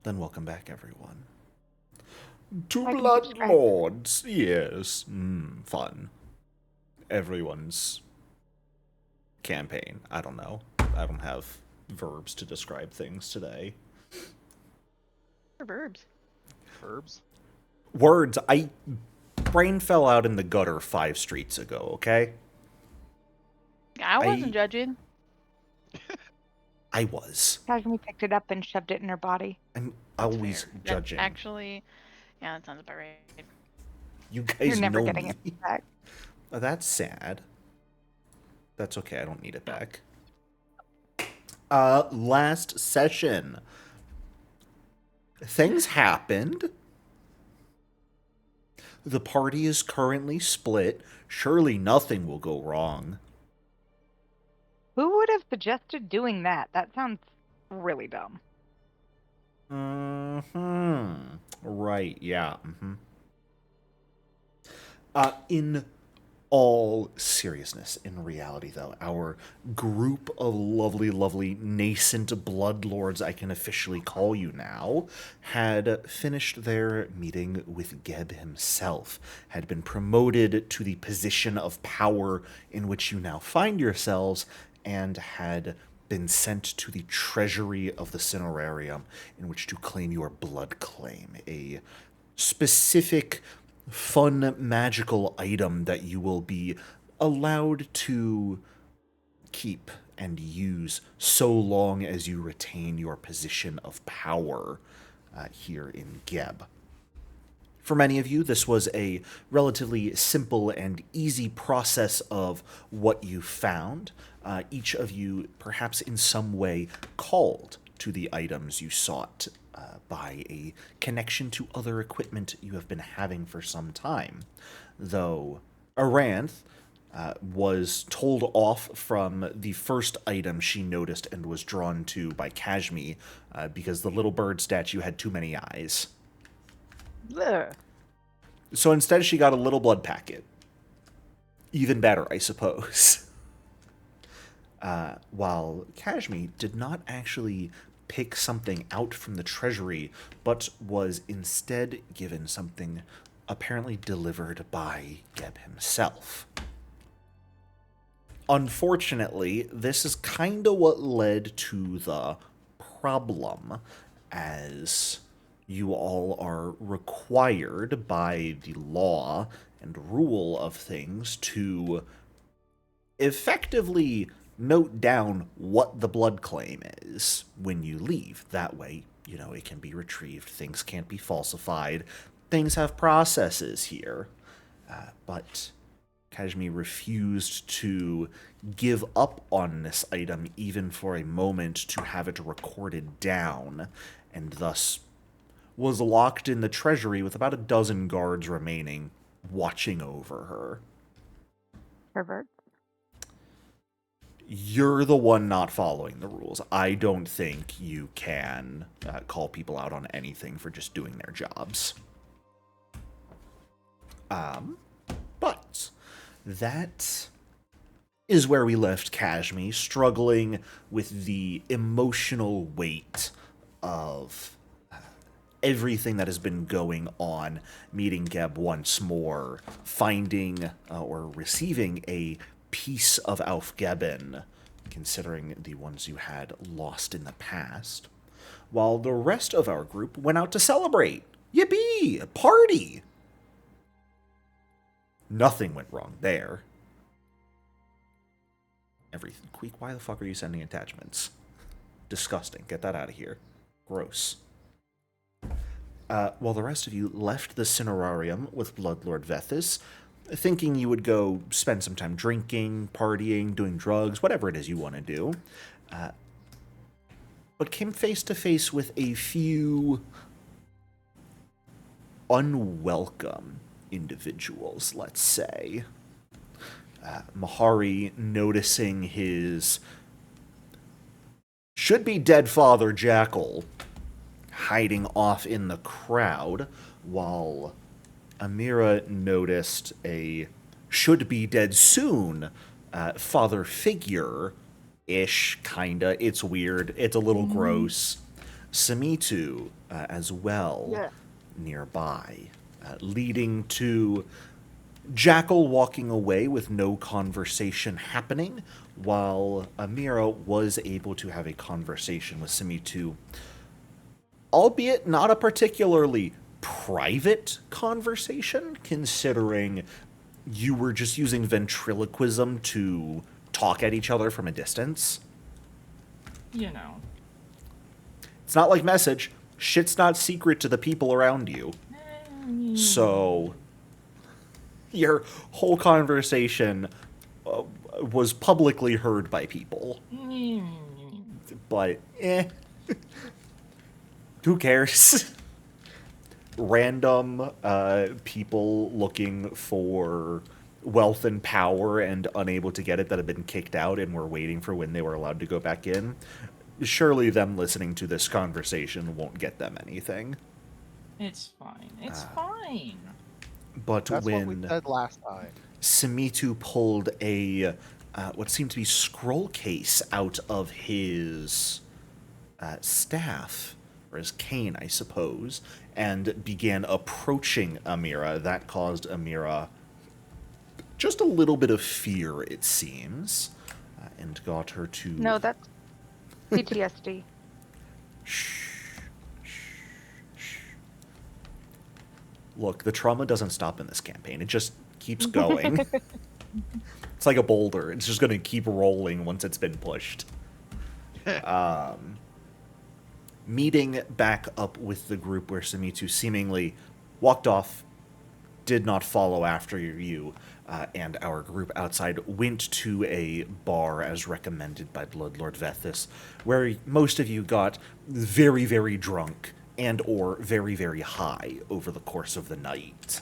Then welcome back, everyone. To How can you Blood describe it? Lords, yes. Fun. Everyone's campaign. I don't know. I don't have verbs to describe things today. Or verbs. Verbs? Words, brain fell out in the gutter 5 streets ago, okay? I wasn't I judging. I was. Kagami picked it up and shoved it in her body. I'm That's always fair. That judging. actually, yeah, that sounds about right. You You're guys never know getting me. it back. That's sad. That's okay, I don't need it No. back. Last session. Things happened. The party is currently split. Surely nothing will go wrong. Who would have suggested doing that? That sounds really dumb. Right, yeah. In all seriousness, in reality, though, our group of lovely, lovely nascent bloodlords, I can officially call you now, had finished their meeting with Geb himself, had been promoted to the position of power in which you now find yourselves, and had been sent to the treasury of the Cinerarium in which to claim your blood claim, a specific fun magical item that you will be allowed to keep and use so long as you retain your position of power here in Geb. For many of you, this was a relatively simple and easy process of what you found. Each of you, perhaps in some way, called to the items you sought by a connection to other equipment you have been having for some time. Though Aranth was told off from the first item she noticed and was drawn to by Kashmi because the little bird statue had too many eyes. Ugh. So instead, she got a little blood packet. Even better, I suppose. While Kashmi did not actually pick something out from the treasury, but was instead given something apparently delivered by Geb himself. Unfortunately, this is kind of what led to the problem, as you all are required by the law and rule of things to effectively note down what the blood claim is when you leave. That way, it can be retrieved. Things can't be falsified. Things have processes here. But Kashmi refused to give up on this item even for a moment to have it recorded down, and thus was locked in the treasury with about a dozen guards remaining, watching over her. Pervert. You're the one not following the rules. I don't think you can call people out on anything for just doing their jobs. But that is where we left Kashmi, struggling with the emotional weight of everything that has been going on, meeting Geb once more, finding or receiving a piece of Aufgeben, considering the ones you had lost in the past, while the rest of our group went out to celebrate. Yippee! A party! Nothing went wrong there. Everything. Queek, why the fuck are you sending attachments? Disgusting. Get that out of here. Gross. While the rest of you left the Cinerarium with Bloodlord Vethis, thinking you would go spend some time drinking, partying, doing drugs, whatever it is you want to do, but came face to face with a few unwelcome individuals, let's say. Mahari noticing his should-be dead father, Jackal, hiding off in the crowd, while Amira noticed a should-be dead soon father figure-ish, kinda. It's weird. It's a little gross. Samitu as well Yeah. nearby, leading to Jackal walking away with no conversation happening, while Amira was able to have a conversation with Samitu, albeit not a particularly private conversation, considering you were just using ventriloquism to talk at each other from a distance. You know. It's not like message. Shit's not secret to the people around you. So, your whole conversation was publicly heard by people. But, who cares? Random people looking for wealth and power and unable to get it that have been kicked out and were waiting for when they were allowed to go back in. Surely them listening to this conversation won't get them anything. It's fine. It's fine. But That's when what we said last time. Samitu pulled a what seemed to be scroll case out of his staff, or his cane, I suppose, and began approaching Amira, that caused Amira just a little bit of fear, it seems, and got her to... No, that's PTSD. Look, the trauma doesn't stop in this campaign. It just keeps going. It's like a boulder. It's just going to keep rolling once it's been pushed. Meeting back up with the group where Samitu seemingly walked off, did not follow after you, and our group outside went to a bar as recommended by Bloodlord Vethis, where most of you got very, very drunk and or very, very high over the course of the night.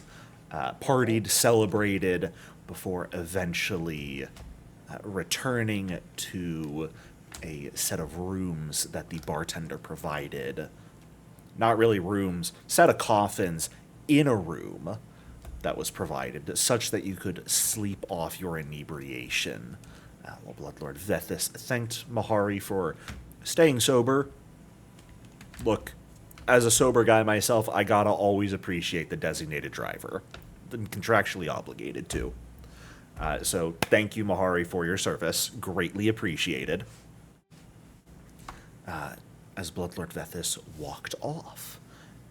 Partied, celebrated, before eventually returning to a set of rooms that the bartender provided. Not really rooms, set of coffins in a room that was provided, such that you could sleep off your inebriation. While Bloodlord Vethis thanked Mahari for staying sober. Look, as a sober guy myself, I gotta always appreciate the designated driver. I'm contractually obligated to. So thank you, Mahari, for your service. Greatly appreciated. As Bloodlord Vethis walked off.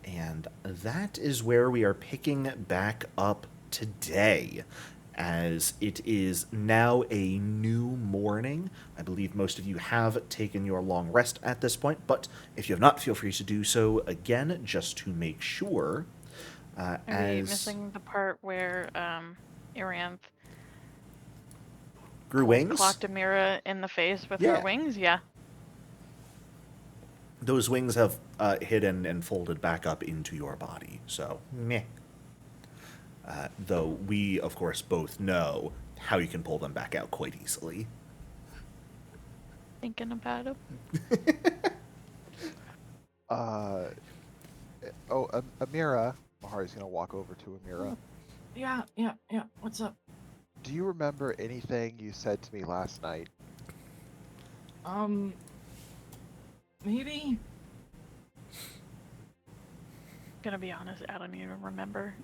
And that is where we are picking back up today, as it is now a new morning. I believe most of you have taken your long rest at this point, but if you have not, feel free to do so again, just to make sure. Are we missing the part where Iranth grew wings? clocked Amira in the face with Yeah. her wings? Yeah. Those wings have hidden and folded back up into your body, so meh. Though we, of course, both know how you can pull them back out quite easily. Thinking about him. Amira. Mahari's gonna walk over to Amira. Yeah. What's up? Do you remember anything you said to me last night? Maybe? Gonna be honest, I don't even remember.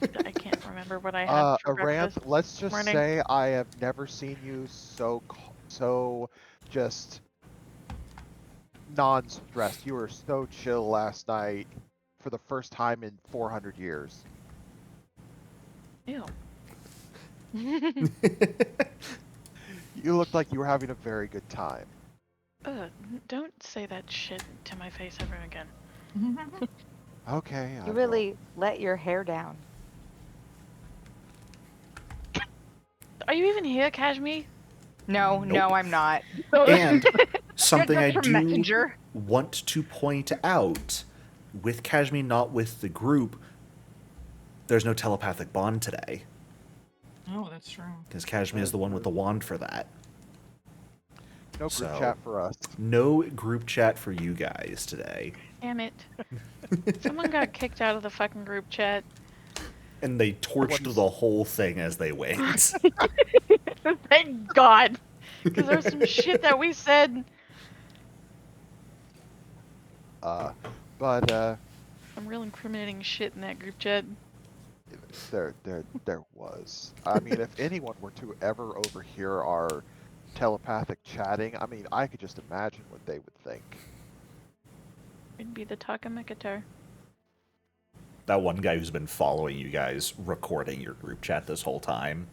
I can't remember what I had for breakfast. Aranth, let's just morning. say I have never seen you so just non-stressed. You were so chill last night for the first time in 400 years. Ew. You looked like you were having a very good time. Don't say that shit to my face ever again. Okay. I You will. really let your hair down. Are you even here, Kashmir? No, no, I'm not. And something I That's do from Messenger. want to point out, with Kashmir not with the group, there's no telepathic bond today. Oh, that's true. Because Kashmir is the one with the wand for that. No group So- chat for us. No group chat for you guys today. Damn it. Someone got kicked out of the fucking group chat. And they torched the whole thing as they went. Thank God. Because there's some shit that we said. But Some real incriminating shit in that group chat. there was. I mean, if anyone were to ever overhear our telepathic chatting, I mean, I could just imagine what they would think. It'd be the Takamekatar. That one guy who's been following you guys, recording your group chat this whole time.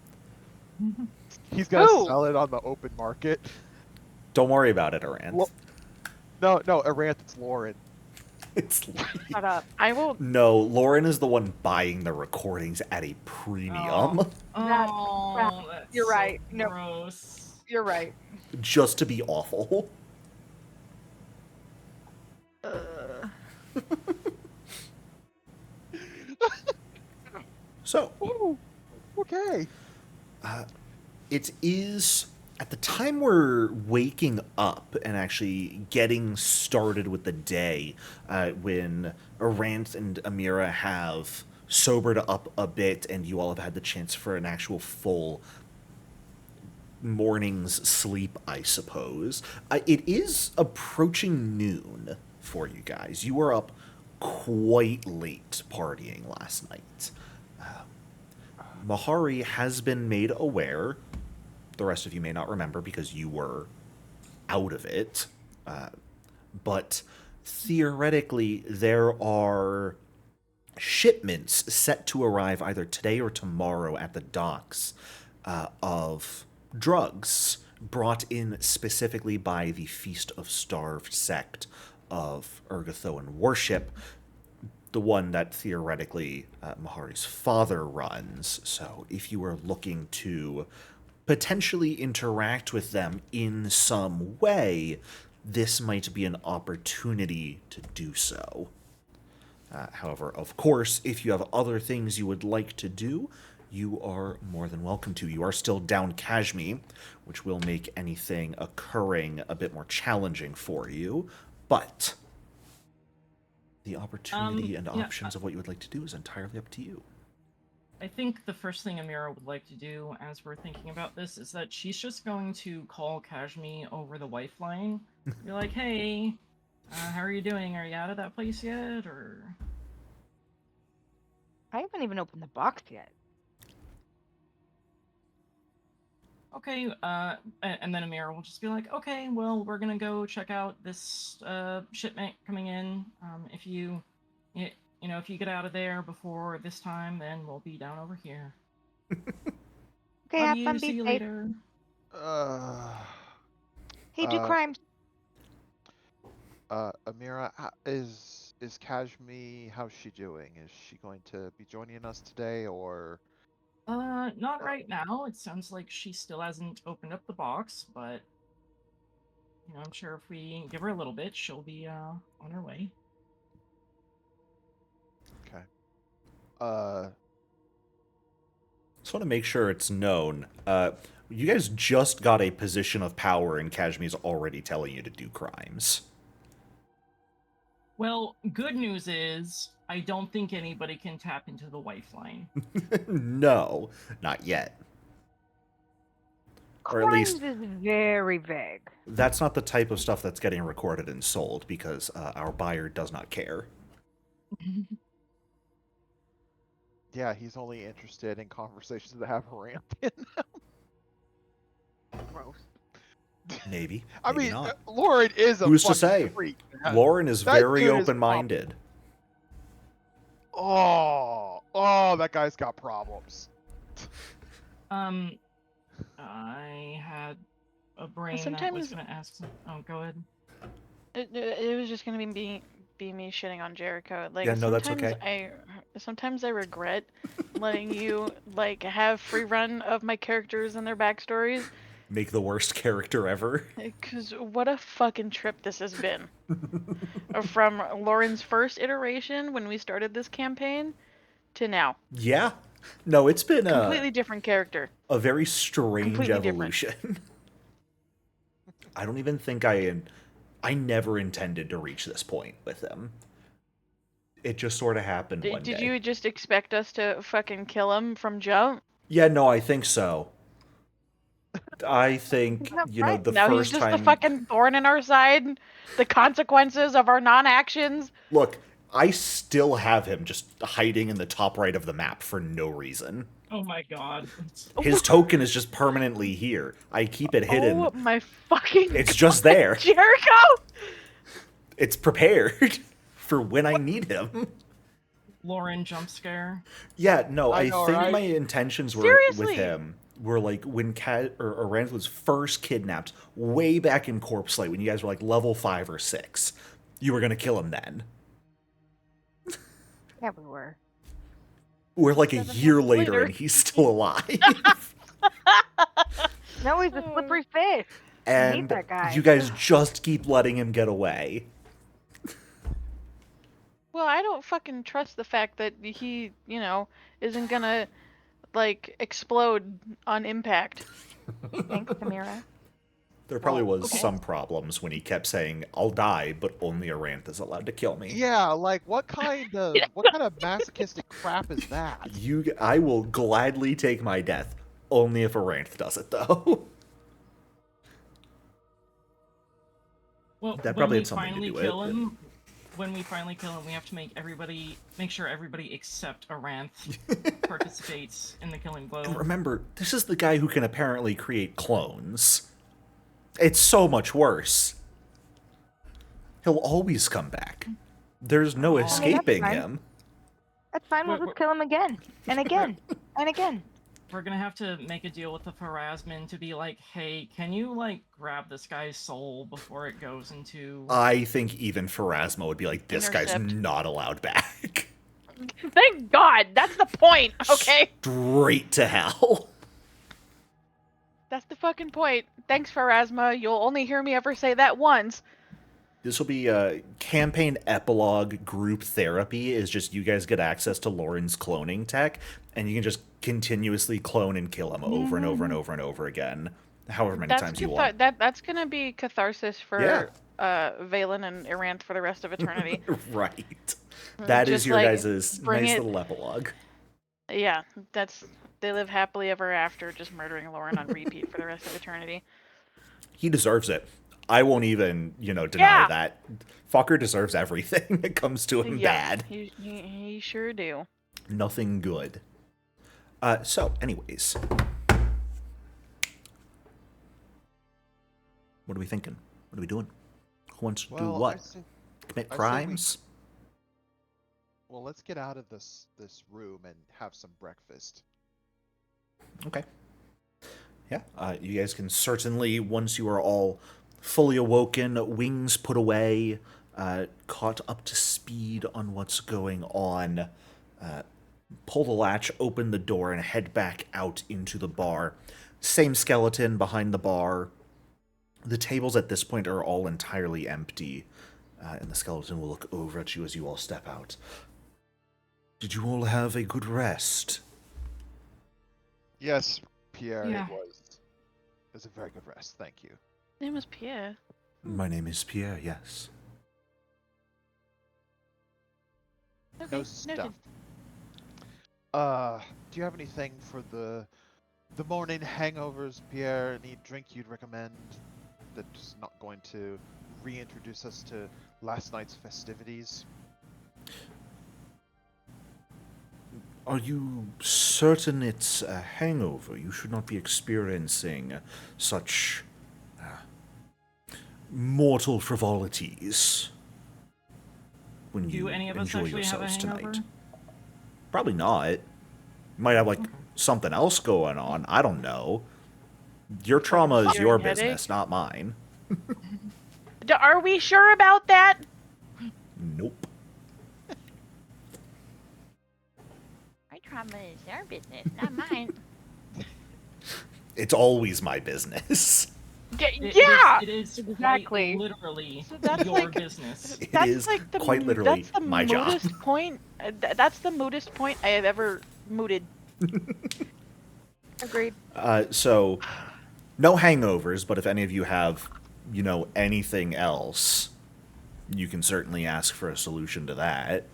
He's gonna Who? sell it on the open market. Don't worry about it, Aranth. No, Aranth, it's Lauren. It's Shut up. I will. No, Lauren is the one buying the recordings at a premium. Oh, that's You're so right. No. gross. You're right. Just to be awful. So, Ooh, okay. it is at the time we're waking up and actually getting started with the day, when Aranth and Amira have sobered up a bit and you all have had the chance for an actual full morning's sleep, I suppose. It is approaching noon for you guys. You were up quite late partying last night. Mahari has been made aware. The rest of you may not remember because you were out of it. But theoretically, there are shipments set to arrive either today or tomorrow at the docks of drugs brought in specifically by the Feast of Starved sect of Urgathoan worship, the one that theoretically Mahari's father runs. So if you are looking to potentially interact with them in some way, this might be an opportunity to do so. However, of course, if you have other things you would like to do, you are more than welcome to. You are still down Kashmi, which will make anything occurring a bit more challenging for you, but the opportunity and yeah, options of what you would like to do is entirely up to you. I think the first thing Amira would like to do, as we're thinking about this, is that she's just going to call Kashmi over the wife line. Be like, hey, how are you doing? Are you out of that place yet? Or I haven't even opened the box yet. okay, and then Amira will just be like, okay, well, we're gonna go check out this shipment coming in. If you know, if you get out of there before this time, then we'll be down over here. Okay, Love have you. fun, See be you safe. later. Hey, do crimes. Amira, is Kashmi, how's she doing? Is she going to be joining us today, or? Not right now. It sounds like she still hasn't opened up the box, but you know, I'm sure if we give her a little bit, she'll be on her way. Okay. Just want to make sure it's known. You guys just got a position of power, and Kashmir's already telling you to do crimes. Well, good news is I don't think anybody can tap into the wife line. No, not yet. Or at Crimes least is very vague. that's not the type of stuff that's getting recorded and sold because our buyer does not care. Yeah, he's only interested in conversations that have Aranth in them. Gross. Maybe. I Maybe mean, not. Lauren is a Who's to fucking say? freak. Lauren is That very dude is open-minded. Oh, that guy's got problems. I had a brain that was Sometimes gonna ask. Oh, go ahead. it was just gonna be me shitting on Jericho. Like Yeah, no, that's sometimes okay. sometimes I regret letting you like have free run of my characters and their backstories. Make the worst character ever. Cause what a fucking trip this has been. From Lauren's first iteration when we started this campaign to now. Yeah. No, it's been Completely different character. a very strange Completely different. evolution. I don't even think I never intended to reach this point with him. It just sort of happened one Did day. you just expect us to fucking kill him from jump? Yeah, no, I think so. I think, That's you know, right. the Now he's first just the time. fucking thorn in our side. The consequences of our non-actions. Look, I still have him just hiding in the top right of the map for no reason. Oh my god. His token is just permanently here. I keep it hidden. Oh my fucking It's God, just there. Jericho! It's prepared for when I need him. Lauren jump scare. Yeah, no, I I know, think right? my intentions were with Seriously? him were like when Cat or Rand was first kidnapped, way back in Corpse Light, when you guys were like level 5 or 6. You were gonna kill him then. Yeah, we were. We're like a 7 year months later later. and he's still alive. No, he's a slippery fish. I hate And that guy. you guys just keep letting him get away. Well, I don't fucking trust the fact that he, isn't gonna, like, explode on impact. Thanks, Tamira. There probably Well, was okay. some problems when he kept saying, "I'll die, but only Aranth is allowed to kill me." Yeah, like what kind of masochistic crap is that? I will gladly take my death, only if Aranth does it, though. Well, That when probably we had something to finally do with kill it. him, when we finally kill him, we have to make sure everybody except Aranth participates in the killing blow. And remember, this is the guy who can apparently create clones. It's so much worse. He'll always come back. There's no I mean, that's escaping fine. him. That's fine. We'll We're- just kill him again and again and again. We're gonna have to make a deal with the Pharasman to be like, hey, can you like grab this guy's soul before it goes into? I think even Pharasma would be like, this guy's Intercept. not allowed back. Thank God! That's the point, okay? Straight to hell. That's the fucking point. Thanks, Pharasma. You'll only hear me ever say that once. This will be a campaign epilogue group therapy, is just you guys get access to Lauren's cloning tech, and you can just continuously clone and kill him over and over and over and over again, however many times you want. That's gonna be catharsis for Yeah. Valen and Iranth for the rest of eternity. Right. That is Just, your like, guys' bring nice it- little epilogue. Yeah, they live happily ever after, just murdering Lauren on repeat for the rest of eternity. He deserves it. I won't even, deny Yeah. that. Fucker deserves everything that comes to him Yeah, bad. he sure do. Nothing good. So, anyways. What are we thinking? What are we doing? Who wants to do Well, what? Commit I say we- crimes? Well, let's get out of this room and have some breakfast. Okay. Yeah, you guys can certainly, once you are all fully awoken, wings put away, caught up to speed on what's going on, pull the latch, open the door, and head back out into the bar. Same skeleton behind the bar. The tables at this point are all entirely empty, and the skeleton will look over at you as you all step out. Did you all have a good rest? Yes, Pierre, Yeah. it was a very good rest. Thank you. Name is Pierre. My name is Pierre, yes. Okay, No stuff. noted. Do you have anything for the morning hangovers, Pierre? Any drink you'd recommend that's not going to reintroduce us to last night's festivities? Are you certain it's a hangover? You should not be experiencing such mortal frivolities when you Do any of us enjoy actually have a yourselves hangover? tonight. Probably not. You might have like something else going on. I don't know. Your trauma is Searing your headache? business, not mine. Are we sure about that? Nope. My trauma is their business, not mine. It's always my business. Yeah! It is quite exactly. literally So that's your like- business. It That's is like the quite literally that's the my job. moodest point. That's the moodest point I have ever mooted. Agreed. So, no hangovers, but if any of you have, anything else, you can certainly ask for a solution to that.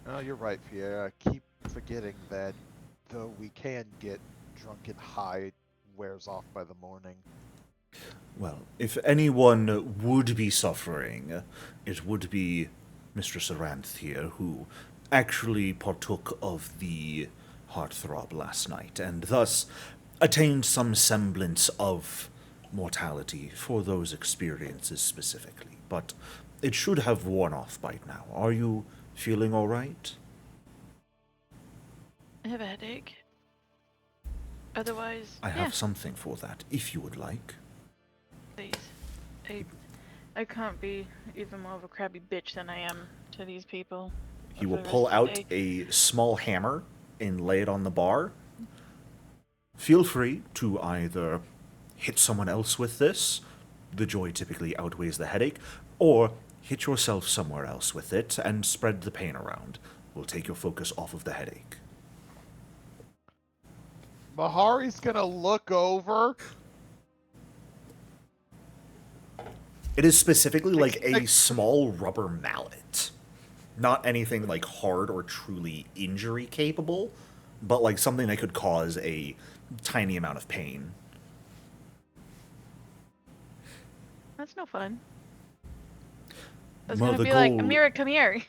Oh, you're right, Pierre. I keep forgetting that though we can get drunken high wears off by the morning. Well, if anyone would be suffering, it would be Mistress Aranth here, who actually partook of the heartthrob last night, and thus attained some semblance of mortality for those experiences specifically. But it should have worn off by now. Are you feeling all right? I have a headache. Otherwise, I have something for that, if you would like. please. I can't be even more of a crabby bitch than I am to these people. He will for the pull rest of the out day. a small hammer and lay it on the bar. Feel free to either hit someone else with this, the joy typically outweighs the headache, or hit yourself somewhere else with it and spread the pain around. Will take your focus off of the headache. Mahari's gonna look over. It is specifically like a small rubber mallet. Not anything like hard or truly injury capable, but like something that could cause a tiny amount of pain. That's no fun. I was Well, gonna the be like, goal- Amira, come here.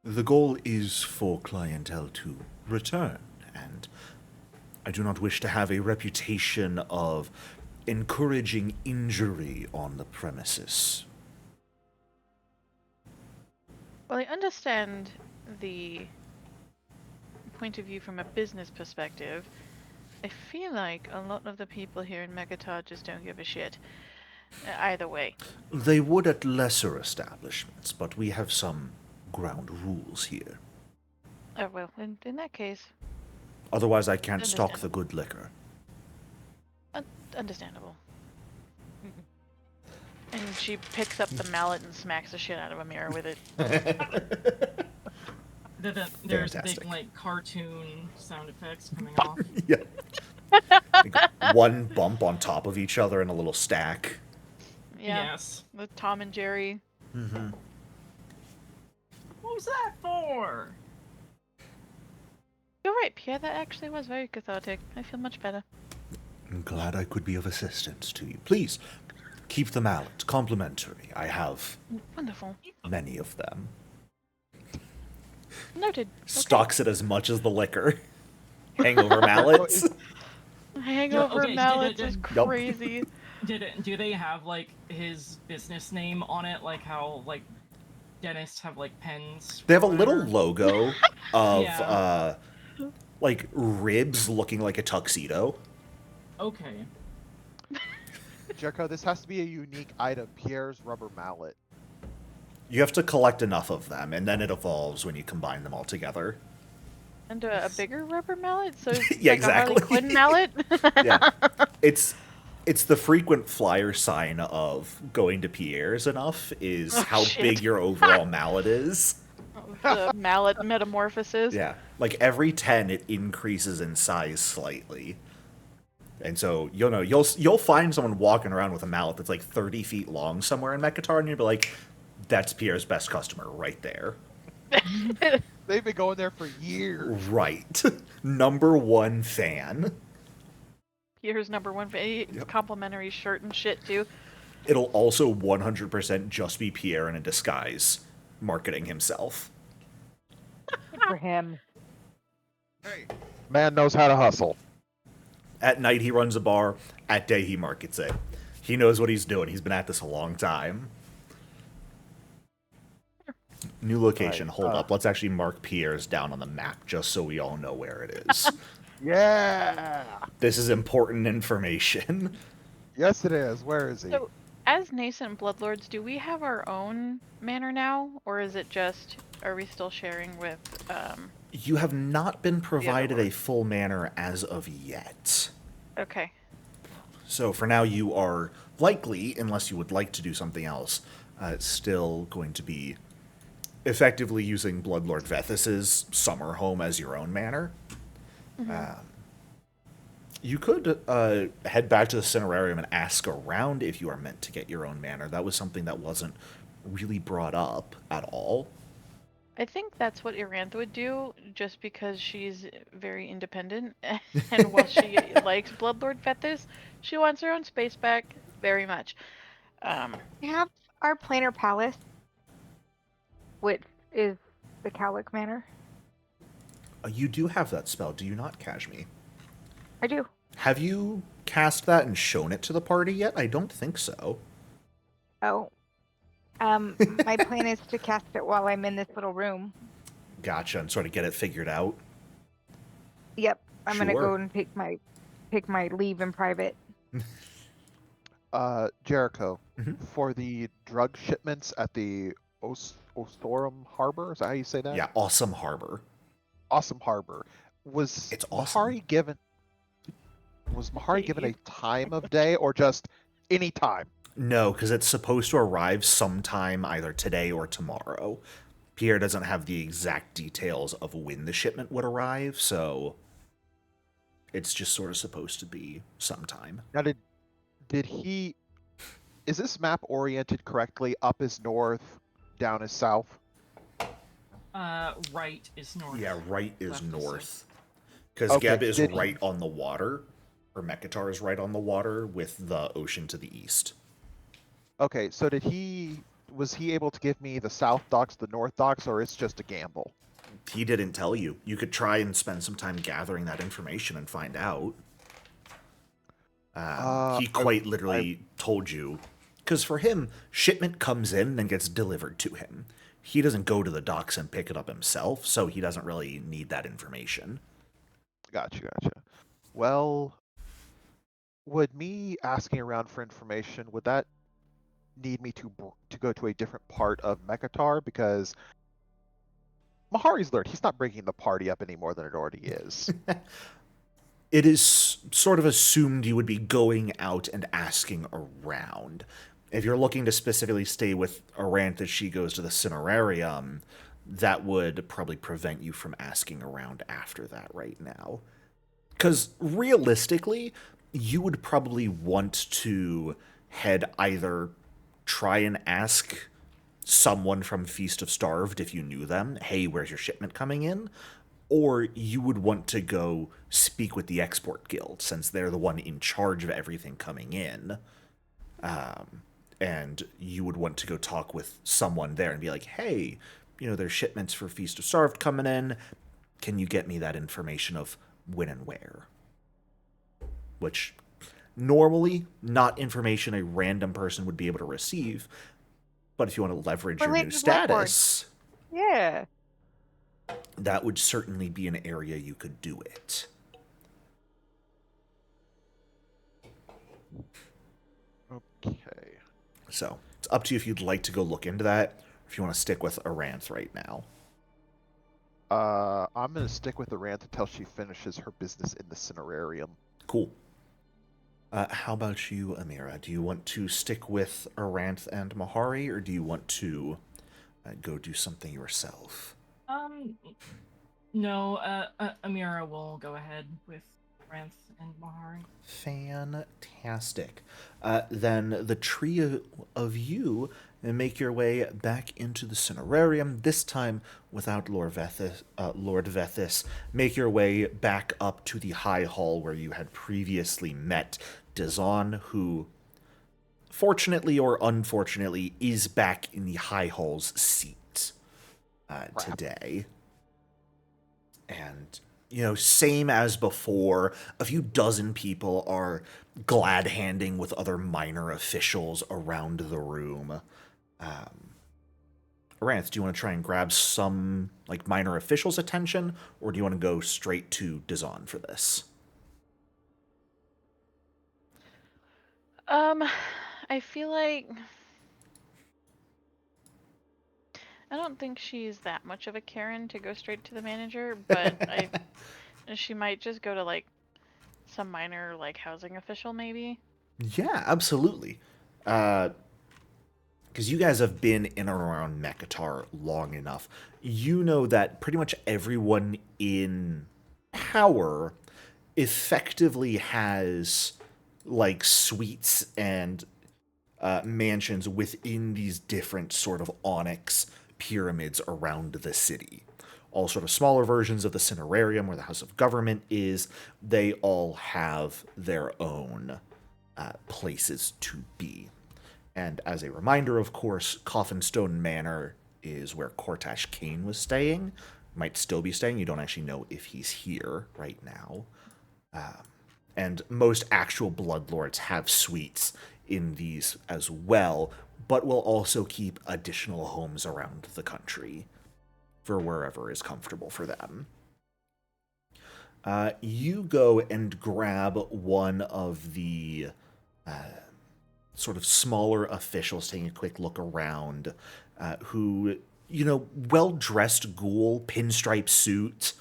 The goal is for clientele to return, and I do not wish to have a reputation of encouraging injury on the premises. Well, I understand the point of view from a business perspective. I feel like a lot of the people here in Megatar just don't give a shit. Either way. They would at lesser establishments, but we have some ground rules here. Oh, well, in that case, Otherwise, I can't stock the Understandable. good liquor. understandable. And she picks up the mallet and smacks the shit out of Amira with it. There's Fantastic. big like cartoon sound effects coming off. Yeah. Like one bump on top of each other in a little stack. Yeah, Yes. with Tom and Jerry. Mm-hmm. What was that for? You're right, Pierre, that actually was very cathartic. I feel much better. I'm glad I could be of assistance to you. Please, keep the mallet complimentary. I have Wonderful. many of them. Noted. Stocks it as much as the liquor. Hangover mallets. Hangover okay, mallets is Yup. crazy. Do they have like his business name on it, like how like dentists have like pens? They have a or little whatever? logo of Yeah. like ribs looking like a tuxedo. Okay. Jericho, this has to be a unique item. Pierre's rubber mallet. You have to collect enough of them, and then it evolves when you combine them all together. And a bigger rubber mallet? So it's Yeah, like a Harley exactly. Quinn mallet? Yeah, it's the frequent flyer sign of going to Pierre's enough is Oh, how shit. big your overall mallet is. The mallet metamorphosis. Yeah, like every 10 it increases in size slightly. And so you'll find someone walking around with a mallet that's like 30 feet long somewhere in Mekatar, and you'll be like, that's Pierre's best customer right there. They've been going there for years. Right. Number one fan. Here's number one. Yep. Complimentary shirt and shit, too. It'll also 100% just be Pierre in a disguise marketing himself. Good for him. Hey, man knows how to hustle. At night he runs a bar, at day he markets it. He knows what he's doing. He's been at this a long time. New location. Right, Hold up. Let's actually mark Pierre's down on the map just so we all know where it is. Yeah. This is important information. Yes, it is. Where is he? So, as nascent bloodlords, do we have our own manor now? Or is it just, are we still sharing with, You have not been provided a lord. full manor as of yet. okay. So for now, you are likely, unless you would like to do something else, still going to be effectively using Bloodlord Vethus's summer home as your own manor. You could head back to the Cinerarium and ask around if you are meant to get your own manor. That was something that wasn't really brought up at all. I think that's what Iranth would do, just because she's very independent, and while she likes Bloodlord Fethis, she wants her own space back very much. We have our planar palace, which is the Cowlick Manor. You do have that spell, do you not, Kashmi? I do. Have you cast that and shown it to the party yet? I don't think so. Oh. My plan is to cast it while I'm in this little room. Gotcha, and sort of get it figured out. Yep. I'm gonna Sure. go and take my leave in private. Jericho, Mhm. for the drug shipments at the Ostorum Harbor, is that how you say that? Yeah, Awesome Harbor. Awesome Harbor. Was It's awesome. Mahari given a time of day or just any time? No, because it's supposed to arrive sometime either today or tomorrow. Pierre doesn't have the exact details of when the shipment would arrive, so it's just sort of supposed to be sometime. Now did he is this map oriented correctly? Up is north, down is south? Right is north. Yeah, right is Left is north. Because Okay, Geb is did he- right on the water, or Mekatar is right on the water with the ocean to the east. Okay, so was he able to give me the south docks, the north docks, or it's just a gamble? He didn't tell you. You could try and spend some time gathering that information and find out. He quite literally told you. Because for him, shipment comes in and gets delivered to him. He doesn't go to the docks and pick it up himself, so he doesn't really need that information. Gotcha. Well, would me asking around for information, would that need me to go to a different part of Mekatar? Because Mahari's learned he's not breaking the party up any more than it already is. It is sort of assumed you would be going out and asking around. If you're looking to specifically stay with Arant as she goes to the Cinerarium, that would probably prevent you from asking around after that right now. Because realistically, you would probably want to head either try and ask someone from Feast of Starved, if you knew them, hey, where's your shipment coming in? Or you would want to go speak with the Export Guild, since they're the one in charge of everything coming in. And you would want to go talk with someone there and be like, hey, there's shipments for Feast of Starved coming in. Can you get me that information of when and where? Which, normally, not information a random person would be able to receive. But if you want to leverage Or your like new the Blackboard. status, Yeah. that would certainly be an area you could do it. Okay. So, it's up to you if you'd like to go look into that, or if you want to stick with Aranth right now. I'm gonna stick with Arant until she finishes her business in the Cinerarium. Cool. How about you, Amira? Do you want to stick with Aranth and Mahari, or do you want to go do something yourself? No, Amira will go ahead with Ranth and Mahari. Fantastic. Then the trio of you make your way back into the Cinerarium, this time without Lord Vethis. Make your way back up to the High Hall where you had previously met Dazan, who, fortunately or unfortunately, is back in the High Hall's seat today. And same as before, a few dozen people are glad-handing with other minor officials around the room. Aranth, do you want to try and grab some minor officials' attention, or do you want to go straight to Dazan for this? I feel like I don't think she's that much of a Karen to go straight to the manager, but she might just go to some minor housing official maybe. Yeah, absolutely. Because you guys have been in and around Mekatar long enough. You know that pretty much everyone in power effectively has suites and mansions within these different sort of onyx pyramids around the city. All sort of smaller versions of the Cinerarium, where the House of Government is, they all have their own places to be. And as a reminder, of course, Coffinstone Manor is where Cortash Kane was staying. Might still be staying. You don't actually know if he's here right now. And most actual Bloodlords have suites in these as well, but will also keep additional homes around the country for wherever is comfortable for them. You go and grab one of the sort of smaller officials, taking a quick look around, who, well-dressed ghoul, pinstripe suit,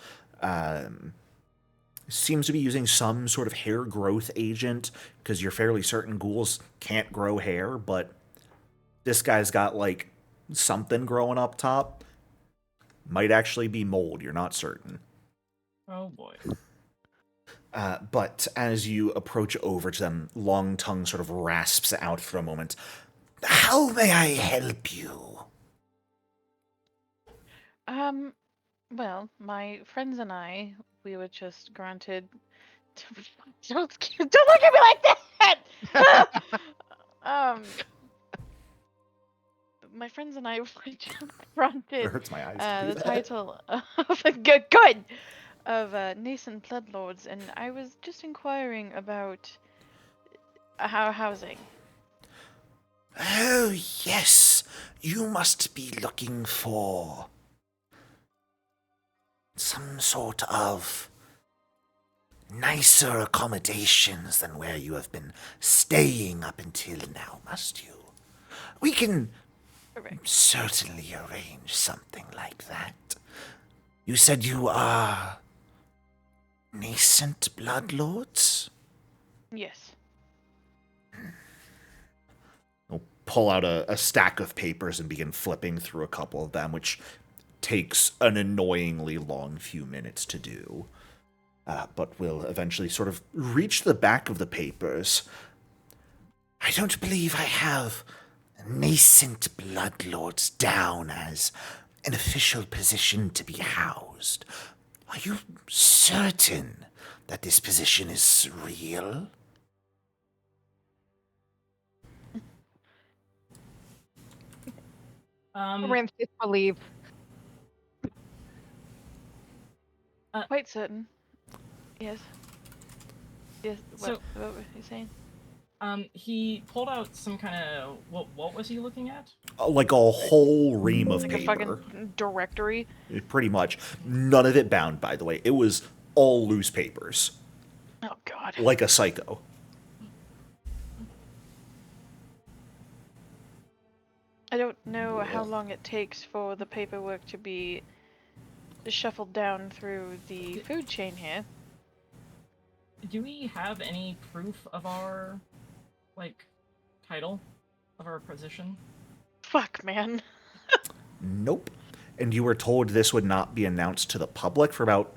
seems to be using some sort of hair growth agent, because you're fairly certain ghouls can't grow hair, but this guy's got, something growing up top. Might actually be mold, you're not certain. Oh boy. But as you approach over to them, Long Tongue sort of rasps out for a moment. How may I help you? Well, my friends and I, we were just granted. Don't look at me like that! My friends and I were just granted It hurts my eyes to do the that. title of good of nascent bloodlords, and I was just inquiring about our housing. Oh, yes. You must be looking for some sort of nicer accommodations than where you have been staying up until now, must you? We can Correct. certainly arrange something like that. You said you are nascent bloodlords? Yes. He'll pull out a stack of papers and begin flipping through a couple of them, which takes an annoyingly long few minutes to do. But will eventually sort of reach the back of the papers. I don't believe I have nascent bloodlords down as an official position to be housed. Are you certain that this position is real? Rinse disbelief. Quite certain. Yes. Yes. So- what were you saying? He pulled out some kind of what was he looking at? Like a whole ream of Like a paper. fucking directory. Pretty much. None of it bound, by the way. It was all loose papers. Oh God. Like a psycho. I don't know how long it takes for the paperwork to be shuffled down through the food chain here. Do we have any proof of our title of our position? Fuck, man. Nope. And you were told this would not be announced to the public for about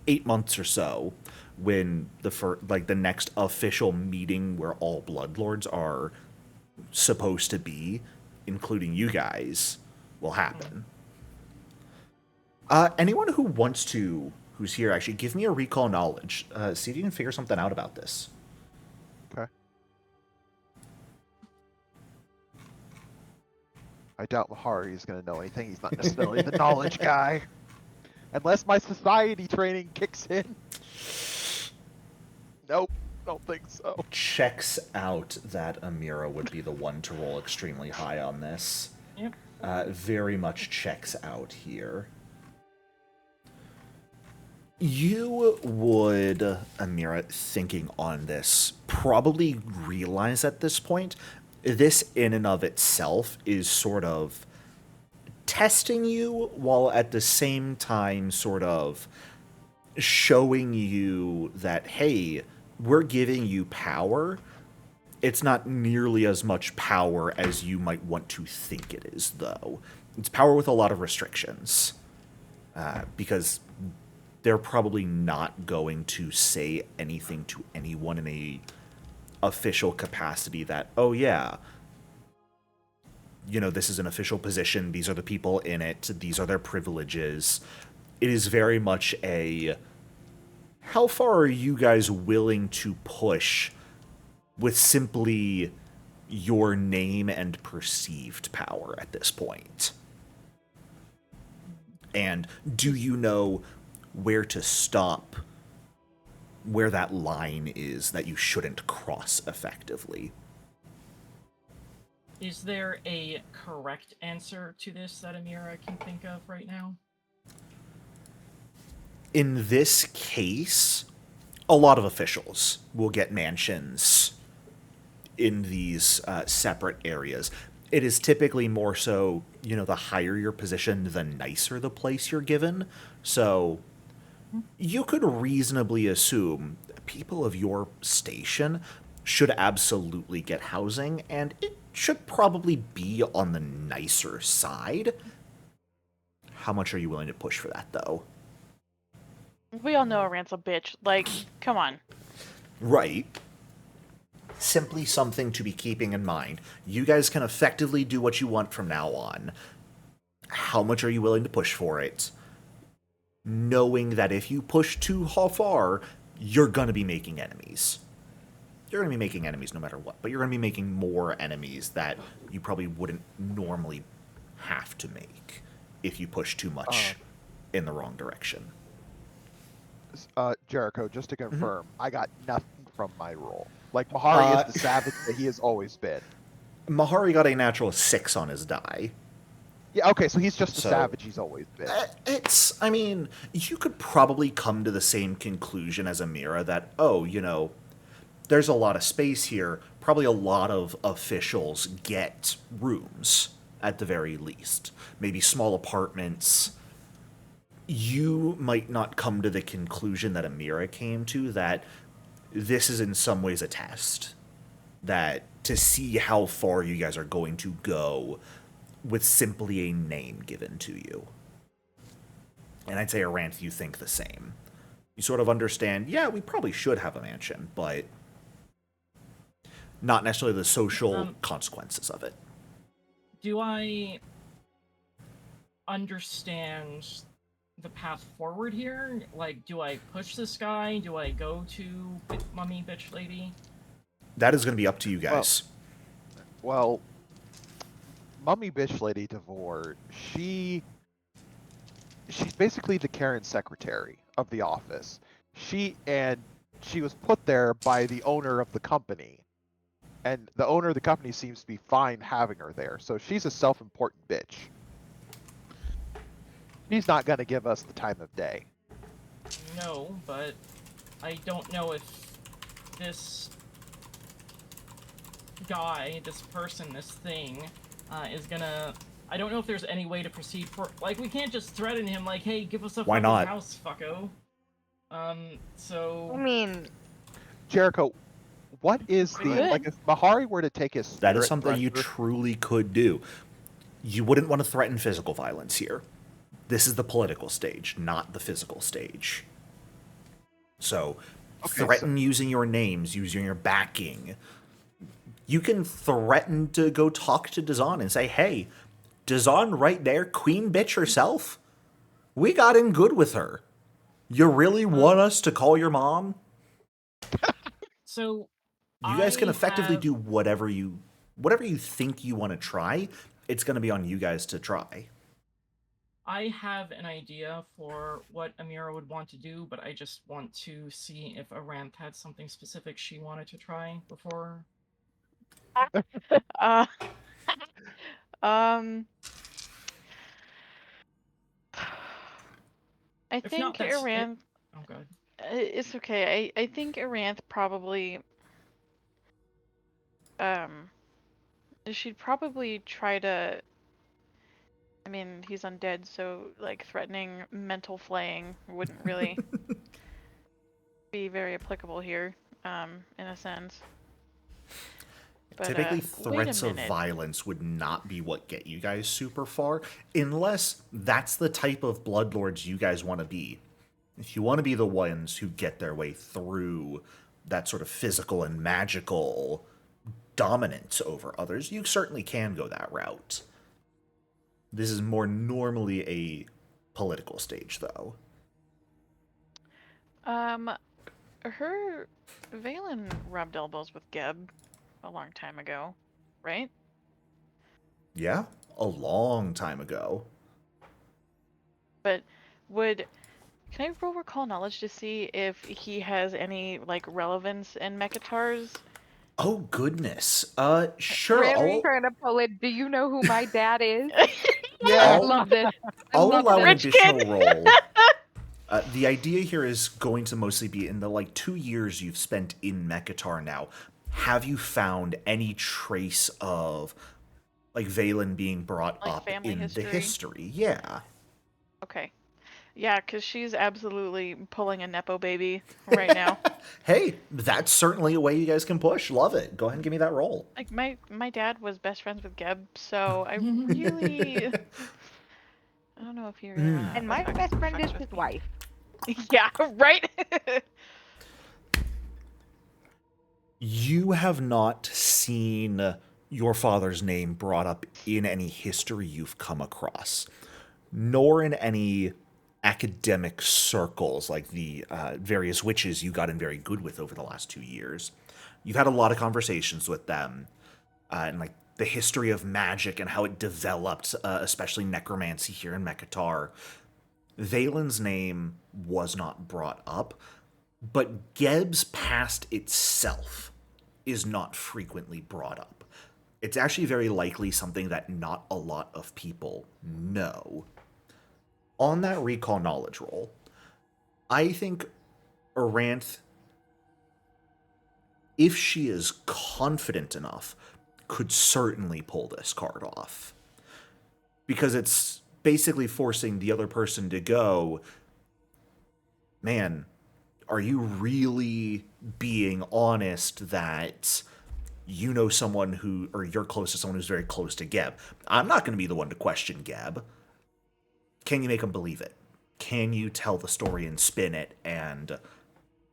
8 months or so, when the next official meeting where all Bloodlords are supposed to be, including you guys, will happen. Anyone who wants to, who's here, actually, give me a recall knowledge. See if you can figure something out about this. Okay. I doubt Mahari is going to know anything. He's not necessarily the knowledge guy. Unless my society training kicks in. Nope, don't think so. Checks out that Amira would be the one to roll extremely high on this. Yep. Very much checks out here. You would, Amira, thinking on this, probably realize at this point, this in and of itself is sort of testing you, while at the same time sort of showing you that, hey, we're giving you power. It's not nearly as much power as you might want to think it is, though. It's power with a lot of restrictions. Because they're probably not going to say anything to anyone in a official capacity that, oh yeah, this is an official position, these are the people in it, these are their privileges. It is very much a, how far are you guys willing to push with simply your name and perceived power at this point? And do you know where to stop, where that line is that you shouldn't cross effectively? Is there a correct answer to this that Amira can think of right now? In this case, a lot of officials will get mansions in these separate areas. It is typically more so, the higher your position, the nicer the place you're given. So you could reasonably assume people of your station should absolutely get housing, and it should probably be on the nicer side. How much are you willing to push for that, though? We all know Arant's a bitch. Like, come on. Right. Simply something to be keeping in mind. You guys can effectively do what you want from now on. How much are you willing to push for it? Knowing that if you push too far, you're going to be making enemies. You're going to be making enemies no matter what, but you're going to be making more enemies that you probably wouldn't normally have to make if you push too much in the wrong direction. Jericho, just to confirm, I got nothing from my roll. Like, Mahari is the savage that he has always been. Mahari got a natural 6 on his die. Yeah, okay, so he's just the So- savage he's always been. You could probably come to the same conclusion as Amira that, there's a lot of space here. Probably a lot of officials get rooms, at the very least. Maybe small apartments. You might not come to the conclusion that Amira came to, that this is in some ways a test. That to see how far you guys are going to go with simply a name given to you. And I'd say, Arant, you think the same. You sort of understand, yeah, we probably should have a mansion, but not necessarily the social consequences of it. Do I understand the path forward here? Like, do I push this guy? Do I go to Mummy Bitch Lady? That is going to be up to you guys. Well, Mummy Bitch Lady Devore, she's basically the Carrion secretary of the office. She was put there by the owner of the company. And the owner of the company seems to be fine having her there. So she's a self-important bitch. She's not going to give us the time of day. No, but I don't know if this guy, this person, this thing, is gonna... I don't know if there's any way to proceed for... Like, we can't just threaten him like, hey, give us a Why fucking not? house, fucko. So... I mean, Jericho, what is the... Good. Like, if Mahari were to take his... That is spirit something you thresher- truly could do. You wouldn't want to threaten physical violence here. This is the political stage, not the physical stage. So, Okay, threaten using your names, using your backing. You can threaten to go talk to Dazan and say, hey, Dazan right there, queen bitch herself, we got in good with her. You really want us to call your mom? So... You guys can I effectively have- do whatever you think you want to try. It's going to be on you guys to try. I have an idea for what Amira would want to do, but I just want to see if Aranth had something specific she wanted to try before. Uh, um, I If think not, that's it. Aranth. Oh god. It's okay. I think Aranth probably. She'd probably try to. I mean, he's undead, so like threatening mental flaying wouldn't really be very applicable here, in a sense. But, Typically, wait a threats of minute. violence would not be what get you guys super far, unless that's the type of bloodlords you guys want to be. If you want to be the ones who get their way through that sort of physical and magical dominant over others, you certainly can go that route. This is more normally a political stage, though. Valen rubbed elbows with Geb a long time ago, right? Yeah, a long time ago. But can I roll recall knowledge to see if he has any like relevance in Mechatars? Oh, goodness. Sure, Randomly trying to pull it. Do you know who my dad is? I Yeah. love this. I I'll love allow an this. Rich additional kid. roll. The idea here is going to mostly be in the 2 years you've spent in Mechattar now. Have you found any trace of Valen being brought Like up family in history? the history? Yeah. Okay. Yeah, because she's absolutely pulling a Nepo baby right now. Hey, that's certainly a way you guys can push. Love it. Go ahead and give me that roll. Like my dad was best friends with Geb, so I really I don't know if he really Mm. wanna And my fuck- best friend fucks is with his me. wife. Yeah, right. You have not seen your father's name brought up in any history you've come across, nor in any academic circles like the various witches you got in very good with over the last 2 years. You've had a lot of conversations with them, and the history of magic and how it developed, especially necromancy here in Mechattar. Valen's name was not brought up, but Geb's past itself is not frequently brought up. It's actually very likely something that not a lot of people know. On that recall knowledge roll, I think Aranth, if she is confident enough, could certainly pull this card off. Because it's basically forcing the other person to go, man, are you really being honest that you know someone who, or you're close to someone who's very close to Geb? I'm not going to be the one to question Geb. Can you make them believe it? Can you tell the story and spin it and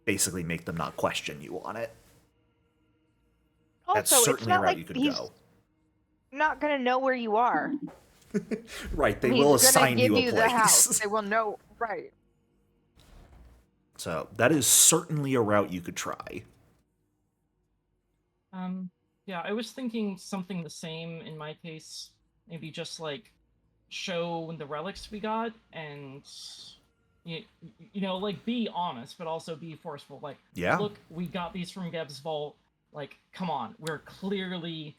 basically make them not question you on it? That's Also, it's certainly a not route like you could he's go. not gonna know where you are. Right, they He's will gonna assign give you a you the house. place. They will know. Right. So that is certainly a route you could try. Yeah, I was thinking something the same in my case. Maybe just show the relics we got and be honest, but also be forceful. Yeah. Look, we got these from Geb's vault. Come on, we're clearly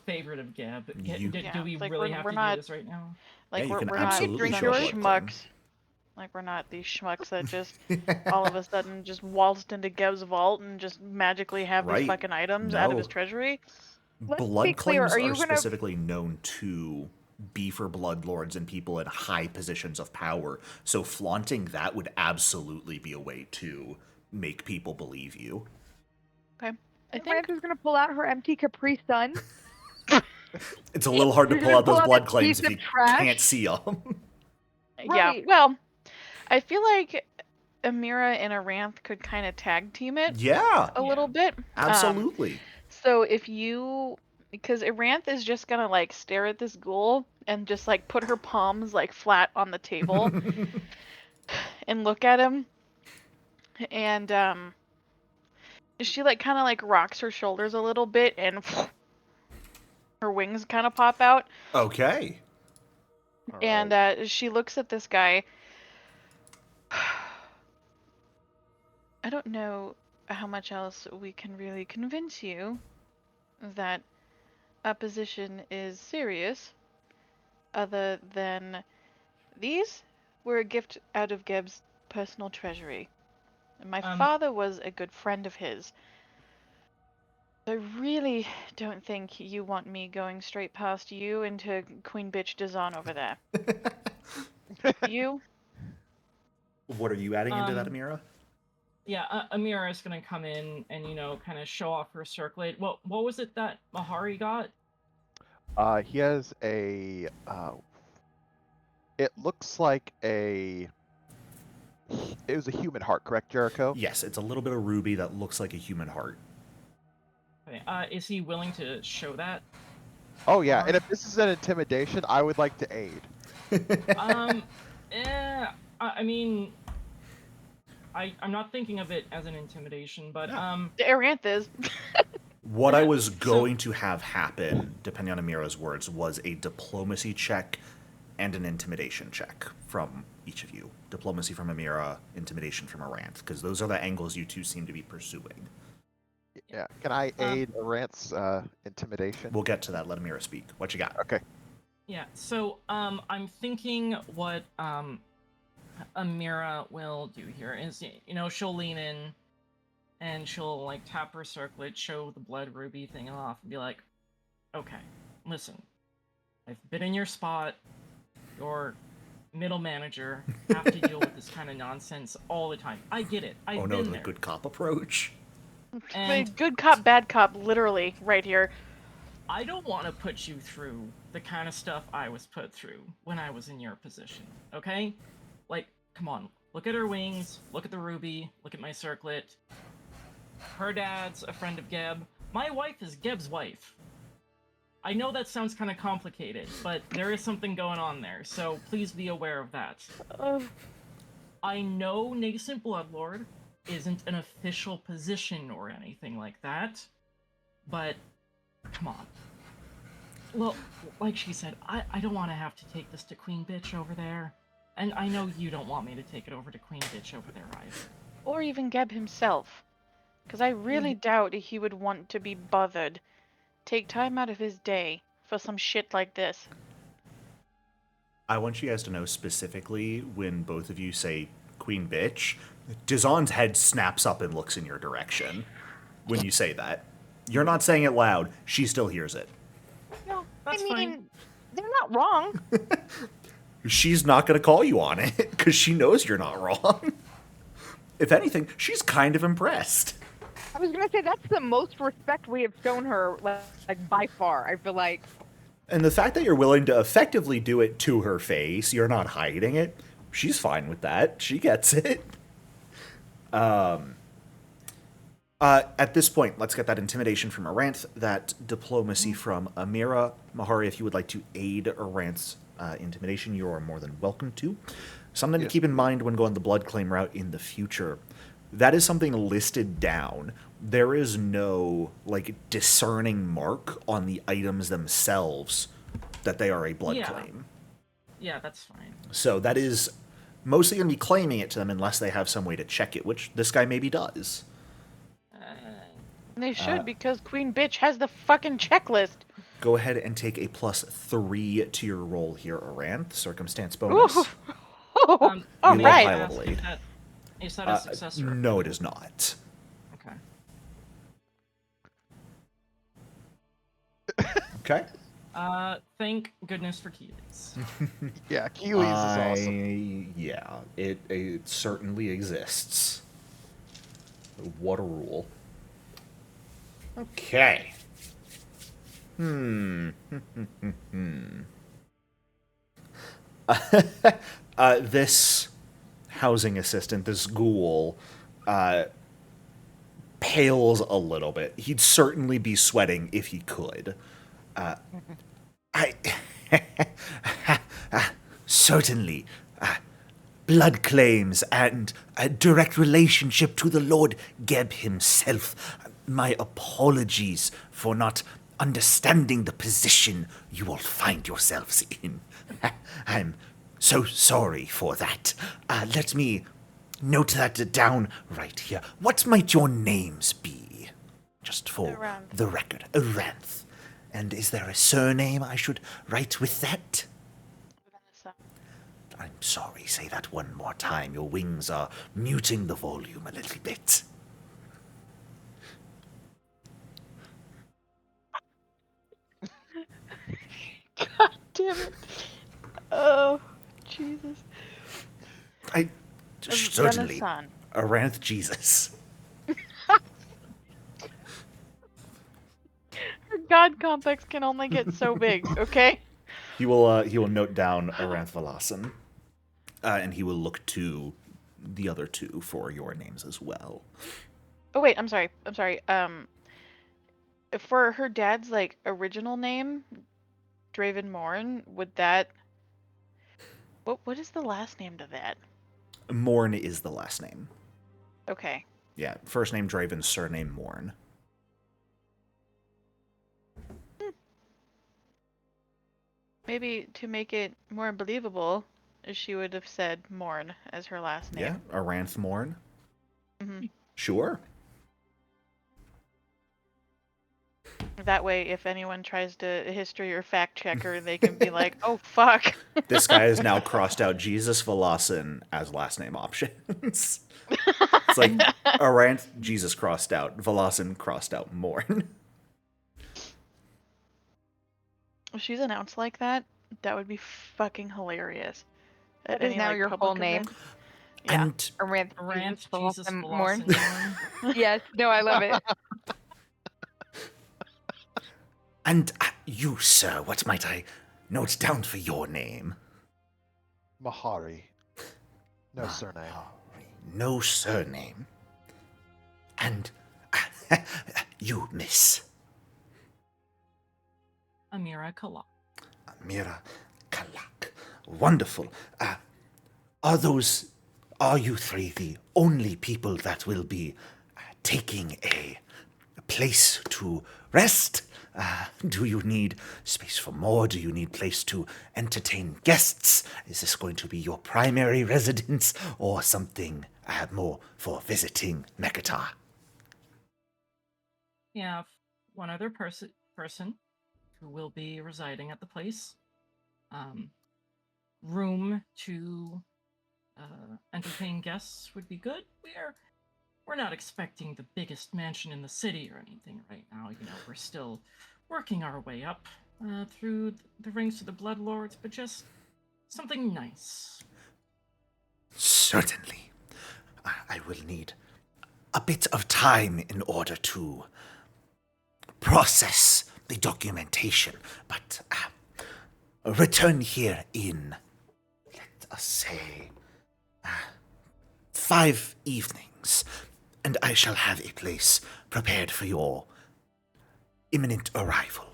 favorite of Geb. Yeah, Do we it's like really we're- have we're to not- do this right now? Like Yeah, you can we're absolutely not show some blood schmucks. Like we're not these schmucks that just all of a sudden just waltzed into Geb's vault and just magically have Right. these fucking items out of his No. treasury. Let's Blood be clear. claims Are are you gonna? specifically known to be for blood lords and people in high positions of power. So flaunting that would absolutely be a way to make people believe you. Okay. I think Amanda's gonna pull out her empty Capri Sun. It's a little hard to You're pull gonna out those pull out blood that claims piece if of you trash? can't see them. yeah. Right. Well, I feel like Amira and Aranth could kind of tag team it Yeah, a little bit. absolutely. So because Aranth is just gonna stare at this ghoul and just put her palms flat on the table and look at him, and she kind of rocks her shoulders a little bit and her wings kind of pop out, Okay. All and right. she looks at this guy. I don't know how much else we can really convince you that opposition is serious, other than these were a gift out of Geb's personal treasury. And my Um, father was a good friend of his. I really don't think you want me going straight past you into Queen Bitch Dazan over there. You? What are you adding into that, Um, Amira? Yeah, Amira is gonna come in and kind of show off her circlet. What was it that Mahari got? He has a. It looks like a. It was a human heart, correct, Jericho? Yes, it's a little bit of ruby that looks like a human heart. Okay. Is he willing to show that? Oh yeah, and if this is an intimidation, I would like to aid. I mean, I'm not thinking of it as an intimidation, but The Aranth is. What I was going to have happen, depending on Amira's words, was a diplomacy check and an intimidation check from each of you. Diplomacy from Amira, intimidation from Aranth, because those are the angles you two seem to be pursuing. Yeah, can I aid Arant's intimidation? We'll get to that. Let Amira speak. What you got? Okay. yeah. So I'm thinking what Amira will do here is, she'll lean in and she'll like tap her circlet, show the blood ruby thing off, and be like, okay, listen, I've been in your spot, your middle manager, have to deal with this kind of nonsense all the time. I get it. I've Oh no, been the there. good cop approach. And Good cop, bad cop, literally, right here. I don't want to put you through the kind of stuff I was put through when I was in your position, okay? Like, come on, look at her wings, look at the ruby, look at my circlet. Her dad's a friend of Geb. My wife is Geb's wife. I know that sounds kind of complicated, but there is something going on there, so please be aware of that. I know Nascent Bloodlord isn't an official position or anything like that, but come on. Well, like she said, I don't want to have to take this to Queen Bitch over there, and I know you don't want me to take it over to Queen Bitch over there either. Or even Geb himself. Because I really doubt he would want to be bothered. Take time out of his day for some shit like this. I want you guys to know specifically when both of you say Queen Bitch, Dizon's head snaps up and looks in your direction when you say that. You're not saying it loud. She still hears it. No, that's I mean, fine. they're not wrong. She's not going to call you on it because she knows you're not wrong. If anything, she's kind of impressed. I was gonna say that's the most respect we have shown her, like by far. I feel like. And the fact that you're willing to effectively do it to her face, you're not hiding it, she's fine with that. She gets it. At this point, let's get that intimidation from Aranth, that diplomacy from Amira. Mahari, if you would like to aid Aranth's intimidation, you are more than welcome to. Something to keep in mind when going the blood claim route in the future. That is something listed down. There is no, like, discerning mark on the items themselves that they are a blood claim. Yeah, that's fine. So that is mostly going to be claiming it to them unless they have some way to check it, which this guy maybe does. They should, because Queen Bitch has the fucking checklist. Go ahead and take a +3 to your roll here, Aranth. Circumstance bonus. Ooh. You All love right. high level aid. Is that a success? Or... No, it is not. Okay. Okay. Thank goodness for Keeley's. Yeah, Keeley's is awesome. Yeah, it certainly exists. What a rule. Okay. This housing assistant, this ghoul, pales a little bit. He'd certainly be sweating if he could. Certainly. Blood claims and a direct relationship to the Lord Geb himself. My apologies for not understanding the position you all find yourselves in. I'm so sorry for that. Let me note that down right here. What might your names be? Just for Aranth. the record. Aranth. And is there a surname I should write with that? I'm sorry, say that one more time. Your wings are muting the volume a little bit. God damn it. Oh, Jesus. Certainly. Renaissance. Aranth Jesus. Her god complex can only get so big, okay? He will note down Aranth Valasan. And he will look to the other two for your names as well. Oh wait, I'm sorry. for her dad's like original name, Draven Morn, would that what is the last name to that? Morn is the last name. Okay. Yeah, first name Draven, surname Morn. Maybe to make it more believable, she would have said Morn as her last Yeah, name. Aranth Morn. Hmm. Sure. That way, if anyone tries to history or fact check her, they can be like, "Oh fuck." This guy has now crossed out Jesus Velasin as last name options. It's like Aranth, Jesus crossed out, Velasin crossed out Morn. If she's announced like that, that would be fucking hilarious. At That is any now like your public full name. event. Yeah. And Aranth Rant Jesus Morn. Blossom. Yes, no, I love it. You, sir, what might I note down for your name? Mahari. No surname. No surname. And you, miss. Amira Kala. Amira Kalak. Wonderful. Are you three the only people that will be taking a place to rest? Do you need space for more? Do you need place to entertain guests? Is this going to be your primary residence or something more for visiting Mekatar? We have one other person who will be residing at the place. Room to entertain guests would be good. We're not expecting the biggest mansion in the city or anything right now. We're still working our way up through the ranks of the Blood Lords, but just something nice. Certainly. I will need a bit of time in order to process the documentation, but return here in, let us say, 5 evenings, and I shall have a place prepared for your imminent arrival.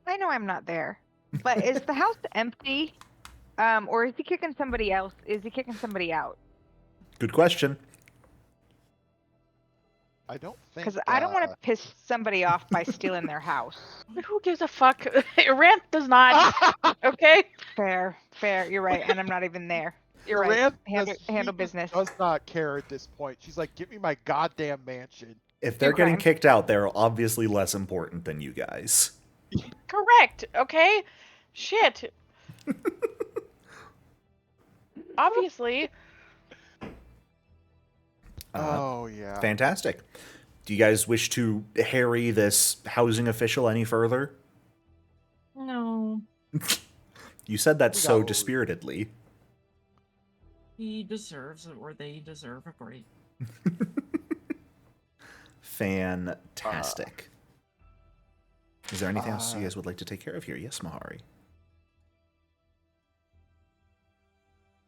I know I'm not there, but is the house empty? Or is he kicking somebody else? Is he kicking somebody out? Good question. I don't think. Because I don't want to piss somebody off by stealing their house. Who gives a fuck? Rant does not. Okay. Fair. You're right, and I'm not even there. You're right. Handle business. Does not care at this point. She's like, give me my goddamn mansion. If they're Do getting crime. kicked out, they're obviously less important than you guys. Correct. Okay. Shit. Obviously. Oh yeah. Fantastic. Do you guys wish to harry this housing official any further? No, You said that We so got- dispiritedly. he deserves it, or they deserve a break. Fantastic. Is there anything else you guys would like to take care of here? Yes, Mahari.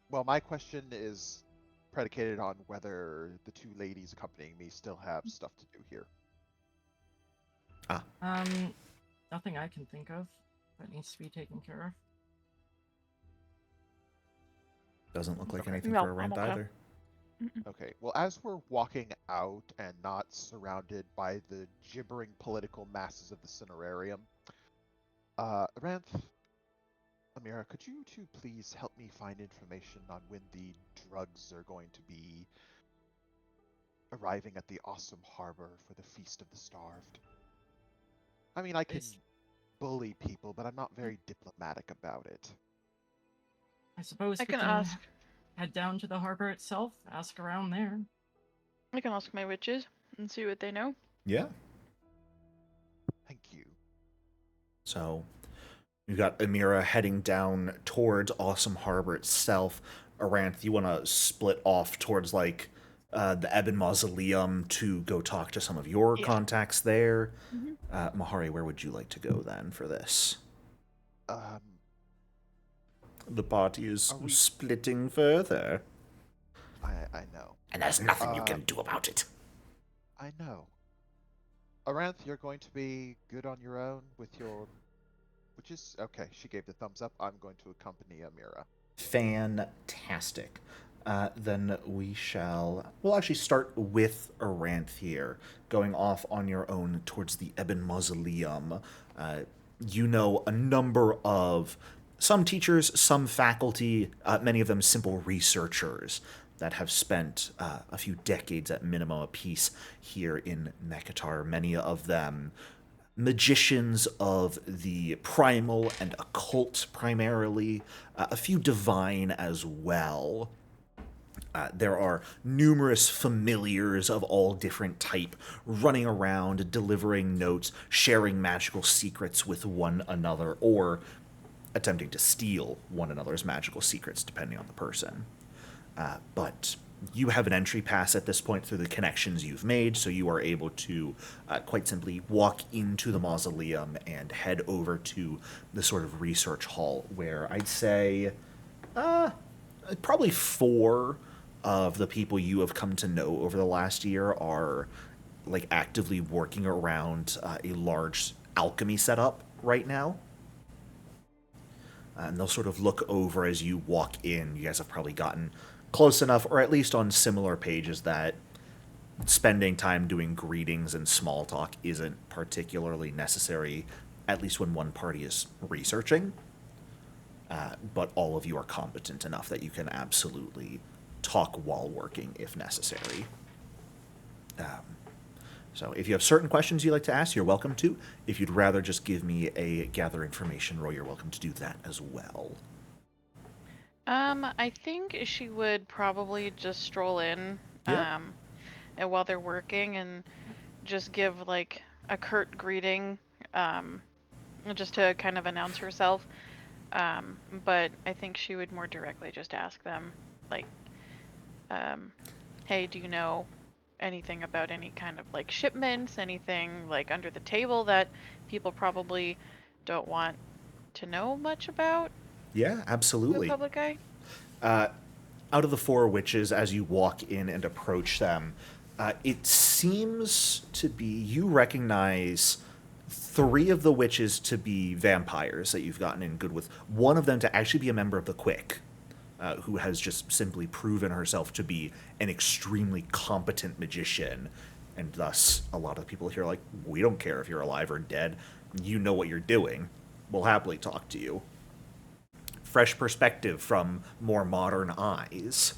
Well, my question is predicated on whether the 2 ladies accompanying me still have stuff to do here. Nothing I can think of that needs to be taken care of. Doesn't look like Okay. anything No, for a rant I'm okay. either. Okay, well, as we're walking out and not surrounded by the gibbering political masses of the Cinerarium, Ranth, Amira, could you two please help me find information on when the drugs are going to be arriving at the awesome harbor for the Feast of the Starved? I mean, I can It's- bully people, but I'm not very diplomatic about it. I suppose I we can can ask. head down to the harbor itself, ask around there. I can ask my witches and see what they know. Yeah. Thank you. So you've got Amira heading down towards Awesome Harbor itself. Aranth, you want to split off towards like the Ebon Mausoleum to go talk to some of your Yeah. contacts there. Mhm. Mahari, where would you like to go then for this? The party is Are we- splitting further. I know. And there's nothing you Uh, can do about it. I know. Aranth, you're going to be good on your own with your... Which is... Okay, she gave the thumbs up. I'm going to accompany Amira. Fantastic. Then we'll actually start with Aranth here, going off on your own towards the Ebon Mausoleum. You know a number of some teachers, some faculty, many of them simple researchers that have spent a few decades at minimum apiece here in Mekatar. Many of them magicians of the primal and occult primarily, a few divine as well. There are numerous familiars of all different type running around, delivering notes, sharing magical secrets with one another, or attempting to steal one another's magical secrets, depending on the person. But you have an entry pass at this point through the connections you've made, so you are able to quite simply walk into the mausoleum and head over to the sort of research hall, where I'd say probably 4 of the people you have come to know over the last year are like actively working around a large alchemy setup right now. And they'll sort of look over as you walk in. You guys have probably gotten close enough, or at least on similar pages, that spending time doing greetings and small talk isn't particularly necessary, at least when one party is researching. But all of you are competent enough that you can absolutely talk while working if necessary. So if you have certain questions you'd like to ask, you're welcome to. If you'd rather just give me a gather information roll, you're welcome to do that as well. I think she would probably just stroll in, Yeah. and while they're working, and just give like a curt greeting, just to kind of announce herself. But I think she would more directly just ask them, like, hey, do you know anything about any kind of like shipments, anything like under the table that people probably don't want to know much about? Yeah, The absolutely. public eye? Out of the 4 witches, as you walk in and approach them, it seems to be you recognize 3 of the witches to be vampires that you've gotten in good with. One of them to actually be a member of the Quick, who has just simply proven herself to be an extremely competent magician. And thus, a lot of people here are like, we don't care if you're alive or dead. You know what you're doing. We'll happily talk to you. Fresh perspective from more modern eyes.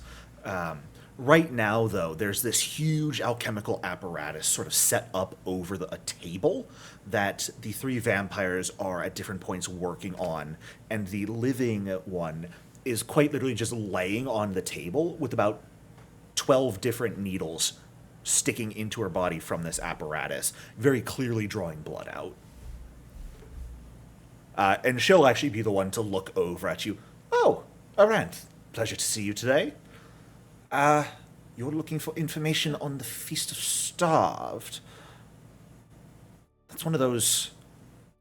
Right now, though, there's this huge alchemical apparatus sort of set up over a table that the 3 vampires are at different points working on, and the living one is quite literally just laying on the table with about 12 different needles sticking into her body from this apparatus, very clearly drawing blood out. And she'll actually be the one to look over at you. Oh, Aranth, pleasure to see you today. You're looking for information on the Feast of Starved. That's one of those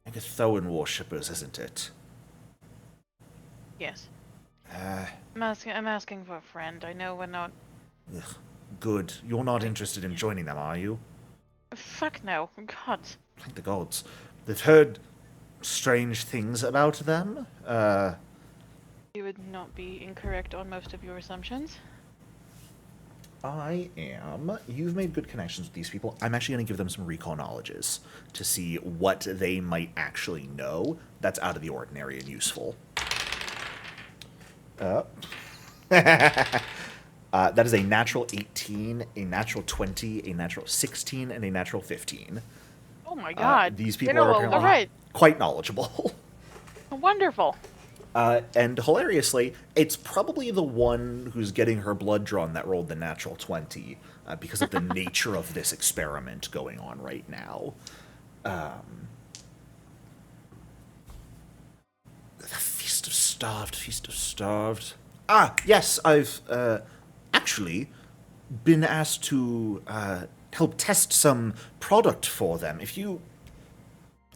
Agathoan worshippers, isn't it? Yes. I'm asking for a friend. I know we're not... Ugh, good. You're not interested in joining them, are you? Fuck no. God. Thank the gods. They've heard strange things about them. You would not be incorrect on most of your assumptions. I am. You've made good connections with these people. I'm actually going to give them some recall knowledges to see what they might actually know that's out of the ordinary and useful. That is a natural 18, a natural 20, a natural 16, and a natural 15. Oh my god. These They people know are all apparently right. quite knowledgeable. Wonderful. And hilariously, it's probably the one who's getting her blood drawn that rolled the natural 20 because of the nature of this experiment going on right now. The Feast of Starved, Feast of Starved. Ah, yes, I've actually been asked to help test some product for them. If you...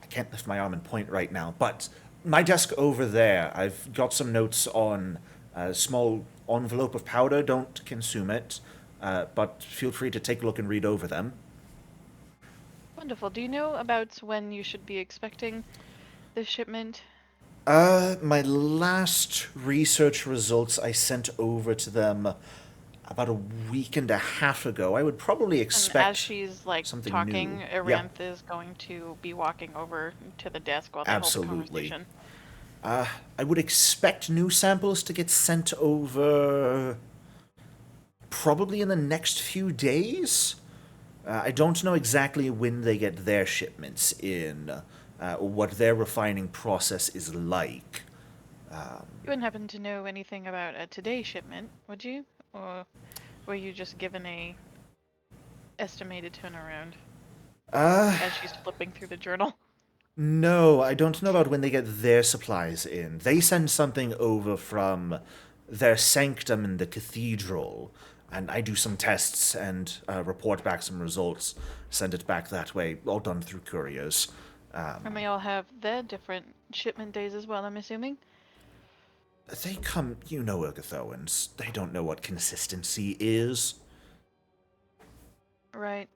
I can't lift my arm and point right now, but my desk over there, I've got some notes on a small envelope of powder. Don't consume it, but feel free to take a look and read over them. Wonderful. Do you know about when you should be expecting this shipment? My last research results I sent over to them about a week and a half ago. I would probably And as expect she's like something talking, new. Aranth is going to be walking over to the desk while they hold the Absolutely. conversation. I would expect new samples to get sent over probably in the next few days. I don't know exactly when they get their shipments in, or what their refining process is like. You wouldn't happen to know anything about today's shipment, would you? Or were you just given a estimated turnaround as she's flipping through the journal? No, I don't know about when they get their supplies in. They send something over from their sanctum in the cathedral, and I do some tests and report back some results, send it back that way, all done through couriers. And they all have their different shipment days as well, I'm assuming? They come, you know, Urgathoans. They don't know what consistency is. Right.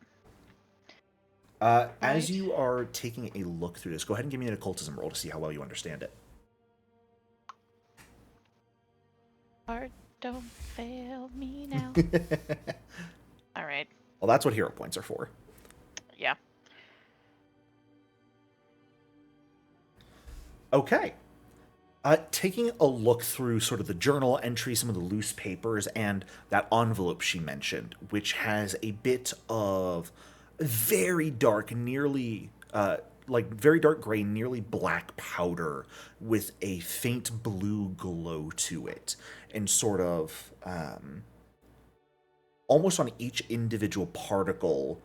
As Right. you are taking a look through this, go ahead and give me an occultism roll to see how well you understand it. Heart, don't fail me now. Alright. Well, that's what hero points are for. Yeah. Okay. Taking a look through sort of the journal entry, some of the loose papers, and that envelope she mentioned, which has a bit of very dark, nearly like very dark gray, nearly black powder with a faint blue glow to it, and sort of almost on each individual particle,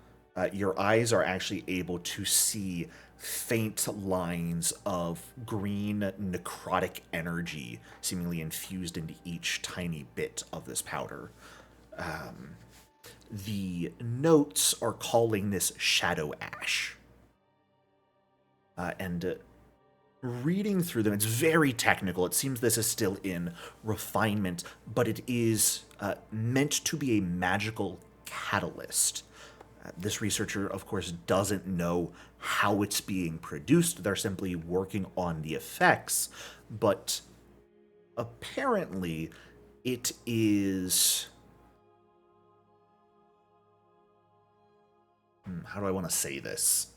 your eyes are actually able to see faint lines of green necrotic energy seemingly infused into each tiny bit of this powder. The notes are calling this shadow ash. And reading through them, it's very technical. It seems this is still in refinement, but it is meant to be a magical catalyst. This researcher, of course, doesn't know how it's being produced. They're simply working on the effects, but apparently it is... How do I want to say this?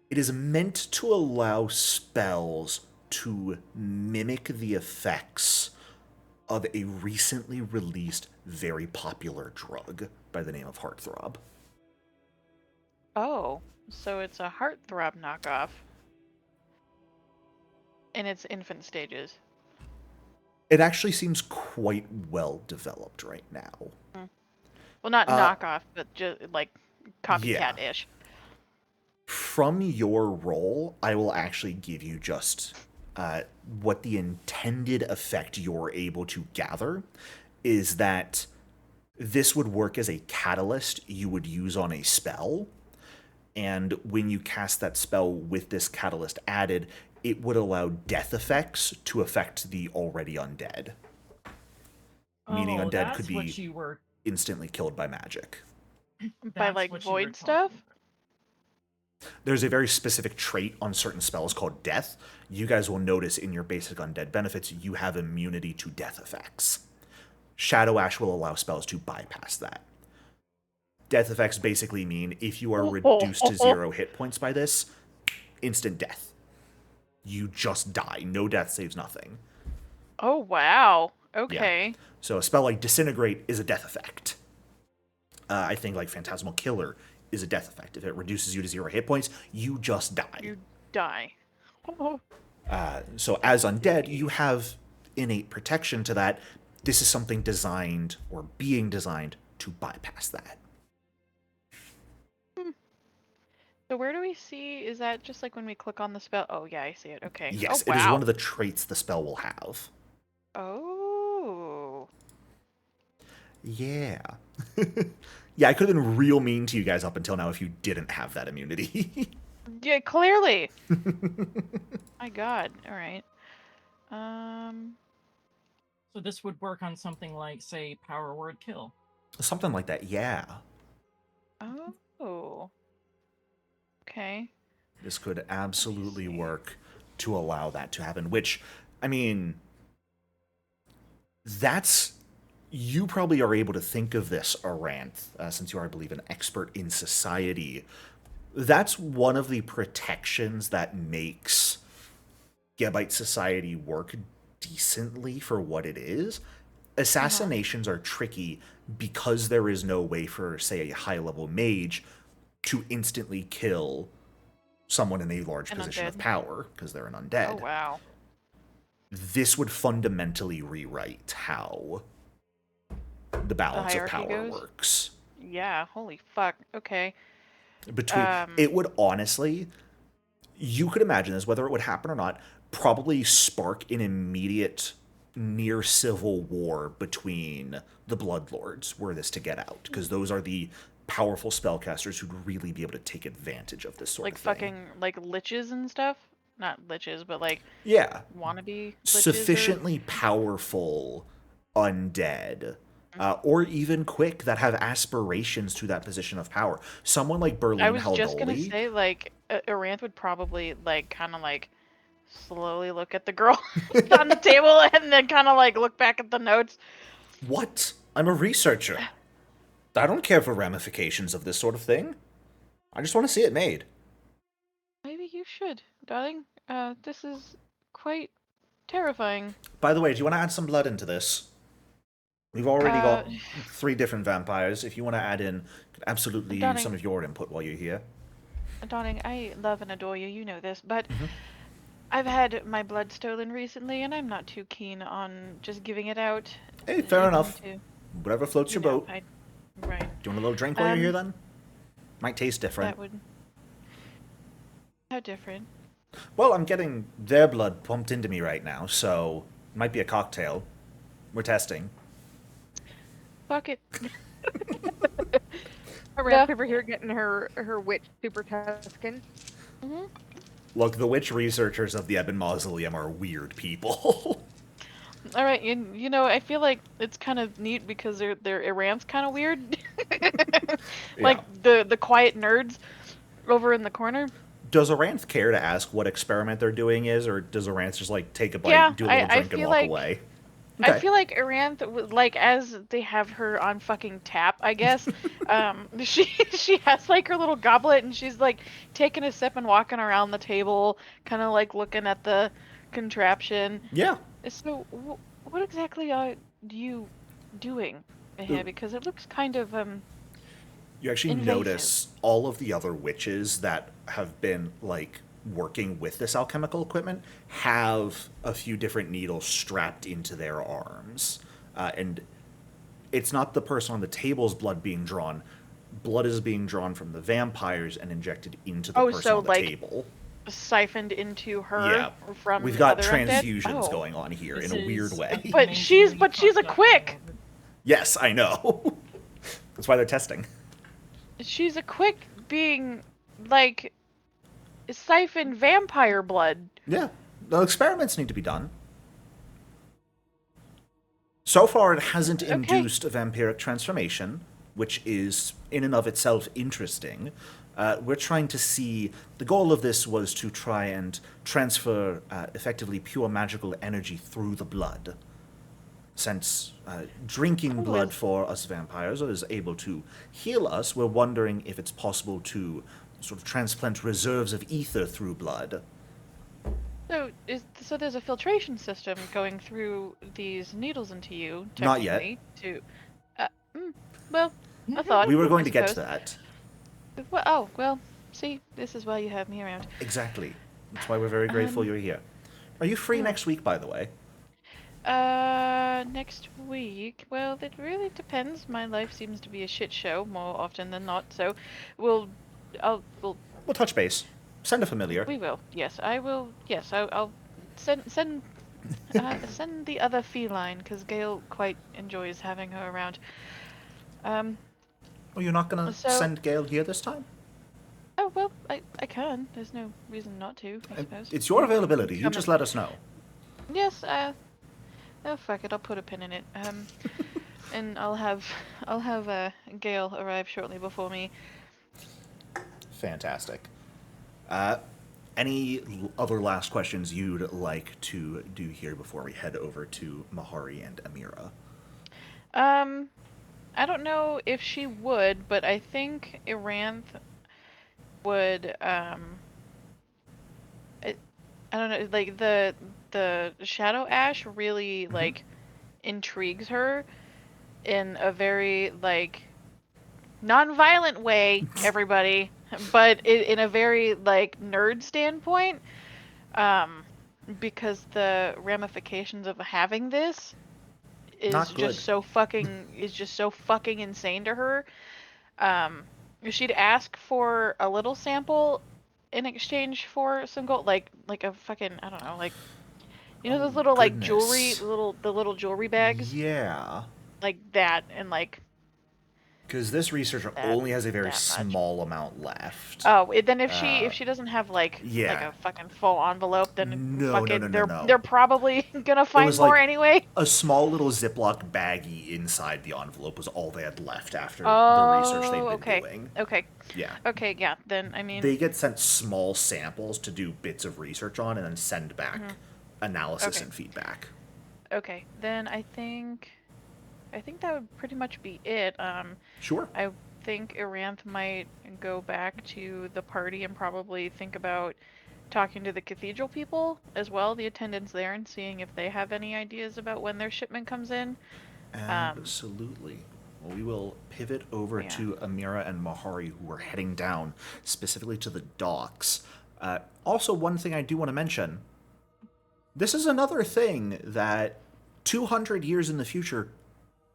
It is meant to allow spells to mimic the effects of a recently released, very popular drug by the name of Heartthrob. Oh, so it's a heartthrob knockoff. In its infant stages. It actually seems quite well developed right now. Well, not Uh, knockoff, but just like copycat-ish. From your roll, I will actually give you just what the intended effect you're able to gather is that this would work as a catalyst you would use on a spell. And when you cast that spell with this catalyst added, it would allow death effects to affect the already undead. Meaning undead could be instantly killed by magic. By like void stuff? There's a very specific trait on certain spells called death. You guys will notice in your basic undead benefits, you have immunity to death effects. Shadow Ash will allow spells to bypass that. Death effects basically mean if you are reduced to 0 hit points by this, instant death. You just die. No death saves nothing. Oh, wow. Okay. Yeah. So a spell like Disintegrate is a death effect. I think like Phantasmal Killer is a death effect. If it reduces you to 0 hit points, you just die. You die. So as undead, you have innate protection to that. This is something designed or being designed to bypass that. So where do we see, is that just like when we click on the spell? Oh, yeah, I see it. Okay. Yes, oh, wow. It is one of the traits the spell will have. Oh. Yeah. Yeah, I could have been real mean to you guys up until now if you didn't have that immunity. Yeah, clearly. My god. All right. So this would work on something like, say, Power Word Kill. Something like that, yeah. Oh. Okay. This could absolutely work to allow that to happen, which, I mean, that's... You probably are able to think of this, Aranth, since you are, I believe, an expert in society. That's one of the protections that makes Gebite society work decently for what it is. Assassinations are tricky because there is no way for, say, a high-level mage to instantly kill someone in a large An position of undead. power, because they're an undead. Oh, wow. This would fundamentally rewrite how the balance of hierarchy power goes? works. Yeah, holy fuck. Okay. Between it would honestly, you could imagine this, whether it would happen or not, probably spark an immediate near civil war between the Bloodlords were this to get out, because those are the powerful spellcasters who'd really be able to take advantage of this sort Like of thing. fucking, like, liches and stuff? Not liches, but like Yeah, wannabe liches sufficiently powerful undead, or even quick, that have aspirations to that position of power. Someone like Berlin I was just gonna Haldoli. say, like, Aranth would probably, like, kind of, like, slowly look at the girl on the table and then kind of, like, look back at the notes. What? I'm a researcher. I don't care for ramifications of this sort of thing. I just want to see it made. Maybe you should, darling. This is quite terrifying. By the way, do you want to add some blood into this? We've already got 3 different vampires. If you want to add in, absolutely use some of your input while you're here. Darling, I love and adore you, you know this, but I've had my blood stolen recently, and I'm not too keen on just giving it out. Hey, fair enough. To, Whatever floats your boat. Right. Do you want a little drink while you're here, then? Might taste different. That would... How different? Well, I'm getting their blood pumped into me right now, so it might be a cocktail. We're testing. Fuck it. Aranth over here getting her witch super Tuscan. Look, the witch researchers of the Ebon Mausoleum are weird people. All right, you know, I feel like it's kind of neat because their Iran's kind of weird. Like the quiet nerds over in the corner. Does Aranth care to ask what experiment they're doing is, or does Aranth just, like, take a bite, do a little drink, and walk away? Okay. I feel like Aranth, like, as they have her on fucking tap, I guess, she has, like, her little goblet, and she's, like, taking a sip and walking around the table, kind of, like, looking at the contraption. Yeah. So, what exactly are you doing here? Because it looks kind of, You actually invasive. notice all of the other witches that have been, like, working with this alchemical equipment have a few different needles strapped into their arms. And it's not the person on the table's blood being drawn. Blood is being drawn from the vampires and injected into the person on the table. Siphoned into her from We've got other transfusions going on here in a weird way. But she's a quick. Yes, I know. That's why they're testing. She's a quick being, like, siphon vampire blood. Yeah, the experiments need to be done. So far, it hasn't induced a vampiric transformation, which is in and of itself interesting. We're trying to see... The goal of this was to try and transfer effectively pure magical energy through the blood. Since drinking blood for us vampires is able to heal us, we're wondering if it's possible to sort of transplant reserves of ether through blood. So there's a filtration system going through these needles into you, Not yet. To, well, I thought... We were going to get to that. Well, see, this is why you have me around. Exactly. That's why we're very grateful you're here. Are you free next week, by the way? Next week? Well, it really depends. My life seems to be a shit show more often than not, so we'll touch base. Send a familiar. We will. Yes, I will. Yes, I'll send send the other feline, because Gale quite enjoys having her around. Oh, you're not gonna send Gale here this time? Oh, well, I can. There's no reason not to, I suppose. It's your availability. You just let us know. Yes, oh, fuck it. I'll put a pin in it. And I'll have Gale arrive shortly before me. Fantastic. Any other last questions you'd like to do here before we head over to Mahari and Amira? I don't know if she would, but I think Iranth would. I don't know, like the Shadow Ash really like intrigues her in a very like non-violent way, everybody, but in a very like nerd standpoint, um, because the ramifications of having this Not good. is just so fucking insane to her. Um, she'd ask for a little sample in exchange for some gold, like a fucking I don't know, like you know Oh, those little like jewelry, goodness. the little jewelry bags, Yeah. like that, and like Because this researcher that only has a very that much. small amount left. Oh, then Uh, if she doesn't have like yeah. a fucking full envelope, then No, fuck no, it, no, no, they're no. probably gonna It find was more like anyway. a small little Ziploc baggie inside the envelope was all they had left after the research they'd Oh, been okay, doing. okay, Yeah. okay, yeah. Then I mean, They get sent small samples to do bits of research on and then send back mhm, analysis okay, and feedback. okay. Then I think that would pretty much be it. Sure. I think Iranth might go back to the party and probably think about talking to the cathedral people as well, the attendants there, and seeing if they have any ideas about when their shipment comes in. Um, Absolutely. Well, we will pivot over yeah. to Amira and Mahari, who are heading down specifically to the docks. Also, one thing I do want to mention this is another thing that 200 years in the future,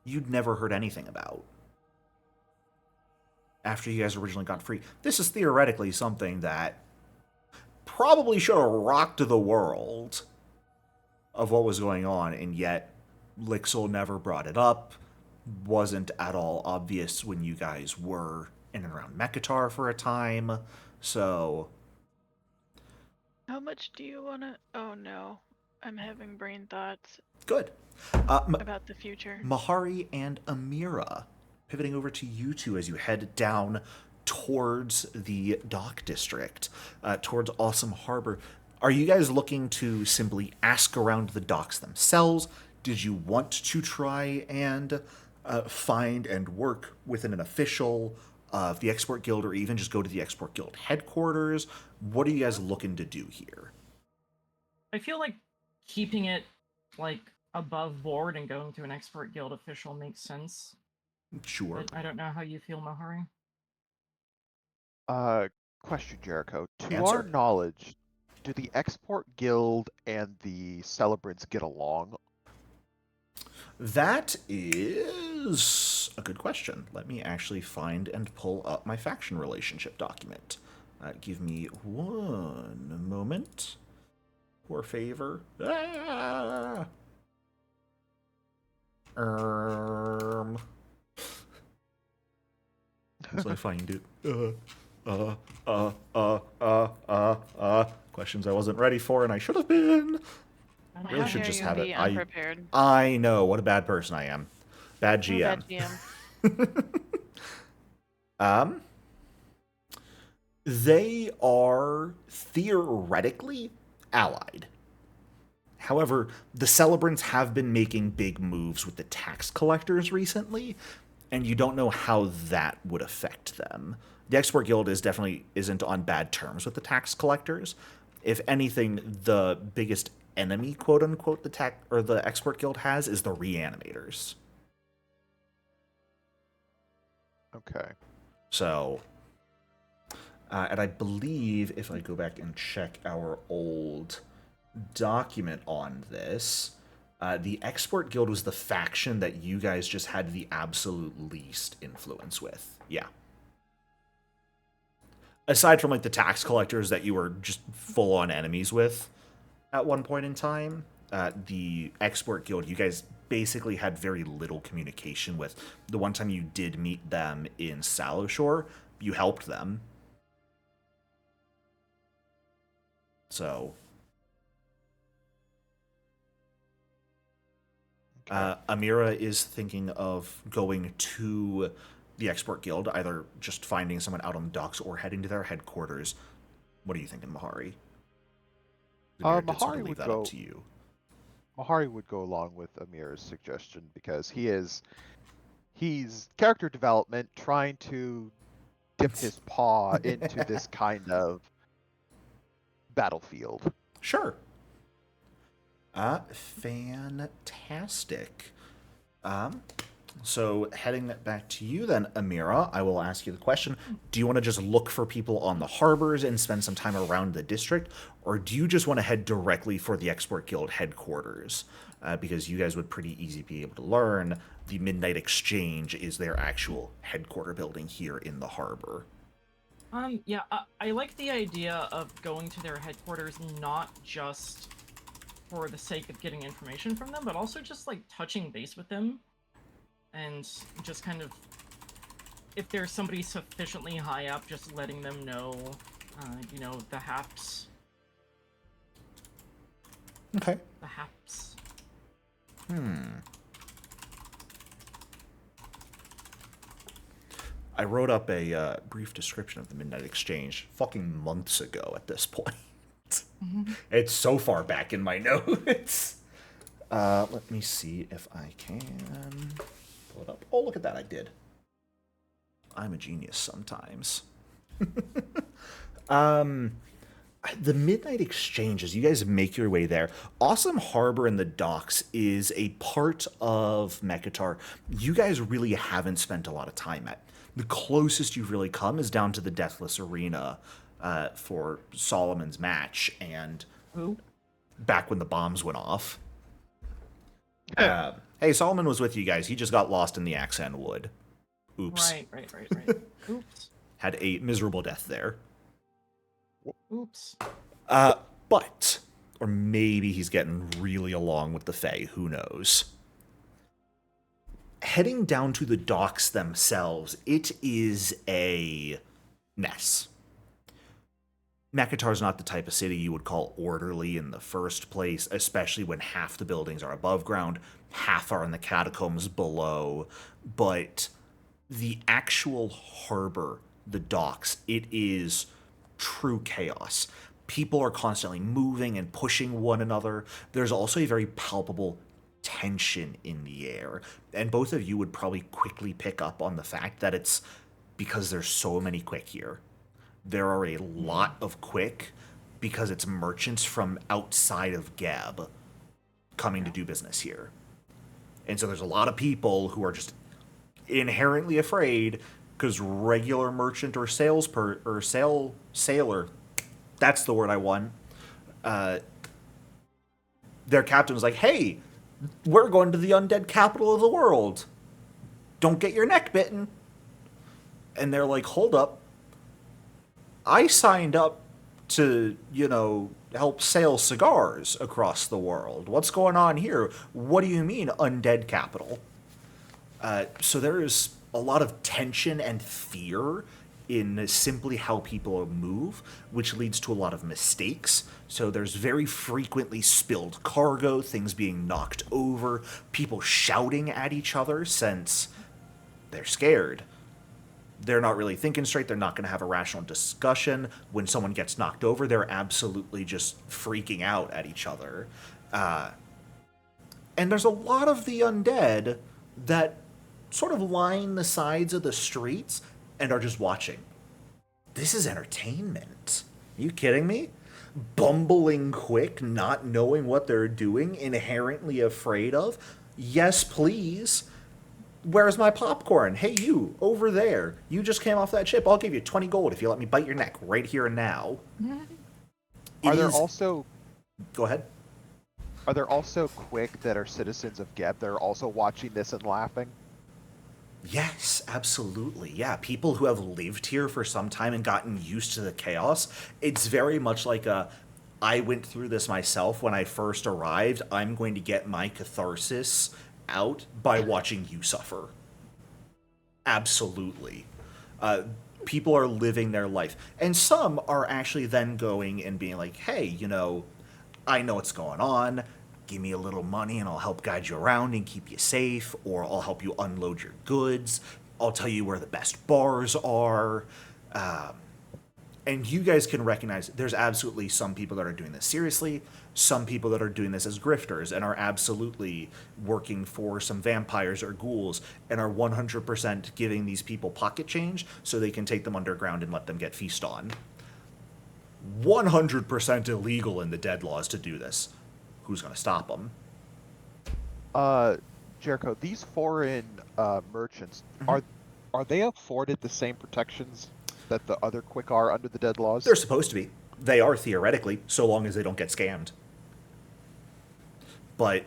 you'd never heard anything about after you guys originally got free. This is theoretically something that probably should have rocked the world of what was going on, and yet Lixil never brought it up. Wasn't at all obvious when you guys were in and around Mekatar for a time. So, How much do you wanna? Oh no, I'm having brain thoughts good. about the future. Mahari and Amira, pivoting over to you two as you head down towards the dock district, towards Awesome Harbor. Are you guys looking to simply ask around the docks themselves? Did you want to try and find and work within an official of the Export Guild, or even just go to the Export Guild headquarters? What are you guys looking to do here? I feel like keeping it like above board and going to an expert guild official makes sense. Sure. But I don't know how you feel, Mahari. Uh, question, Jericho. To our Answer. knowledge, do the Export Guild and the Celebrants get along? That is a good question. Let me actually find and pull up my faction relationship document. Give me one moment. For favor. Ah! As I find it. Questions I wasn't ready for, and I should have been. Really How should dare just you have it. be unprepared? I know what a bad person I am. Bad Oh, GM. bad GM. Um, they are theoretically allied. However, the celebrants have been making big moves with the tax collectors recently, and you don't know how that would affect them. The Export Guild isn't on bad terms with the tax collectors. If anything, the biggest enemy, quote unquote, the Export Guild has is the reanimators. Okay. So, and I believe if I go back and check our old document on this, the Export Guild was the faction that you guys just had the absolute least influence with. Yeah. Aside from like the tax collectors that you were just full on enemies with at one point in time, the Export Guild, you guys basically had very little communication with. The one time you did meet them in Saloshore, you helped them. So Amira is thinking of going to the Export Guild, either just finding someone out on the docks or heading to their headquarters. What are you thinking, Mahari? Amira did sort of Mahari leave would that go. up to you. Mahari would go along with Amir's suggestion because he's character development trying to dip his paw into this kind of battlefield. Sure. Fantastic. So heading back to you then, Amira, I will ask you the question. Do you want to just look for people on the harbors and spend some time around the district? Or do you just want to head directly for the Export Guild headquarters? Because you guys would pretty easily be able to learn the Midnight Exchange is their actual headquarter building here in the harbor. Yeah, I like the idea of going to their headquarters not just for the sake of getting information from them, but also just, like, touching base with them. And just kind of, if there's somebody sufficiently high up, just letting them know, you know, the haps. Okay. The haps. I wrote up a brief description of the Midnight Exchange fucking months ago at this point. It's so far back in my notes. Let me see if I can pull it up. Oh, look at that, I did. I'm a genius sometimes. The Midnight Exchange, as you guys make your way there, Awesome Harbor and the docks is a part of Mekatar you guys really haven't spent a lot of time at. The closest you've really come is down to the Deathless Arena for Solomon's match, and back when the bombs went off. Hey, Solomon was with you guys. He just got lost in the Axan Wood. Oops. Right. Oops. Had a miserable death there. Oops. But, or maybe he's getting really along with the Fae, who knows. Heading down to the docks themselves, it is a mess. Mekatar's not the type of city you would call orderly in the first place, especially when half the buildings are above ground, half are in the catacombs below. But the actual harbor, the docks, it is true chaos. People are constantly moving and pushing one another. There's also a very palpable tension in the air. And both of you would probably quickly pick up on the fact that it's because there's so many quick here. There are a lot of quick because it's merchants from outside of Gab coming to do business here. And so there's a lot of people who are just inherently afraid because regular merchant or sailor, that's the word I want. Their captain was like, hey, we're going to the undead capital of the world. Don't get your neck bitten. And they're like, hold up. I signed up to, help sail cigars across the world. What's going on here? What do you mean, undead capital? So there is a lot of tension and fear in simply how people move, which leads to a lot of mistakes. So there's very frequently spilled cargo, things being knocked over, people shouting at each other since they're scared. They're not really thinking straight. They're not going to have a rational discussion. When someone gets knocked over, they're absolutely just freaking out at each other. And there's a lot of the undead that sort of line the sides of the streets and are just watching. This is entertainment. Are you kidding me? Bumbling quick, not knowing what they're doing, inherently afraid of. Yes, please. Where's my popcorn? Hey, you, over there. You just came off that ship. I'll give you 20 gold if you let me bite your neck right here and now. Are there also... Go ahead. Are there also quick that are citizens of Geb that are also watching this and laughing? Yes, absolutely. Yeah, people who have lived here for some time and gotten used to the chaos. It's very much like I went through this myself when I first arrived. I'm going to get my catharsis out by watching you suffer. Absolutely. People are living their life. And some are actually then going and being like, hey, I know what's going on. give me a little money and I'll help guide you around and keep you safe, or I'll help you unload your goods. I'll tell you where the best bars are. And you guys can recognize there's absolutely some people that are doing this seriously, some people that are doing this as grifters and are absolutely working for some vampires or ghouls and are 100% giving these people pocket change so they can take them underground and let them get feast on. 100% illegal in the dead laws to do this. Who's going to stop them? Jericho, these foreign merchants, Mhm. are they afforded the same protections that the other quick are under the dead laws? They're supposed to be. They are theoretically, so long as they don't get scammed. But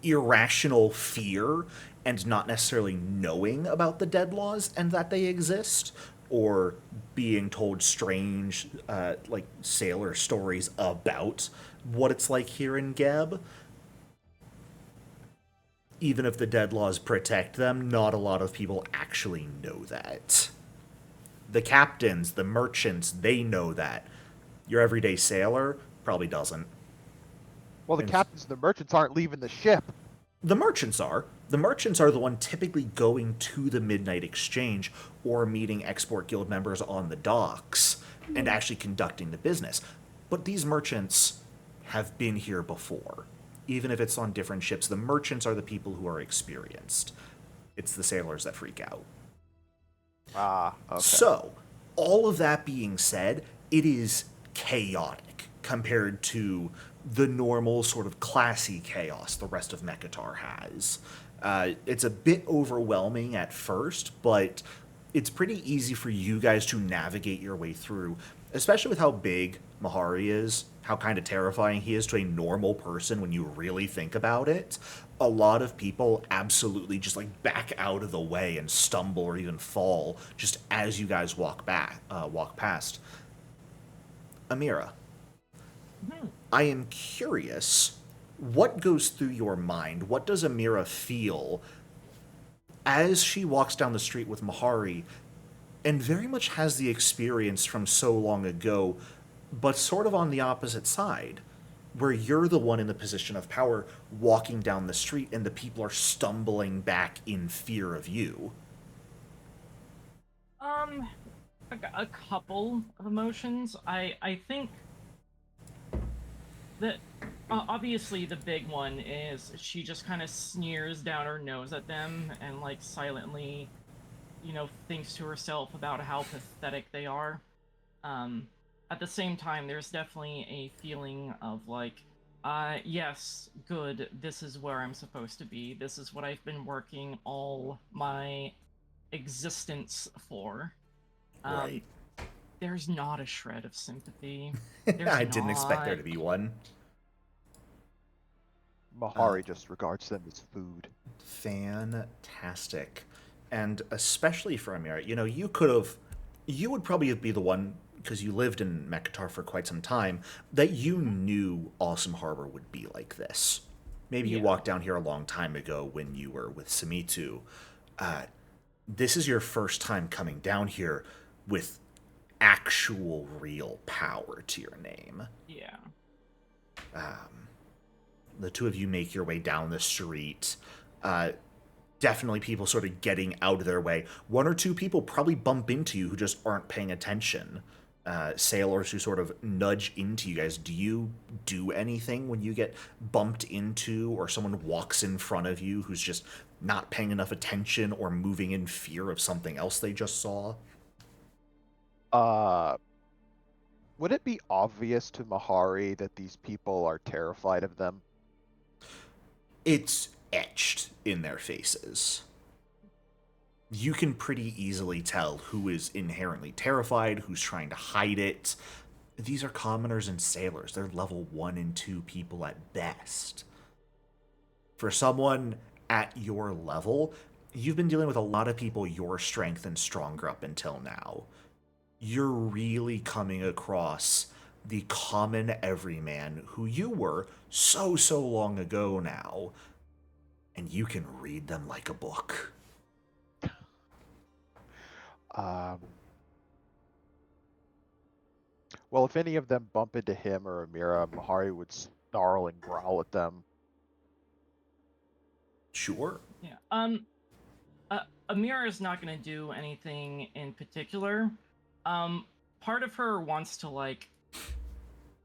irrational fear and not necessarily knowing about the dead laws and that they exist, or being told strange, like sailor stories about what it's like here in Geb. Even if the dead laws protect them, not a lot of people actually know that. The captains, the merchants, they know that. Your everyday sailor probably doesn't. Well, the And captains and the merchants aren't leaving the ship. the merchants are. The merchants are the one typically going to the Midnight Exchange or meeting Export Guild members on the docks and actually conducting the business. But these merchants have been here before. Even if it's on different ships, the merchants are the people who are experienced. It's the sailors that freak out. Ah, okay. So, all of that being said, it is chaotic compared to the normal sort of classy chaos the rest of Mekatar has. It's a bit overwhelming at first, but it's pretty easy for you guys to navigate your way through, especially with how big Mahari is, how kind of terrifying he is to a normal person when you really think about it. A lot of people absolutely just like back out of the way and stumble or even fall just as you guys walk past. Amira, Hmm. I am curious, what goes through your mind? What does Amira feel as she walks down the street with Mahari and very much has the experience from so long ago, but sort of on the opposite side, where you're the one in the position of power walking down the street and the people are stumbling back in fear of you? Um, a couple of emotions. I think that obviously the big one is she just kind of sneers down her nose at them and like silently, thinks to herself about how pathetic they are. Um, at the same time, there's definitely a feeling of like, yes, good, this is where I'm supposed to be. This is what I've been working all my existence for. Right. There's not a shred of sympathy. There's I didn't expect there not. to be one. Mahari just regards them as food. Fantastic. And especially for Amira, you would probably be the one, because you lived in Mekatar for quite some time, that you knew Awesome Harbor would be like this. Maybe you Yeah. walked down here a long time ago when you were with Samitu. This is your first time coming down here with actual real power to your name. Yeah. The two of you make your way down the street. Definitely people sort of getting out of their way. One or two people probably bump into you who just aren't paying attention. Sailors who sort of nudge into you guys. Do you do anything when you get bumped into or someone walks in front of you who's just not paying enough attention or moving in fear of something else they just saw? Uh, would it be obvious to Mahari that these people are terrified of them? It's etched in their faces. You can pretty easily tell who is inherently terrified, who's trying to hide it. These are commoners and sailors. They're level 1 and 2 people at best. For someone at your level, you've been dealing with a lot of people your strength and stronger up until now. You're really coming across the common everyman who you were so long ago now, and you can read them like a book. Well, if any of them bump into him or Amira, Mahari would snarl and growl at them. Sure. Yeah. Amira is not going to do anything in particular. Part of her wants to like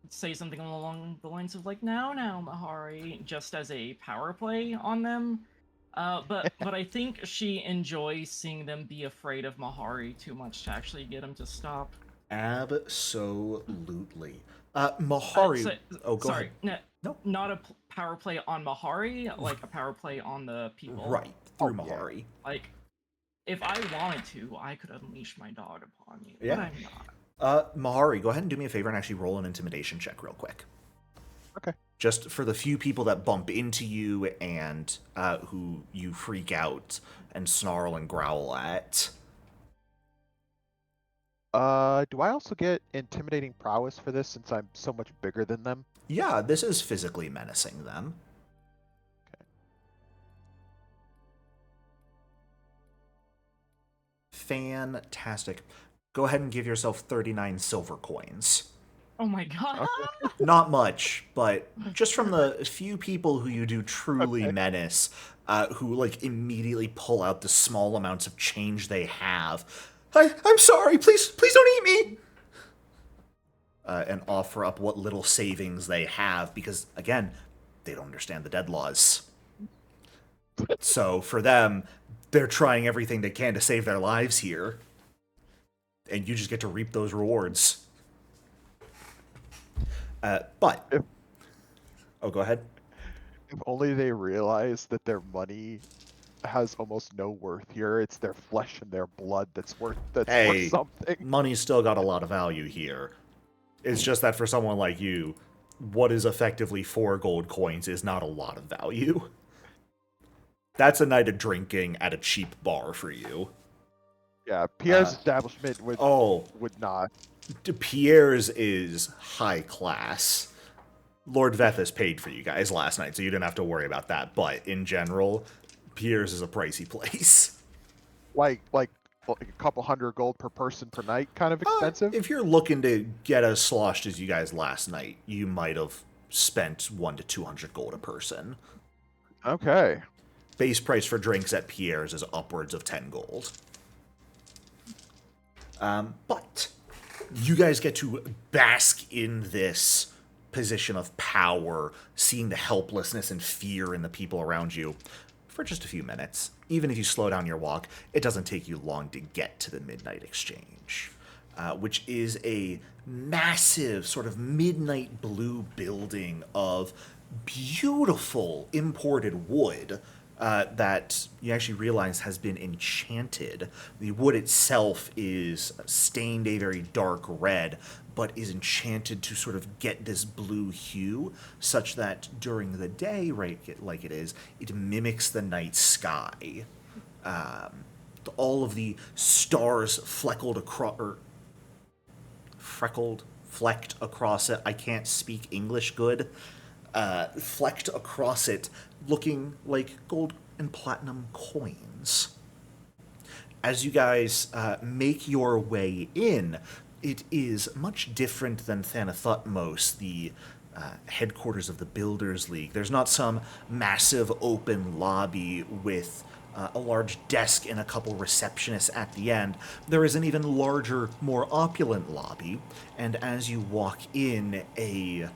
say something along the lines of like, now, Mahari, just as a power play on them. But I think she enjoys seeing them be afraid of Mahari too much to actually get him to stop. Absolutely. Mahari. Go sorry, ahead. No. Not a power play on Mahari, like a power play on the people. Right, through Oh, yeah. Mahari. Like, if I wanted to, I could unleash my dog upon you, Yeah. but I'm not. Mahari, go ahead and do me a favor and actually roll an intimidation check real quick. Okay. Just for the few people that bump into you and who you freak out and snarl and growl at. Do I also get intimidating prowess for this since I'm so much bigger than them? Yeah, this is physically menacing them. Okay. Fantastic. Go ahead and give yourself 39 silver coins. Oh my god! Not much, but just from the few people who you do truly Okay. menace, who like immediately pull out the small amounts of change they have. I'm sorry, please don't eat me! And offer up what little savings they have, because, again, they don't understand the dead laws. So, for them, they're trying everything they can to save their lives here. And you just get to reap those rewards. But... Oh, go ahead. If only they realize that their money has almost no worth here. It's their flesh and their blood that's worth something. Money's still got a lot of value here. It's just that for someone like you, what is effectively 4 gold coins is not a lot of value. That's a night of drinking at a cheap bar for you. Yeah, Pierre's establishment would not. Pierre's is high class. Lord Vethus paid for you guys last night, so you didn't have to worry about that. But in general, Pierre's is a pricey place. Like a couple hundred gold per person per night, kind of expensive. If you're looking to get as sloshed as you guys last night, you might have spent 100 to 200 gold a person. Okay. Base price for drinks at Pierre's is upwards of 10 gold. But you guys get to bask in this position of power, seeing the helplessness and fear in the people around you for just a few minutes. Even if you slow down your walk, it doesn't take you long to get to the Midnight Exchange, which is a massive sort of midnight blue building of beautiful imported wood that you actually realize has been enchanted. The wood itself is stained a very dark red, but is enchanted to sort of get this blue hue, such that during the day, right, like it is, it mimics the night sky. All of the stars flecked across it. I can't speak English good. Flecked across it, looking like gold and platinum coins. As you guys make your way in, it is much different than Thanathutmos, the headquarters of the Builders League. There's not some massive open lobby with a large desk and a couple receptionists at the end. There is an even larger, more opulent lobby, and as you walk in, a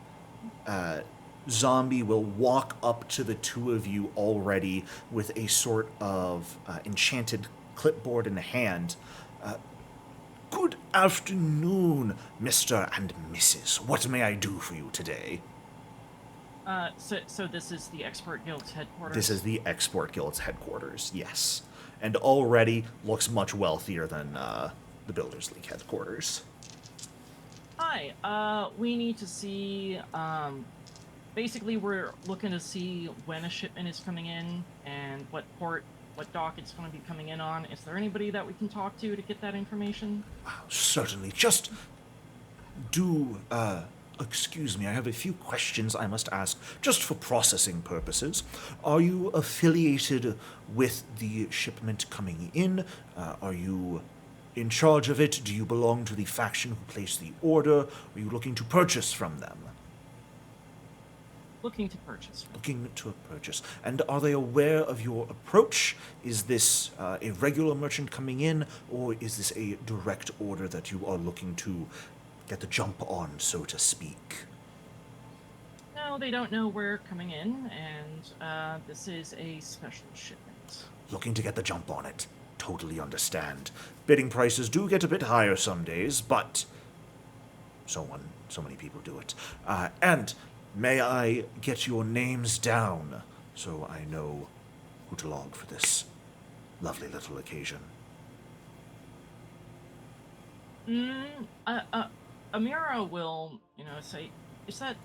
zombie will walk up to the two of you already with a sort of enchanted clipboard in hand. Good afternoon, Mr. and Mrs. What may I do for you today? So this is the Export Guild's headquarters? This is the Export Guild's headquarters, yes. And already looks much wealthier than the Builders League headquarters. Hi, we need to see, basically we're looking to see when a shipment is coming in and what port, what dock it's going to be coming in on. Is there anybody that we can talk to get that information? Certainly. Just do, excuse me, I have a few questions I must ask, just for processing purposes. Are you affiliated with the shipment coming in? Are you in charge of it? Do you belong to the faction who placed the order? Are you looking to purchase from them? looking to purchase. Looking to purchase. And are they aware of your approach? Is this a regular merchant coming in, or is this a direct order that you are looking to get the jump on, so to speak? No, they don't know we're coming in, and this is a special shipment. Looking to get the jump on it. Totally understand. Bidding prices do get a bit higher some days, but so many people do it. And may I get your names down so I know who to log for this lovely little occasion? Amira will, say, is that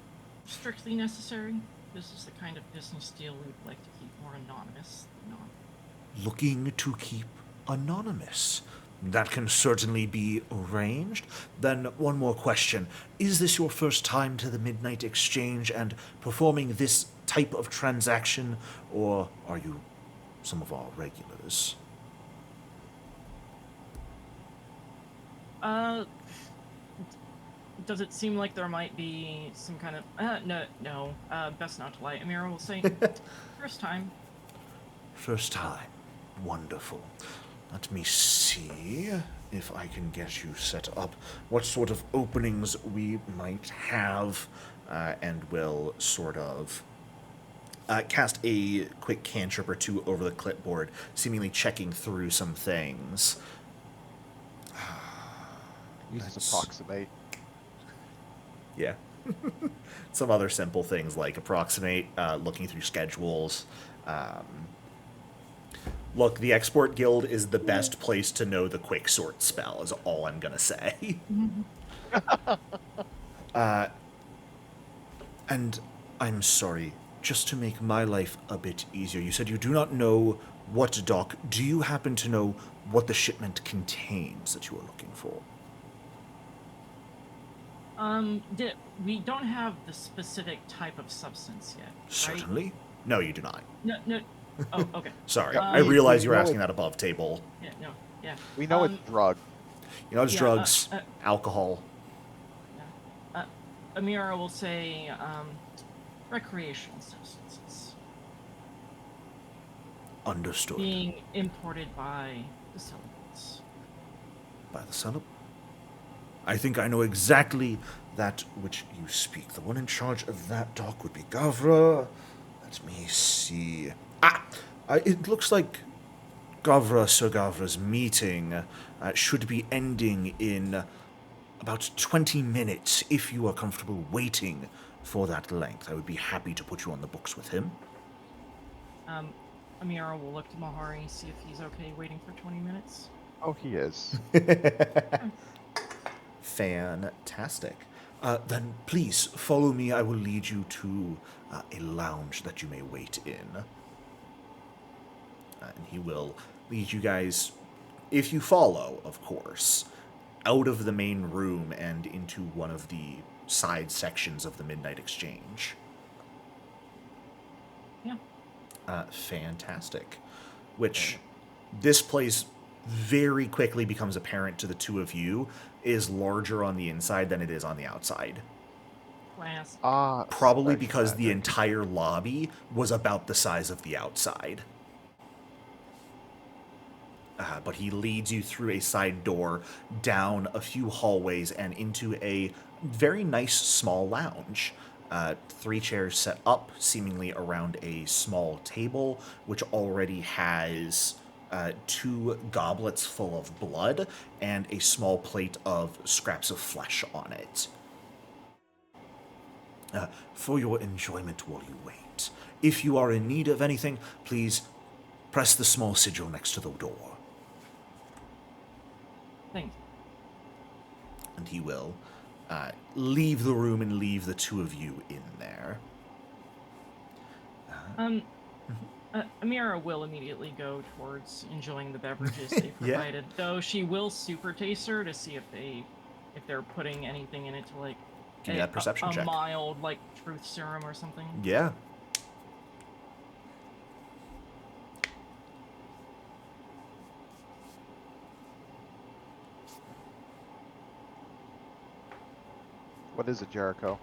strictly necessary? This is the kind of business deal we'd like to keep more anonymous. Looking to keep anonymous. That can certainly be arranged. Then one more question. Is this your first time to the Midnight Exchange and performing this type of transaction, or are you some of our regulars? Does it seem like there might be some kind of... no, best not to lie. Amira will say, first time. First time. Wonderful. Let me see if I can get you set up. What sort of openings we might have, and we'll sort of cast a quick cantrip or two over the clipboard, seemingly checking through some things. Uses approximate. Yeah. Some other simple things like approximate, looking through schedules. Look, the Export Guild is the best place to know the quick sort spell, is all I'm going to say. And I'm sorry, just to make my life a bit easier, you said you do not know what dock. Do you happen to know what the shipment contains that you are looking for? We don't have the specific type of substance yet, right? Certainly. No, you do not. No. Oh, okay. Sorry, Yeah, I realize you were know asking that above table. Yeah, no, yeah. We know it's drug. You know, it's Yeah, drugs, alcohol. Amira will say, recreational substances. Understood. Being imported by the settlements. By the celeb? I think I know exactly that which you speak. The one in charge of that dock would be Gavra. Let me see. It looks like Sir Gavra's meeting should be ending in about 20 minutes. If you are comfortable waiting for that length, I would be happy to put you on the books with him. Amira will look to Mahari, see if he's okay waiting for 20 minutes. Oh, he is. Fantastic. Then please follow me. I will lead you to a lounge that you may wait in. And he will lead you guys, if you follow, of course, out of the main room and into one of the side sections of the Midnight Exchange. Yeah. Fantastic. Which, this place very quickly becomes apparent to the two of you, is larger on the inside than it is on the outside. Class. Probably because the magic. entire lobby was about the size of the outside. But he leads you through a side door, down a few hallways, and into a very nice small lounge. 3 chairs set up, seemingly around a small table, which already has 2 goblets full of blood and a small plate of scraps of flesh on it. For your enjoyment while you wait. If you are in need of anything, please press the small sigil next to the door. Thank you. And he will leave the room and leave the two of you in there. Amira will immediately go towards enjoying the beverages they Yeah. provided, though she will super taster to see if they're putting anything in it to like Give me that perception check. A mild like truth serum or something. Yeah. What is it, Jericho?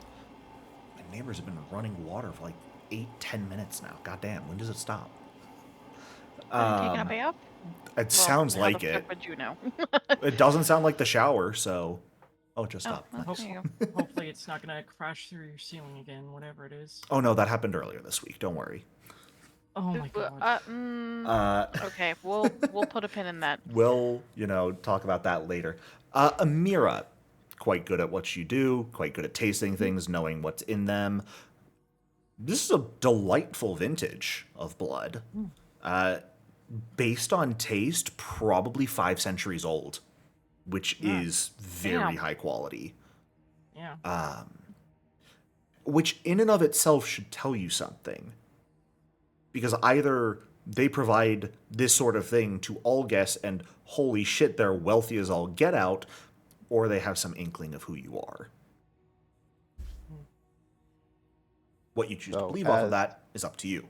I neighbors have been running water for like 8-10 minutes now. Goddamn, when does it stop? Are they taking a bath? It Well, sounds how like the it. fuck would you know? It doesn't sound like the shower, so... Oh, it just Oh, stopped. well, Nice. there you go. Hopefully it's not gonna crash through your ceiling again, whatever it is. Oh no, that happened earlier this week. Don't worry. Oh my god. Okay, we'll put a pin in that. We'll, talk about that later. Amira, quite good at what you do, quite good at tasting things, knowing what's in them. This is a delightful vintage of blood. Based on taste, probably 5 centuries old, which is very Damn. high quality. Yeah. Which in and of itself should tell you something. Because either they provide this sort of thing to all guests and holy shit, they're wealthy as all get out, or they have some inkling of who you are. What you choose to So, believe off of as- that is up to you.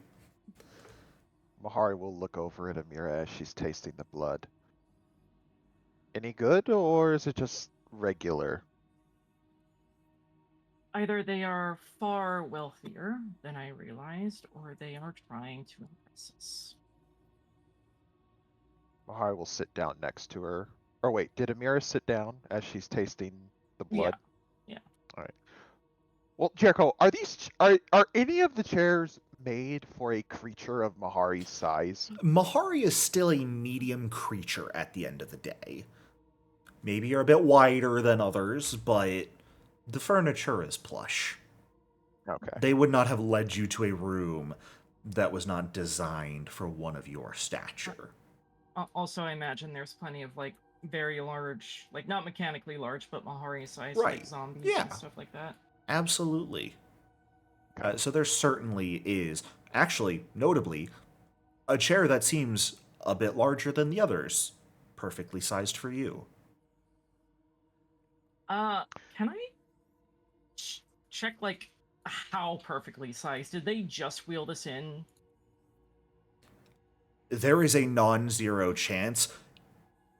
Mahari will look over at Amira as she's tasting the blood. Any good, or is it just regular? Either they are far wealthier than I realized, or they are trying to impress us. Mahari will sit down next to her. Or wait, did Amira sit down as she's tasting the blood? Yeah. All right. Well, Jericho, are any of the chairs made for a creature of Mahari's size? Mahari is still a medium creature at the end of the day. Maybe you're a bit wider than others, but the furniture is plush. Okay. They would not have led you to a room that was not designed for one of your stature. Also, I imagine there's plenty of like very large, like not mechanically large, but Mahari size Right. like zombies Yeah. and stuff like that. Absolutely. Okay. So there certainly is, actually, notably, a chair that seems a bit larger than the others, perfectly sized for you. Can I check like how perfectly sized? Did they just wheel this in? There is a non-zero chance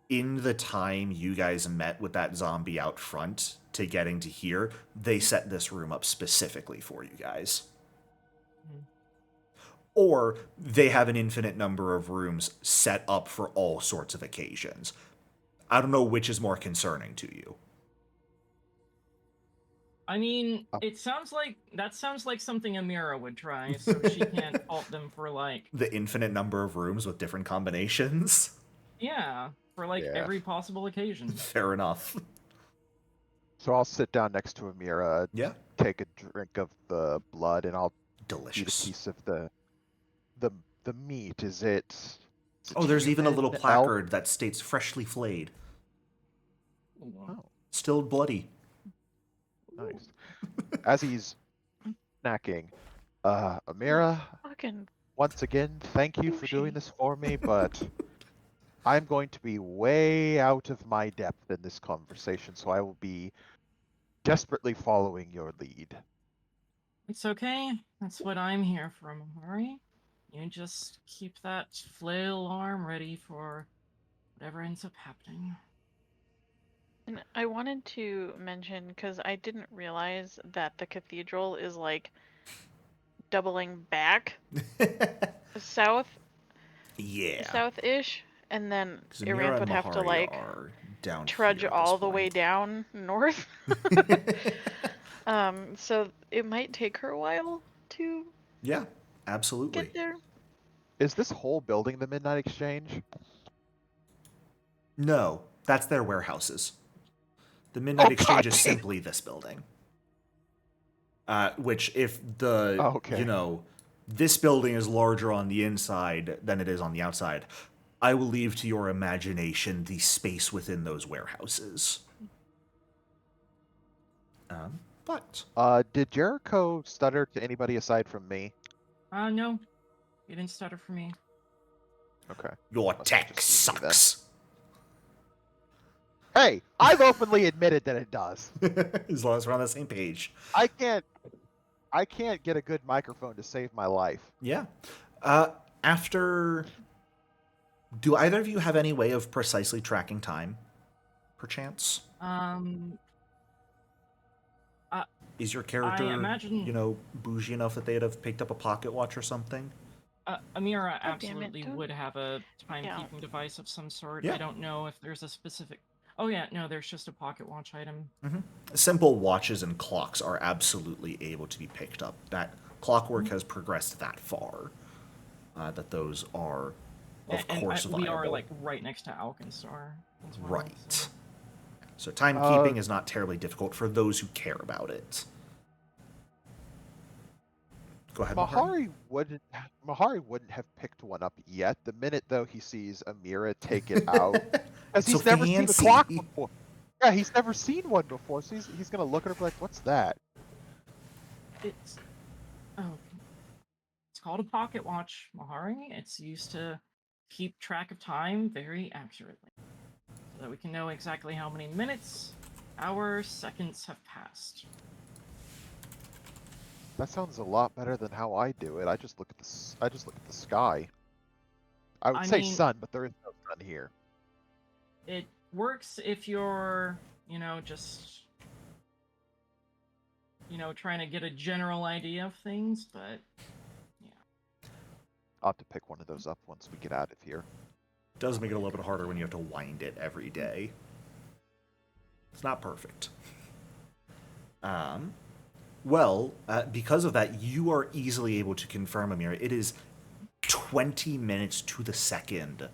in the time you guys met with that zombie out front to getting to here, they set this room up specifically for you guys. Or they have an infinite number of rooms set up for all sorts of occasions. I don't know which is more concerning to you. I mean, it sounds like something Amira would try, so she can't fault them for like The infinite number of rooms with different combinations? for like Yeah. every possible occasion. Fair enough. So I'll sit down next to Amira, Yeah. take a drink of the blood, and I'll eat a Delicious. piece of the meat. Is it Oh, there's even a human, little elf? placard that states freshly flayed. Oh, Still bloody. nice. As he's snacking, Amira, Fucking once again, thank you for doing Douchey. this for me, but I'm going to be way out of my depth in this conversation, so I will be desperately following your lead. It's okay. That's what I'm here for, Mahari. You just keep that flail arm ready for whatever ends up happening. And I wanted to mention, because I didn't realize that the cathedral is like doubling back south, Yeah. south-ish, and then 'Cause Iran Amira would and have to Mahari like are down trudge here at all this the way point. down north. So it might take her a while to Yeah, absolutely. get there. Is this whole building the Midnight Exchange? No, that's their warehouses. The Midnight Oh, Exchange God is damn. simply this building. Which, if the, Oh, okay. this building is larger on the inside than it is on the outside, I will leave to your imagination the space within those warehouses. But Did Jericho stutter to anybody aside from me? No. You didn't stutter for me. Okay. your Must tech just be me then. sucks. Hey, I've openly admitted that it does. As long as we're on the same page. I can't get a good microphone to save my life. Yeah. Do either of you have any way of precisely tracking time, perchance? Is your character, imagine- bougie enough that they'd have picked up a pocket watch or something? Amira God damn it, absolutely don't- would have a Yeah. timekeeping device of some sort. Yeah. I don't know if there's a specific. Oh yeah, no, there's just a pocket watch item. Simple watches and clocks are absolutely able to be picked up. That clockwork has progressed that far that those are, of course, we are viable. like right next to Alkenstar. As well, Right. So timekeeping is not terribly difficult for those who care about it. Go ahead, Mahari. Mahari wouldn't have picked one up yet. The minute though he sees Amira take it out, because he's So never seen a fancy. clock before. Yeah, he's never seen one before, so he's gonna look at her and be like, "What's that?" It's it's called a pocket watch, Mahari. It's used to keep track of time very accurately, so that we can know exactly how many minutes, hours, seconds have passed. That sounds a lot better than how I do it. I just look at the sky. I would I say mean- sun, but there is no sun here. It works if you're, just, trying to get a general idea of things, but I'll have to pick one of those up once we get out of here. Does make it a little bit harder when you have to wind it every day. It's not perfect. Because of that, you are easily able to confirm, Amira, it is 20 minutes to the second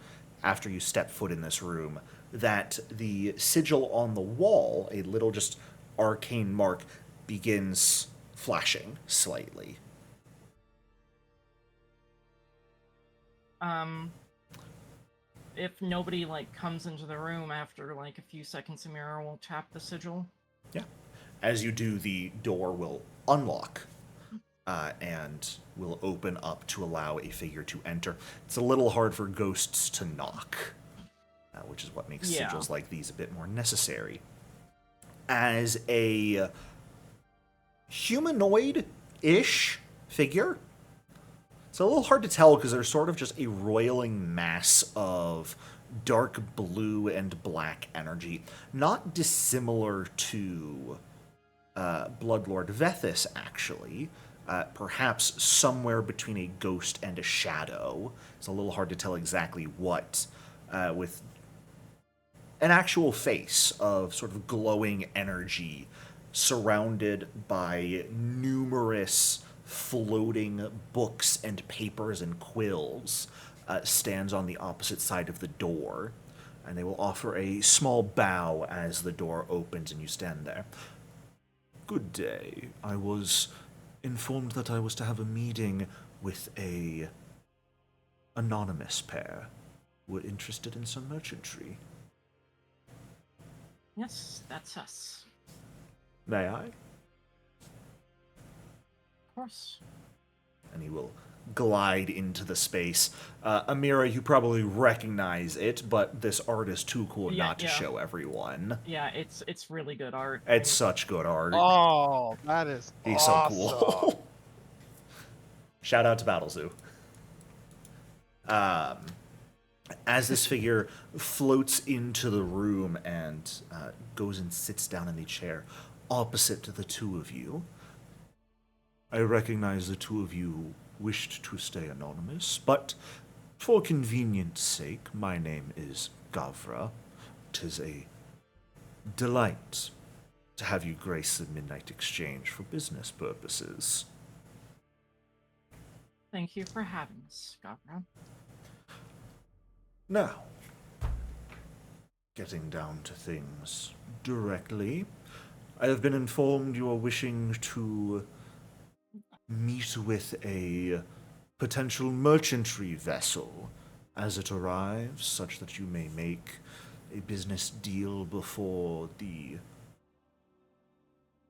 after you step foot in this room that the sigil on the wall, a little just arcane mark, begins flashing slightly. If nobody comes into the room after a few seconds, Amira will tap the sigil. Yeah. As you do, the door will unlock and will open up to allow a figure to enter. It's a little hard for ghosts to knock, which is what makes Yeah. sigils like these a bit more necessary. As a humanoid-ish figure, it's a little hard to tell because there's sort of just a roiling mass of dark blue and black energy, not dissimilar to Bloodlord Vethis, actually. Perhaps somewhere between a ghost and a shadow. It's a little hard to tell exactly what, with an actual face of sort of glowing energy surrounded by numerous floating books and papers and quills, stands on the opposite side of the door, and they will offer a small bow as the door opens and you stand there. Good day. I was informed that I was to have a meeting with a anonymous pair who were interested in some merchantry. Yes, that's us. May I? Of course. And he will glide into the space. Amira, you probably recognize it, but this art is too cool not to show everyone. Yeah, it's really good art. It's such good art. Oh, that is He's awesome. so cool. Shout out to Battlezoo. As this figure floats into the room and goes and sits down in the chair opposite to the two of you, I recognize the two of you wished to stay anonymous, but for convenience sake, my name is Gavra. 'Tis a delight to have you grace the Midnight Exchange for business purposes. Thank you for having us, Gavra. Now, getting down to things directly, I have been informed you are wishing to meet with a potential merchantry vessel as it arrives, such that you may make a business deal before the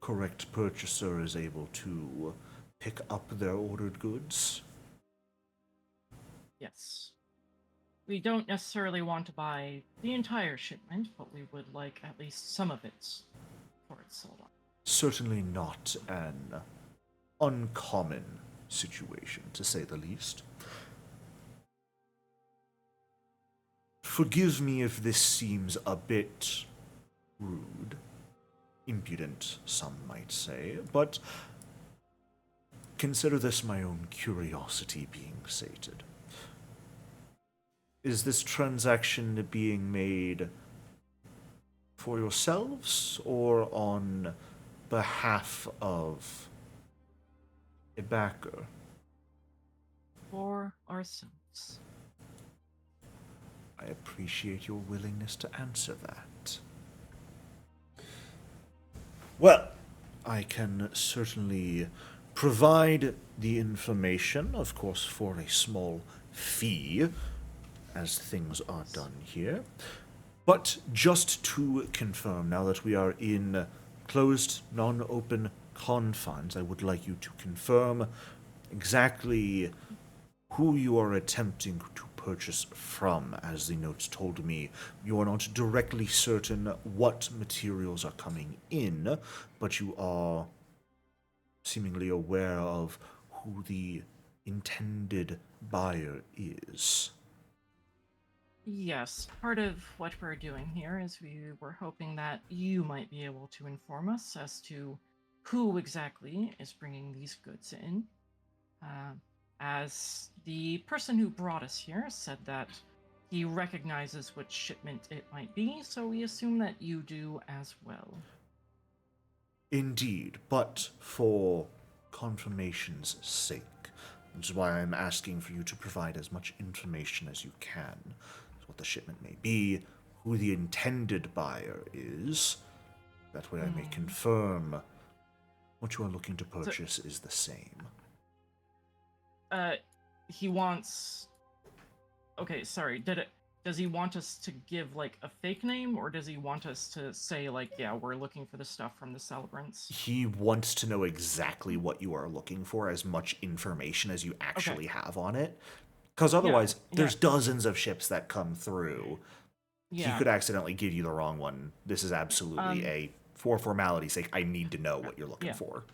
correct purchaser is able to pick up their ordered goods. Yes. We don't necessarily want to buy the entire shipment, but we would like at least some of it before it's sold on. Certainly not an uncommon situation, to say the least. Forgive me if this seems a bit rude. impudent, some might say, but consider this my own curiosity being sated. Is this transaction being made for yourselves or on behalf of a backer? For ourselves. I appreciate your willingness to answer that. Well, I can certainly provide the information, of course, for a small fee, as things are done here. But just to confirm, now that we are in closed, non-open confines, I would like you to confirm exactly who you are attempting to purchase from. As the notes told me, you are not directly certain what materials are coming in, but you are seemingly aware of who the intended buyer is. Yes, part of what we're doing here is we were hoping that you might be able to inform us as to who exactly is bringing these goods in. As the person who brought us here said that he recognizes which shipment it might be, so we assume that you do as well. Indeed, but for confirmation's sake, which is why I'm asking for you to provide as much information as you can. What the shipment may be, who the intended buyer is. That way I may confirm what you are looking to purchase is the same. He wants... Okay, sorry, does he want us to give, like, a fake name, or does he want us to say, like, yeah, we're looking for the stuff from the Celebrants? He wants to know exactly what you are looking for, as much information as you actually have on it. Because otherwise, there's dozens of ships that come through. Yeah. He could accidentally give you the wrong one. This is absolutely for formality's sake, I need to know what you're looking for.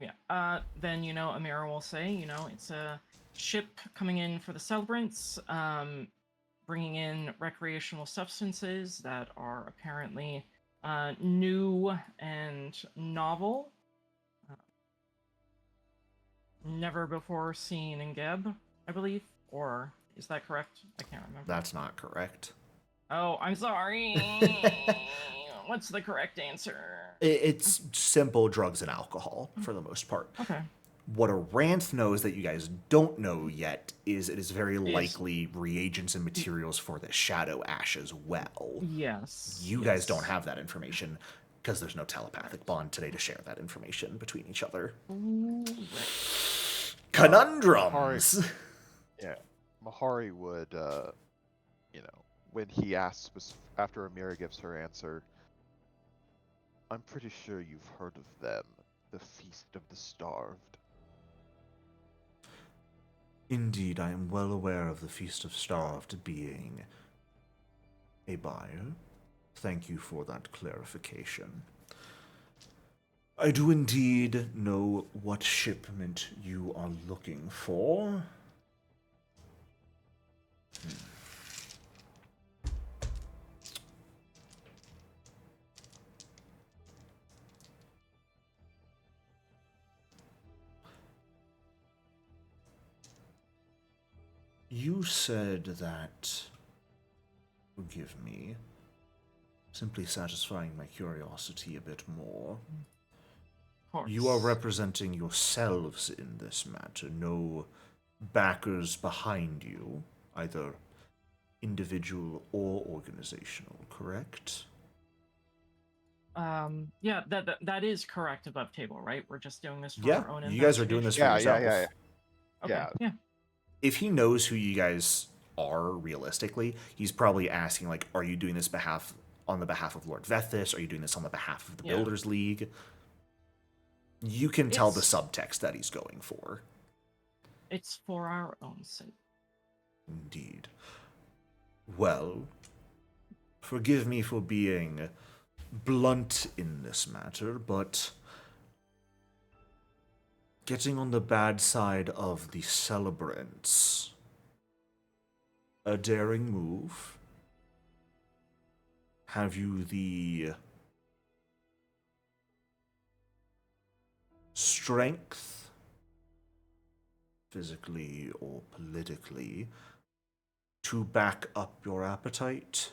Yeah. Then, Amira will say, it's a ship coming in for the Celebrants, bringing in recreational substances that are apparently new and novel. Never before seen in Geb, I believe. Or is that correct? I can't remember. That's not correct. Oh, I'm sorry. What's the correct answer? It's simple drugs and alcohol, for the most part. Okay. What a Ranth knows that you guys don't know yet is it is very likely reagents and materials for the Shadow Ash as well. Yes. You guys don't have that information, because there's no telepathic bond today to share that information between each other. Right. Conundrums! Mahari would, when he asks, after Amira gives her answer, I'm pretty sure you've heard of them, the Feast of the Starved. Indeed, I am well aware of the Feast of Starved being a buyer. Thank you for that clarification. I do indeed know what shipment you are looking for. You said that, forgive me, simply satisfying my curiosity a bit more. Of course. You are representing yourselves in this matter, no backers behind you, either individual or organizational, correct? Yeah, that is correct above table, right? We're just doing this for Yeah, our own you guys are doing this for investigation? yourself. Okay, Yeah. yeah. If he knows who you guys are realistically, he's probably asking, like, are you doing this on the behalf of Lord Vethis? Are you doing this on the behalf of the Builders League? You can tell the subtext that he's going for. It's for our own sake. Indeed. Well, forgive me for being blunt in this matter, but getting on the bad side of the celebrants, a daring move. Have you the strength, physically or politically, to back up your appetite?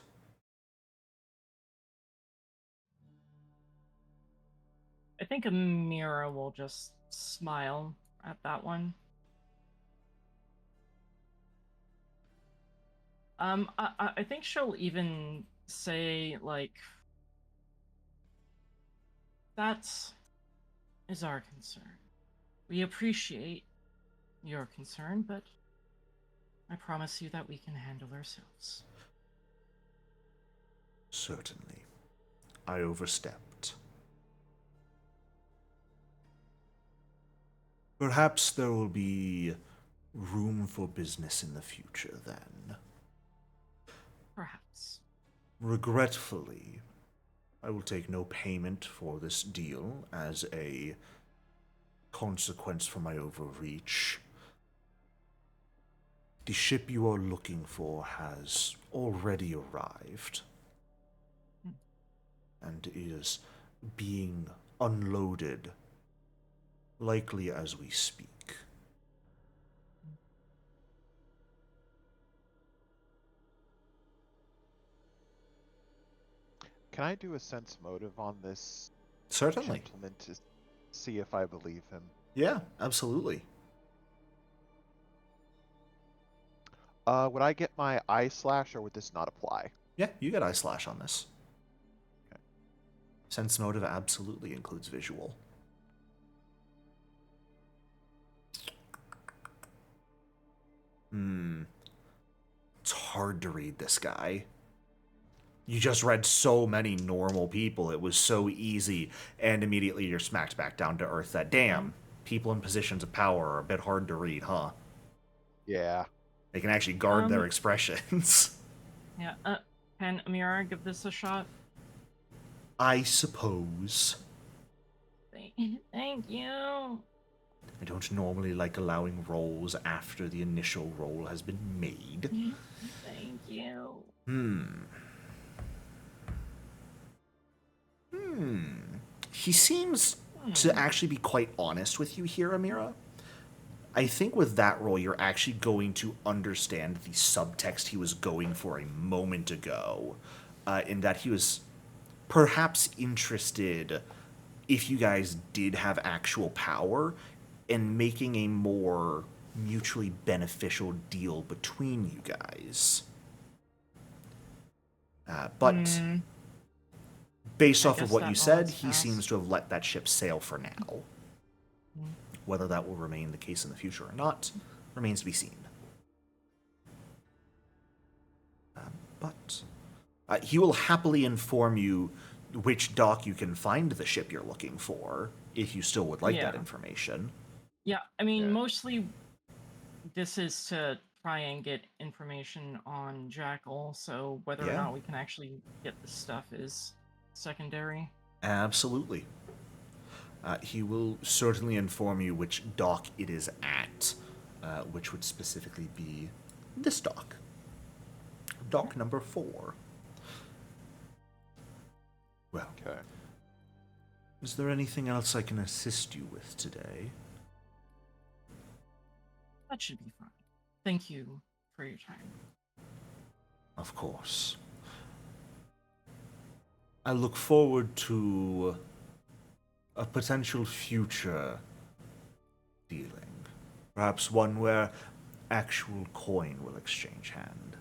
I think Amira will just smile at that one. I think she'll even say, like, that is our concern. We appreciate your concern, but I promise you that we can handle ourselves. Certainly. I overstepped. Perhaps there will be room for business in the future then. Perhaps. Regretfully, I will take no payment for this deal as a consequence for my overreach. The ship you are looking for has already arrived and is being unloaded, likely as we speak. Can I do a sense motive on this Certainly. gentleman to see if I believe him? Yeah, absolutely. Would I get my eye slash, or would this not apply? Yeah, you get eye slash on this. Okay. Sense motive absolutely includes visual. It's hard to read this guy. You just read so many normal people. It was so easy, and immediately you're smacked back down to earth that, damn, people in positions of power are a bit hard to read, huh? Yeah. They can actually guard their expressions. Yeah, can Amira give this a shot? I suppose. Thank you. I don't normally like allowing rolls after the initial roll has been made. Thank you. He seems to actually be quite honest with you here, Amira. I think with that roll, you're actually going to understand the subtext he was going for a moment ago, in that he was perhaps interested, if you guys did have actual power, in making a more mutually beneficial deal between you guys. But based off of what you said, he seems to have let that ship sail for now. Whether that will remain the case in the future or not remains to be seen. But he will happily inform you which dock you can find the ship you're looking for, if you still would like that information. Yeah, I mean, mostly this is to try and get information on Jackal, so whether or not we can actually get this stuff is secondary. Absolutely. He will certainly inform you which dock it is at, which would specifically be this dock. Dock number 4. Well, Okay. is there anything else I can assist you with today? That should be fine. Thank you for your time. Of course. I look forward to a potential future dealing. Perhaps one where actual coin will exchange hand.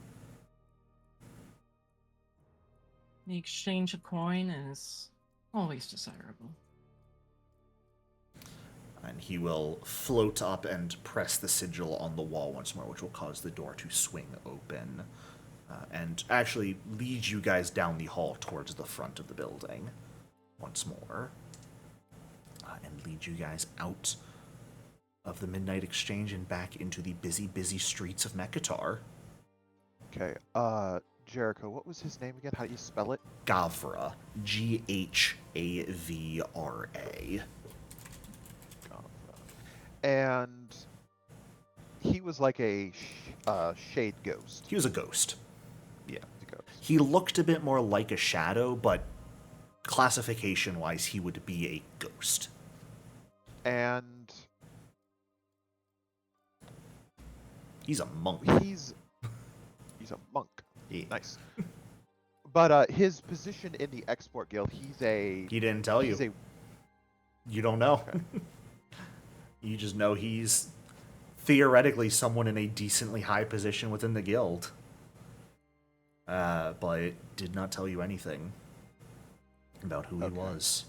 The exchange of coin is always desirable. And he will float up and press the sigil on the wall once more, which will cause the door to swing open. And actually lead you guys down the hall towards the front of the building once more. And lead you guys out of the Midnight Exchange and back into the busy, busy streets of Mekatar. Okay. Jericho, what was his name again? How do you spell it? Gavra. Ghavra. And he was like a shade ghost. He was a ghost. Yeah. A ghost. He looked a bit more like a shadow, but classification-wise, he would be a ghost. and He's a monk. he's a monk. Yeah. Nice. But his position in the export guild, He didn't tell you. You don't know. Okay. You just know he's theoretically someone in a decently high position within the guild. But did not tell you anything about who he was.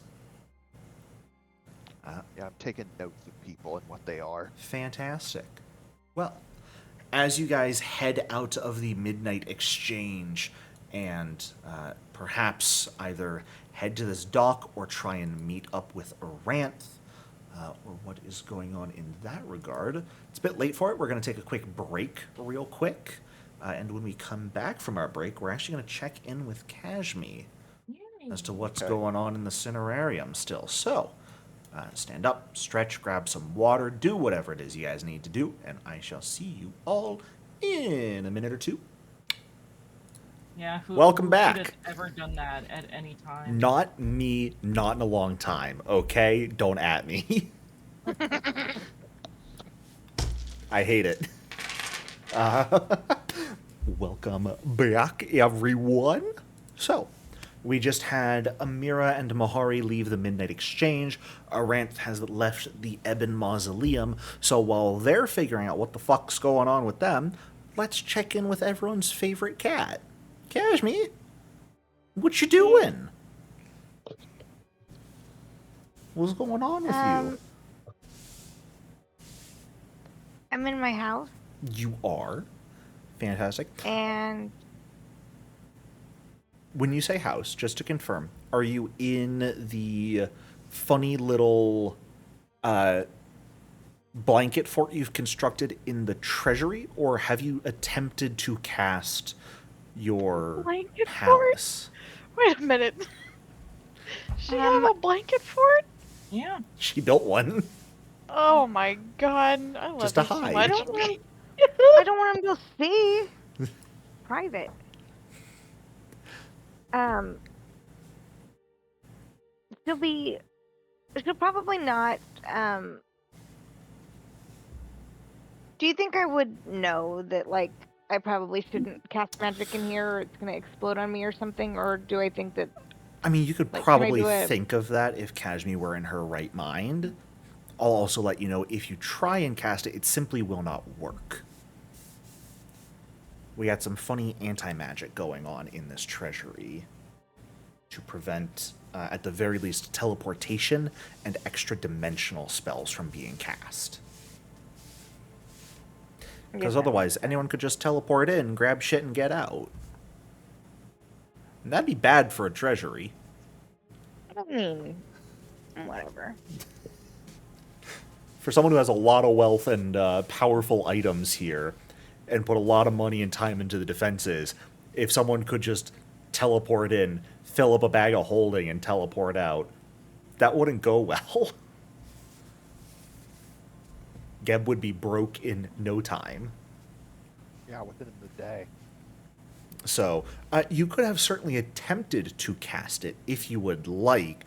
Yeah, I'm taking notes of people and what they are. Fantastic. Well, as you guys head out of the Midnight Exchange and perhaps either head to this dock or try and meet up with Aranth, or what is going on in that regard, it's a bit late for it. We're going to take a quick break real quick. And when we come back from our break, we're actually going to check in with Kashmi as to what's Okay. going on in the Cinerarium still. So, stand up, stretch, grab some water, do whatever it is you guys need to do, and I shall see you all in a minute or two. Yeah. Welcome who back. could have ever done that at any time? Not me, not in a long time, okay? Don't at me. I hate it. Welcome back, everyone. So, we just had Amira and Mahari leave the Midnight Exchange. Aranth has left the Ebon Mausoleum. So while they're figuring out what the fuck's going on with them, let's check in with everyone's favorite cat. Kashmi, what you doing? What's going on with you? I'm in my house, You are. Fantastic. and When you say house, just to confirm, are you in the funny little blanket fort you've constructed in the treasury, or have you attempted to cast your Blanket house? Wait a minute. She have Um, a blanket fort? Yeah. She built one. Oh my god. I love Just to you so hide. much. I don't want him to see. Private. She'll probably not. Do you think I would know that, like, I probably shouldn't cast magic in here, or it's gonna explode on me or something, or do I think that? I mean, you could Like, can I probably do it? think of that if Kashmi were in her right mind. I'll also let you know, if you try and cast it, it simply will not work. We got some funny anti-magic going on in this treasury to prevent, at the very least, teleportation and extra-dimensional spells from being cast. Because Yes, otherwise, anyone could just teleport in, grab shit, and get out. And that'd be bad for a treasury. I mean, whatever. For someone who has a lot of wealth and powerful items here, and put a lot of money and time into the defenses, if someone could just teleport in, fill up a bag of holding, and teleport out, that wouldn't go well. Geb would be broke in no time. Yeah, within the day. So, you could have certainly attempted to cast it if you would like,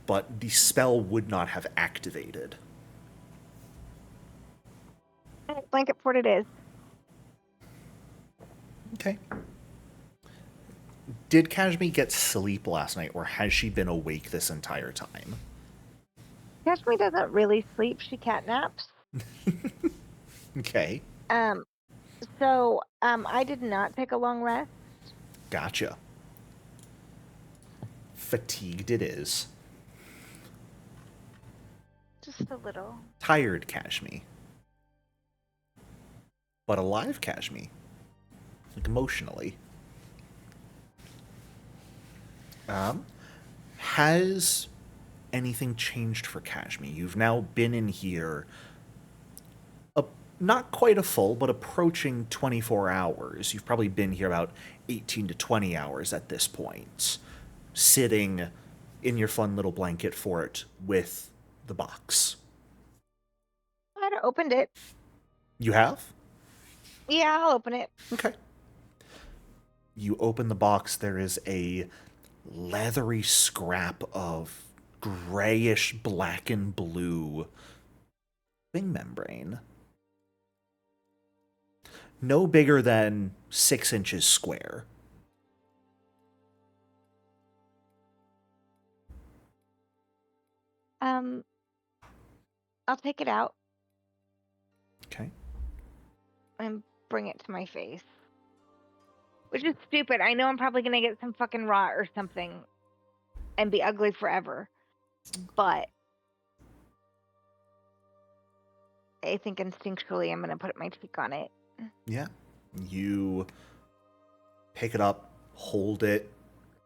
but the spell would not have activated. Blanket fort it is. Okay. Did Kashmi get sleep last night, or has she been awake this entire time? Kashmi doesn't really sleep. She catnaps. Okay. So, I did not take a long rest. Gotcha. Fatigued it is. Just a little. Tired Kashmi. But alive Kashmi. Like emotionally. Has anything changed for Kashmi? You've now been in here not quite a full, but approaching 24 hours. You've probably been here about 18 to 20 hours at this point, sitting in your fun little blanket fort with the box. I'd opened it. You have? Yeah, I'll open it. Okay. You open the box, there is a leathery scrap of grayish black and blue wing membrane. No bigger than 6 inches square. I'll take it out Okay. and bring it to my face. Which is stupid. I know I'm probably gonna get some fucking rot or something and be ugly forever. But I think instinctually I'm gonna put my cheek on it. Yeah. You pick it up, hold it.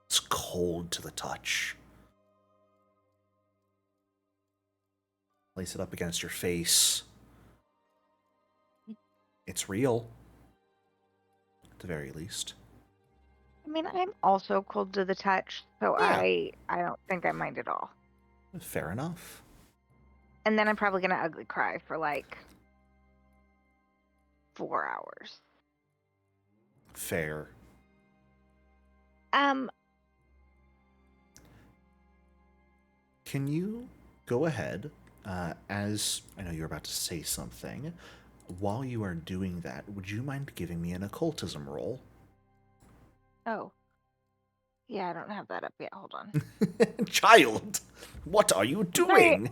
It's cold to the touch. Place it up against your face. It's real. At the very least. I mean, I'm also cold to the touch, so Yeah. I don't think I mind at all. Fair enough. And then I'm probably gonna ugly cry for like 4 hours. Fair. Can you go ahead, as I know you're about to say something, while you are doing that, would you mind giving me an occultism roll? Oh. Yeah, I don't have that up yet. Hold on. Child, what are you doing?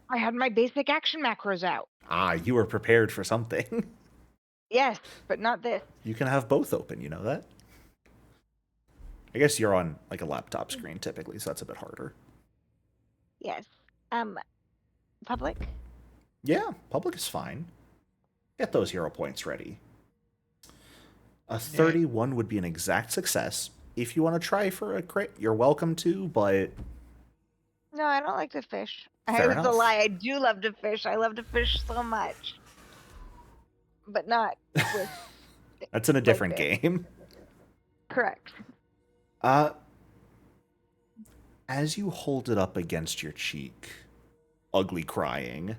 I had my basic action macros out. Ah, you were prepared for something. Yes, but not this. You can have both open, you know that? I guess you're on like a laptop screen typically, so that's a bit harder. Yes. Public? Yeah, public is fine. Get those hero points ready. A 31 would be an exact success. If you want to try for a crit, you're welcome to, but No, I don't like to fish. Fair It's a enough. lie. I do love to fish. I love to fish so much. But not with that's in a different this. game. Correct. As you hold it up against your cheek, ugly crying,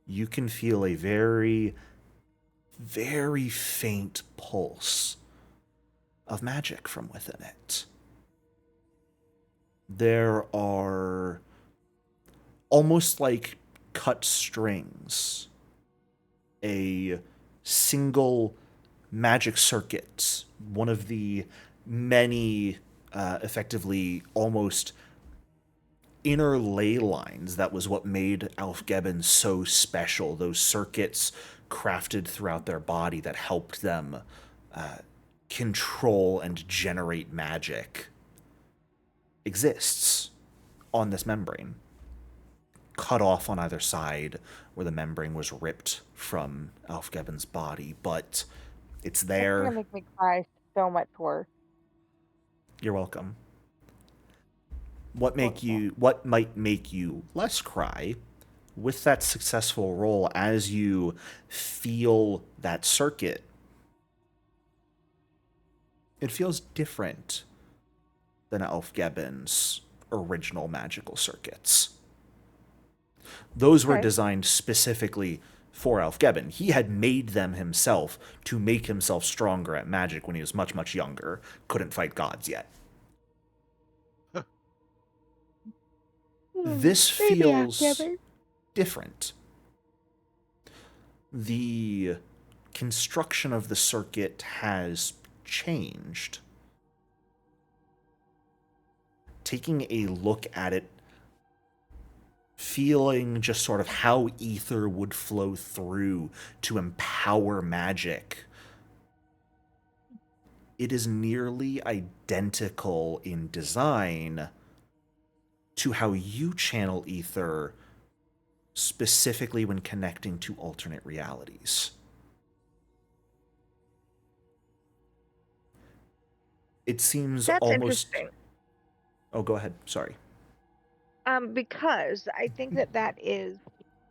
you can feel a very, very faint pulse of magic from within it. There are almost like cut strings, a single magic circuit, one of the many effectively almost inner ley lines that was what made Alfgeben so special. Those circuits crafted throughout their body that helped them control and generate magic exists on this membrane, cut off on either side where the membrane was ripped from Alfgeben's body, but it's It's there. gonna make me cry so much worse. You're welcome. What might make you less cry with that successful roll as you feel that circuit? It feels different than Alfgeben's original magical circuits. Those were Okay. designed specifically for Alfgeben. He had made them himself to make himself stronger at magic when he was much, much younger. Couldn't fight gods yet. This feels different. The construction of the circuit has changed. Taking a look at it, feeling just sort of how ether would flow through to empower magic, it is nearly identical in design to how you channel ether, specifically when connecting to alternate realities. It seems That's almost... interesting. Oh, go ahead. Sorry. Because I think that is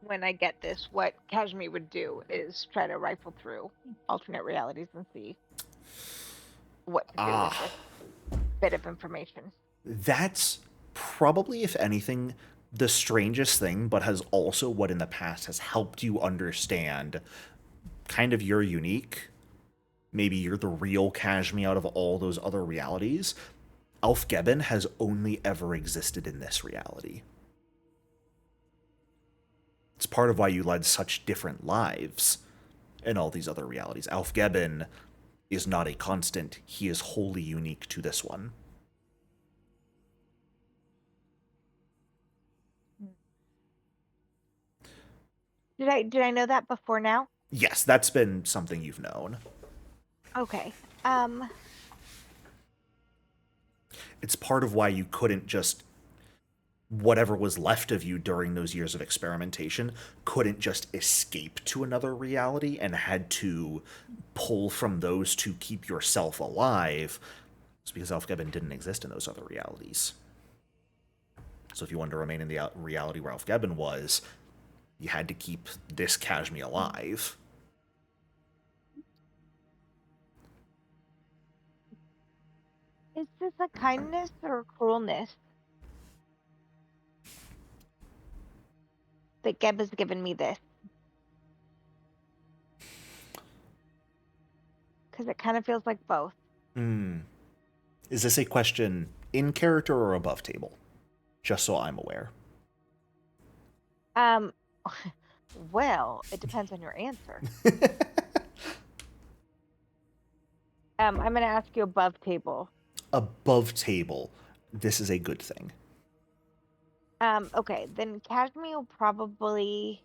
when I get this, what Kashmir would do is try to rifle through alternate realities and see what to do with this bit of information. That's probably, if anything, the strangest thing, but has also what in the past has helped you understand kind of you're unique. Maybe you're the real Kashmir out of all those other realities. Alfgeben has only ever existed in this reality. It's part of why you led such different lives in all these other realities. Alfgeben is not a constant. He is wholly unique to this one. Did I know that before now? Yes, that's been something you've known. Okay. It's part of why you couldn't just, whatever was left of you during those years of experimentation couldn't just escape to another reality and had to pull from those to keep yourself alive. It's because Alfgeben didn't exist in those other realities. So if you wanted to remain in the reality where Alfgeben was, you had to keep this Kashmi alive. Is this a kindness or a cruelness that Geb has given me this? Because it kind of feels like both. Is this a question in character or above table? Just so I'm aware. Well, it depends on your answer. I'm going to ask you above table. Above table. This is a good thing. Okay, then Kashmi will probably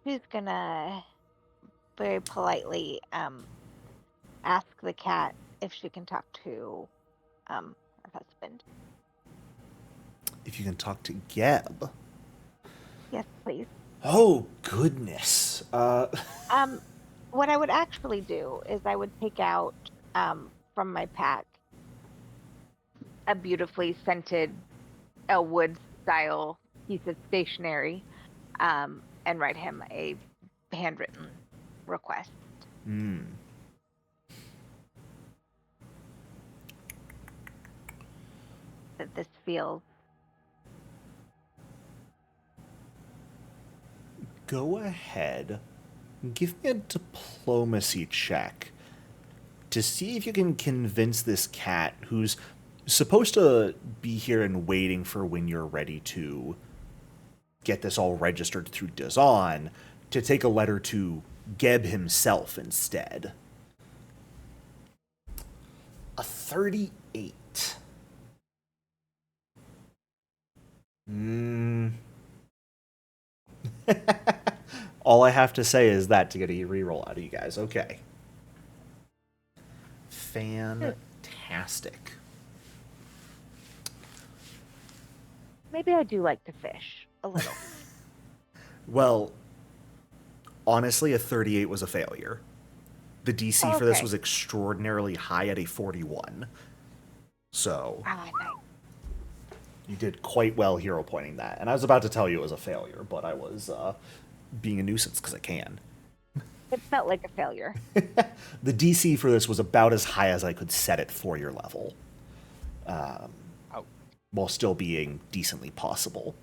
she's gonna very politely ask the cat if she can talk to her husband. If you can talk to Geb. Yes, please. Oh, goodness. What I would actually do is I would take out from my pack a beautifully scented Elwood style piece of stationery and write him a handwritten request. That this feels. Go ahead. Give me a diplomacy check to see if you can convince this cat, who's supposed to be here and waiting for when you're ready to get this all registered through Dazan, to take a letter to Geb himself instead. A 38. All I have to say is that to get a reroll out of you guys. Okay. Fantastic. Maybe I do like to fish a little. Well, honestly, a 38 was a failure. The DC for this was extraordinarily high at a 41. So, nice. You did quite well hero pointing that. And I was about to tell you it was a failure, but I was being a nuisance because I can. It felt like a failure. The DC for this was about as high as I could set it for your level. While still being decently possible.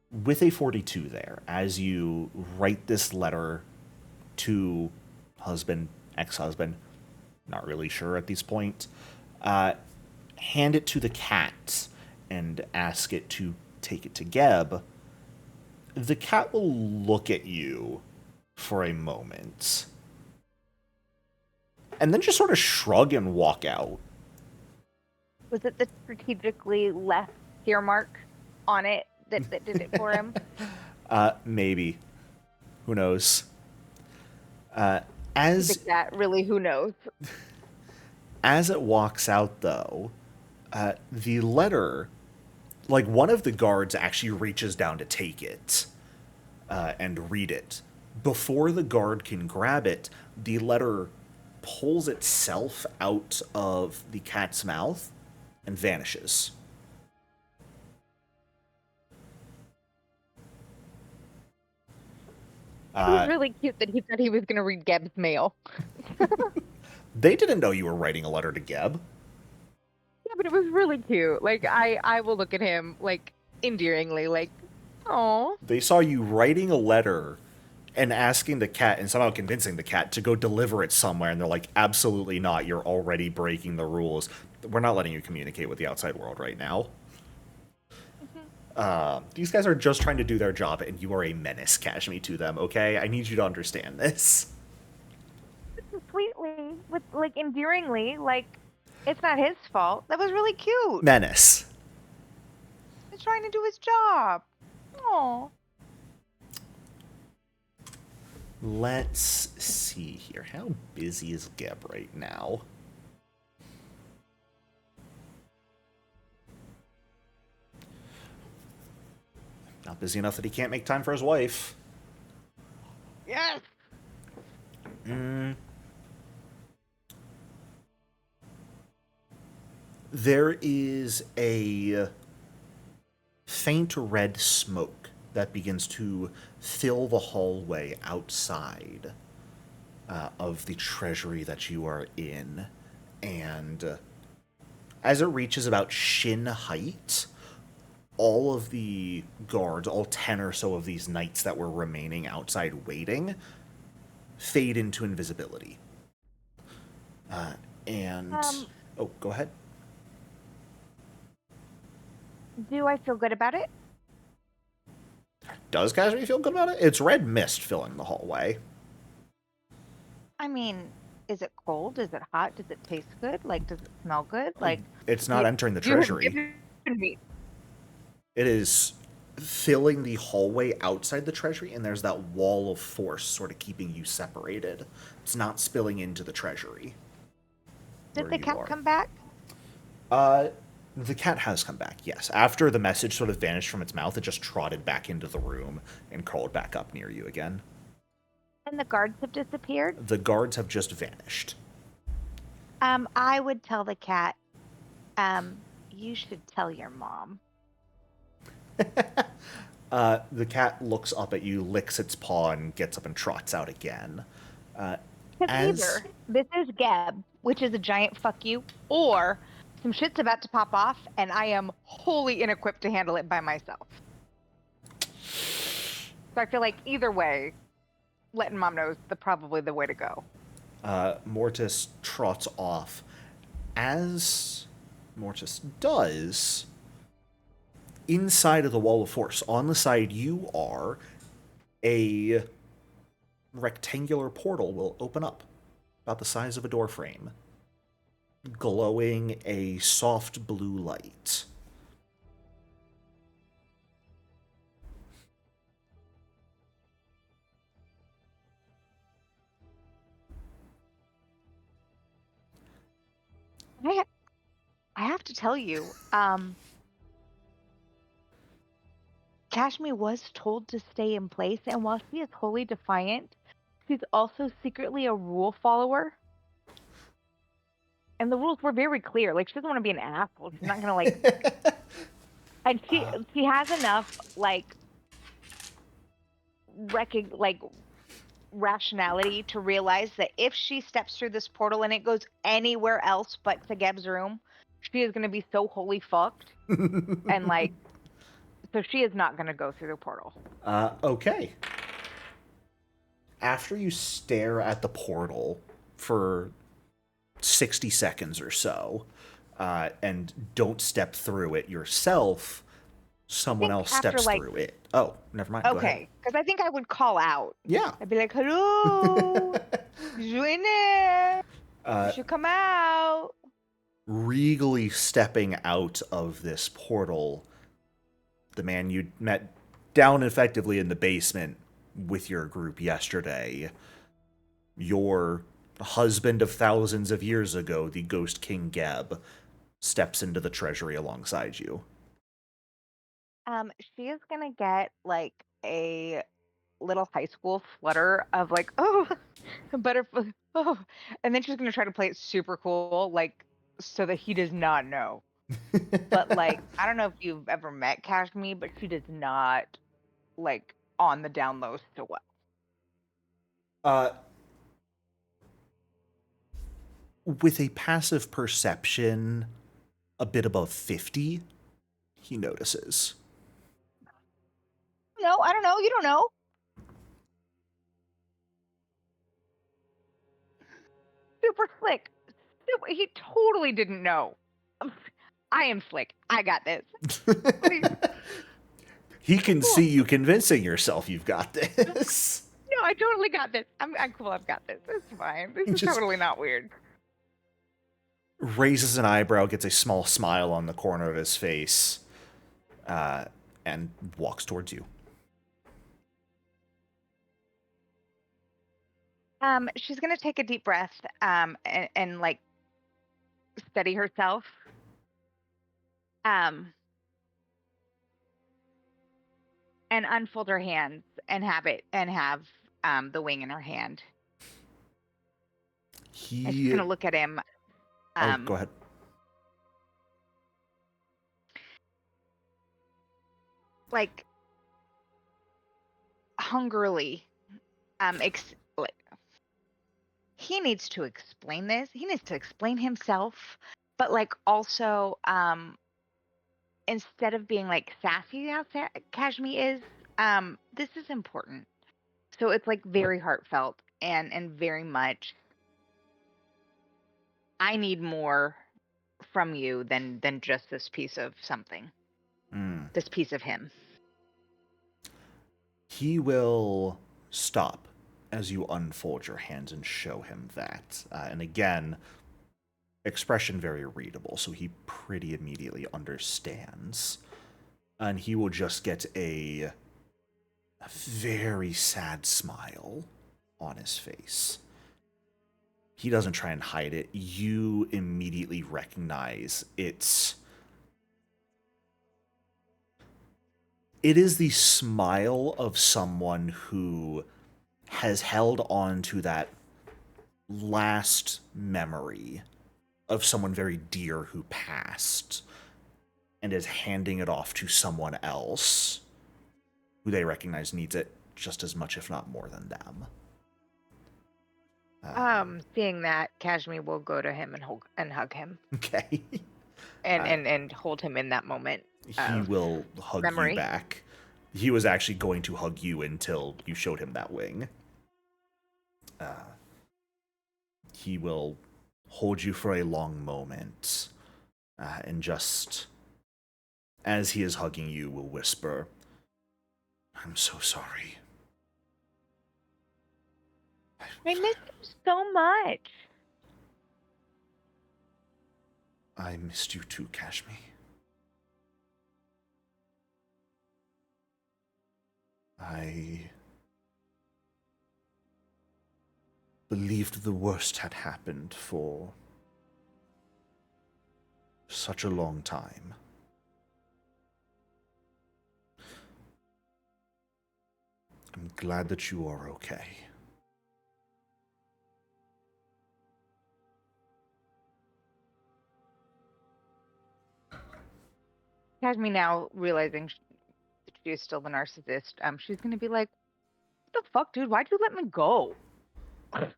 With a 42 there, as you write this letter to husband, ex-husband, not really sure at this point, hand it to the cat and ask it to take it to Geb, the cat will look at you for a moment and then just sort of shrug and walk out. Was it the strategically left earmark on it that did it for him? Maybe. Who knows? As that really, who knows? As it walks out, though, the letter, like one of the guards actually reaches down to take it and read it. Before the guard can grab it, the letter pulls itself out of the cat's mouth and vanishes. It was really cute that he said he was going to read Geb's mail. They didn't know you were writing a letter to Geb. Yeah, but it was really cute. Like, I will look at him, like, endearingly, like, Oh. They saw you writing a letter and asking the cat and somehow convincing the cat to go deliver it somewhere, and they're like, absolutely not, you're already breaking the rules. We're not letting you communicate with the outside world right now. These guys are just trying to do their job, and you are a menace, Kashmi, to them, okay? I need you to understand this. Sweetly, with like endearingly, like it's not his fault. That was really cute. Menace. He's trying to do his job. Oh. Let's see here. How busy is Geb right now? Not busy enough that he can't make time for his wife. Yes. There is a faint red smoke that begins to fill the hallway outside of the treasury that you are in. And as it reaches about shin height, all of the guards, all 10 or so of these knights that were remaining outside waiting, fade into invisibility. Oh, go ahead. Do I feel good about it? Does Kashmi feel good about it? It's red mist filling the hallway. I mean, is it cold? Is it hot? Does it taste good? Like, does it smell good? Like, It's not entering the you have treasury. given me- It is filling the hallway outside the treasury, and there's that wall of force sort of keeping you separated. It's not spilling into the treasury. Did where the you cat are. come back? The cat has come back, yes. After the message sort of vanished from its mouth, it just trotted back into the room and crawled back up near you again. And the guards have disappeared? The guards have just vanished. I would tell the cat, you should tell your mom. The cat looks up at you, licks its paw, and gets up and trots out again. Because either this is Geb, which is a giant fuck you, or some shit's about to pop off, and I am wholly inequipped to handle it by myself. So I feel like either way, letting mom know is probably the way to go. Mortis trots off. As Mortis does, inside of the wall of force, on the side you are, a rectangular portal will open up, about the size of a door frame, glowing a soft blue light. I have to tell you, Kashmi was told to stay in place, and while she is wholly defiant, she's also secretly a rule follower. And the rules were very clear. Like, she doesn't want to be an asshole. She's not gonna like. And she has enough like rationality to realize that if she steps through this portal and it goes anywhere else but to Geb's room, she is gonna be so wholly fucked. And like, so she is not gonna go through the portal. Okay. After you stare at the portal for 60 seconds or so, and don't step through it yourself, someone else steps through it. Oh, never mind. Okay, because I think I would call out. Yeah. I'd be like, hello, you in there? You should come out. Regally stepping out of this portal, the man you met down effectively in the basement with your group yesterday, your husband of thousands of years ago, the Ghost King Geb, steps into the treasury alongside you. She is gonna get like a little high school flutter of like, oh, butterfly, oh, and then she's gonna try to play it super cool, like, so that he does not know. But like, I don't know if you've ever met Kashmi, but she does not like on the down low so well. With a passive perception a bit above 50, he notices. No, I don't know. You don't know. Super slick. He totally didn't know. I am slick. I got this. Please. He can see you convincing yourself you've got this. No, I totally got this. I'm cool. I've got this. It's fine. This is Just- totally not weird. Raises an eyebrow, gets a small smile on the corner of his face, and walks towards you. She's gonna take a deep breath, and like steady herself. And unfold her hands and have the wing in her hand. And she's He. gonna look at him. Oh, go ahead. Like hungrily. Like, he needs to explain this. He needs to explain himself, but like also, instead of being like sassy how Kashmi is, this is important. So it's like very heartfelt and very much. I need more from you than just this piece of something. This piece of him. He will stop as you unfold your hands and show him that. And again, expression very readable, so he pretty immediately understands. And he will just get a very sad smile on his face. He doesn't try and hide it. You immediately recognize it is the smile of someone who has held on to that last memory of someone very dear who passed and is handing it off to someone else who they recognize needs it just as much, if not more than them. Seeing that, Kashmi will go to him and hug him. Okay. And hold him in that moment. He will hug memory. you back. He was actually going to hug you until you showed him that wing. He will hold you for a long moment, and just as he is hugging you, will whisper, "I'm so sorry. I miss him so much. I missed you too, Kashmi. I believed the worst had happened for such a long time. I'm glad that you are okay." Kashmi now realizing she is still the narcissist. She's gonna be like, "What the fuck, dude? Why'd you let me go?" And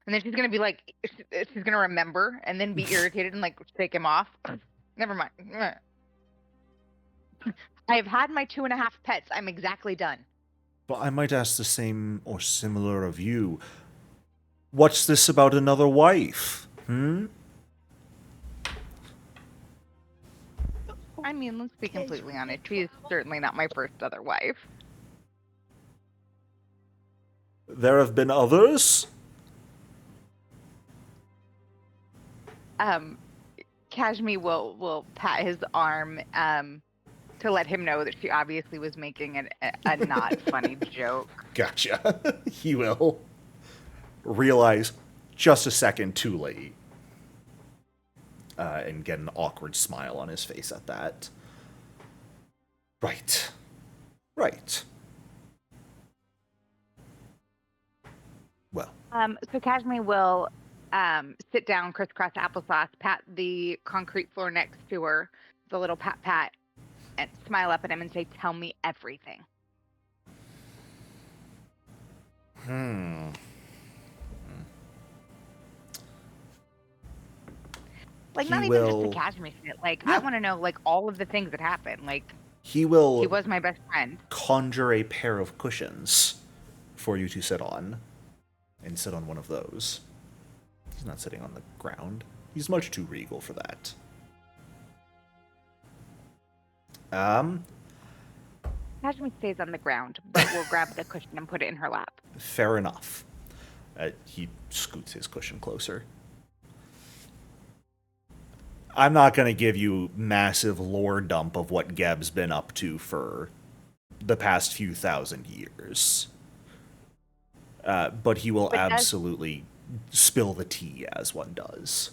then she's gonna be like, she's gonna remember and then be irritated and like take him off. Never mind. I have had my 2.5 pets. I'm exactly done. But I might ask the same or similar of you. What's this about another wife? I mean, let's be completely honest. She is certainly not my first other wife. There have been others? Kashmi will pat his arm to let him know that she obviously was making a not funny joke. Gotcha. He will realize just a second too late. And get an awkward smile on his face at that. Right. Well. So Kashmi will sit down, crisscross applesauce, pat the concrete floor next to her, the little pat, and smile up at him and say, "Tell me everything." Like, He not even will- just the Kashmir shit. Like, I want to know, like, all of the things that happened. Like, He will He was my best friend. conjure a pair of cushions for you to sit on, and sit on one of those. He's not sitting on the ground. He's much too regal for that. Kashmi stays on the ground, but we'll grab the cushion and put it in her lap. Fair enough. He scoots his cushion closer. I'm not going to give you massive lore dump of what Geb's been up to for the past few thousand years. But he will absolutely spill the tea as one does.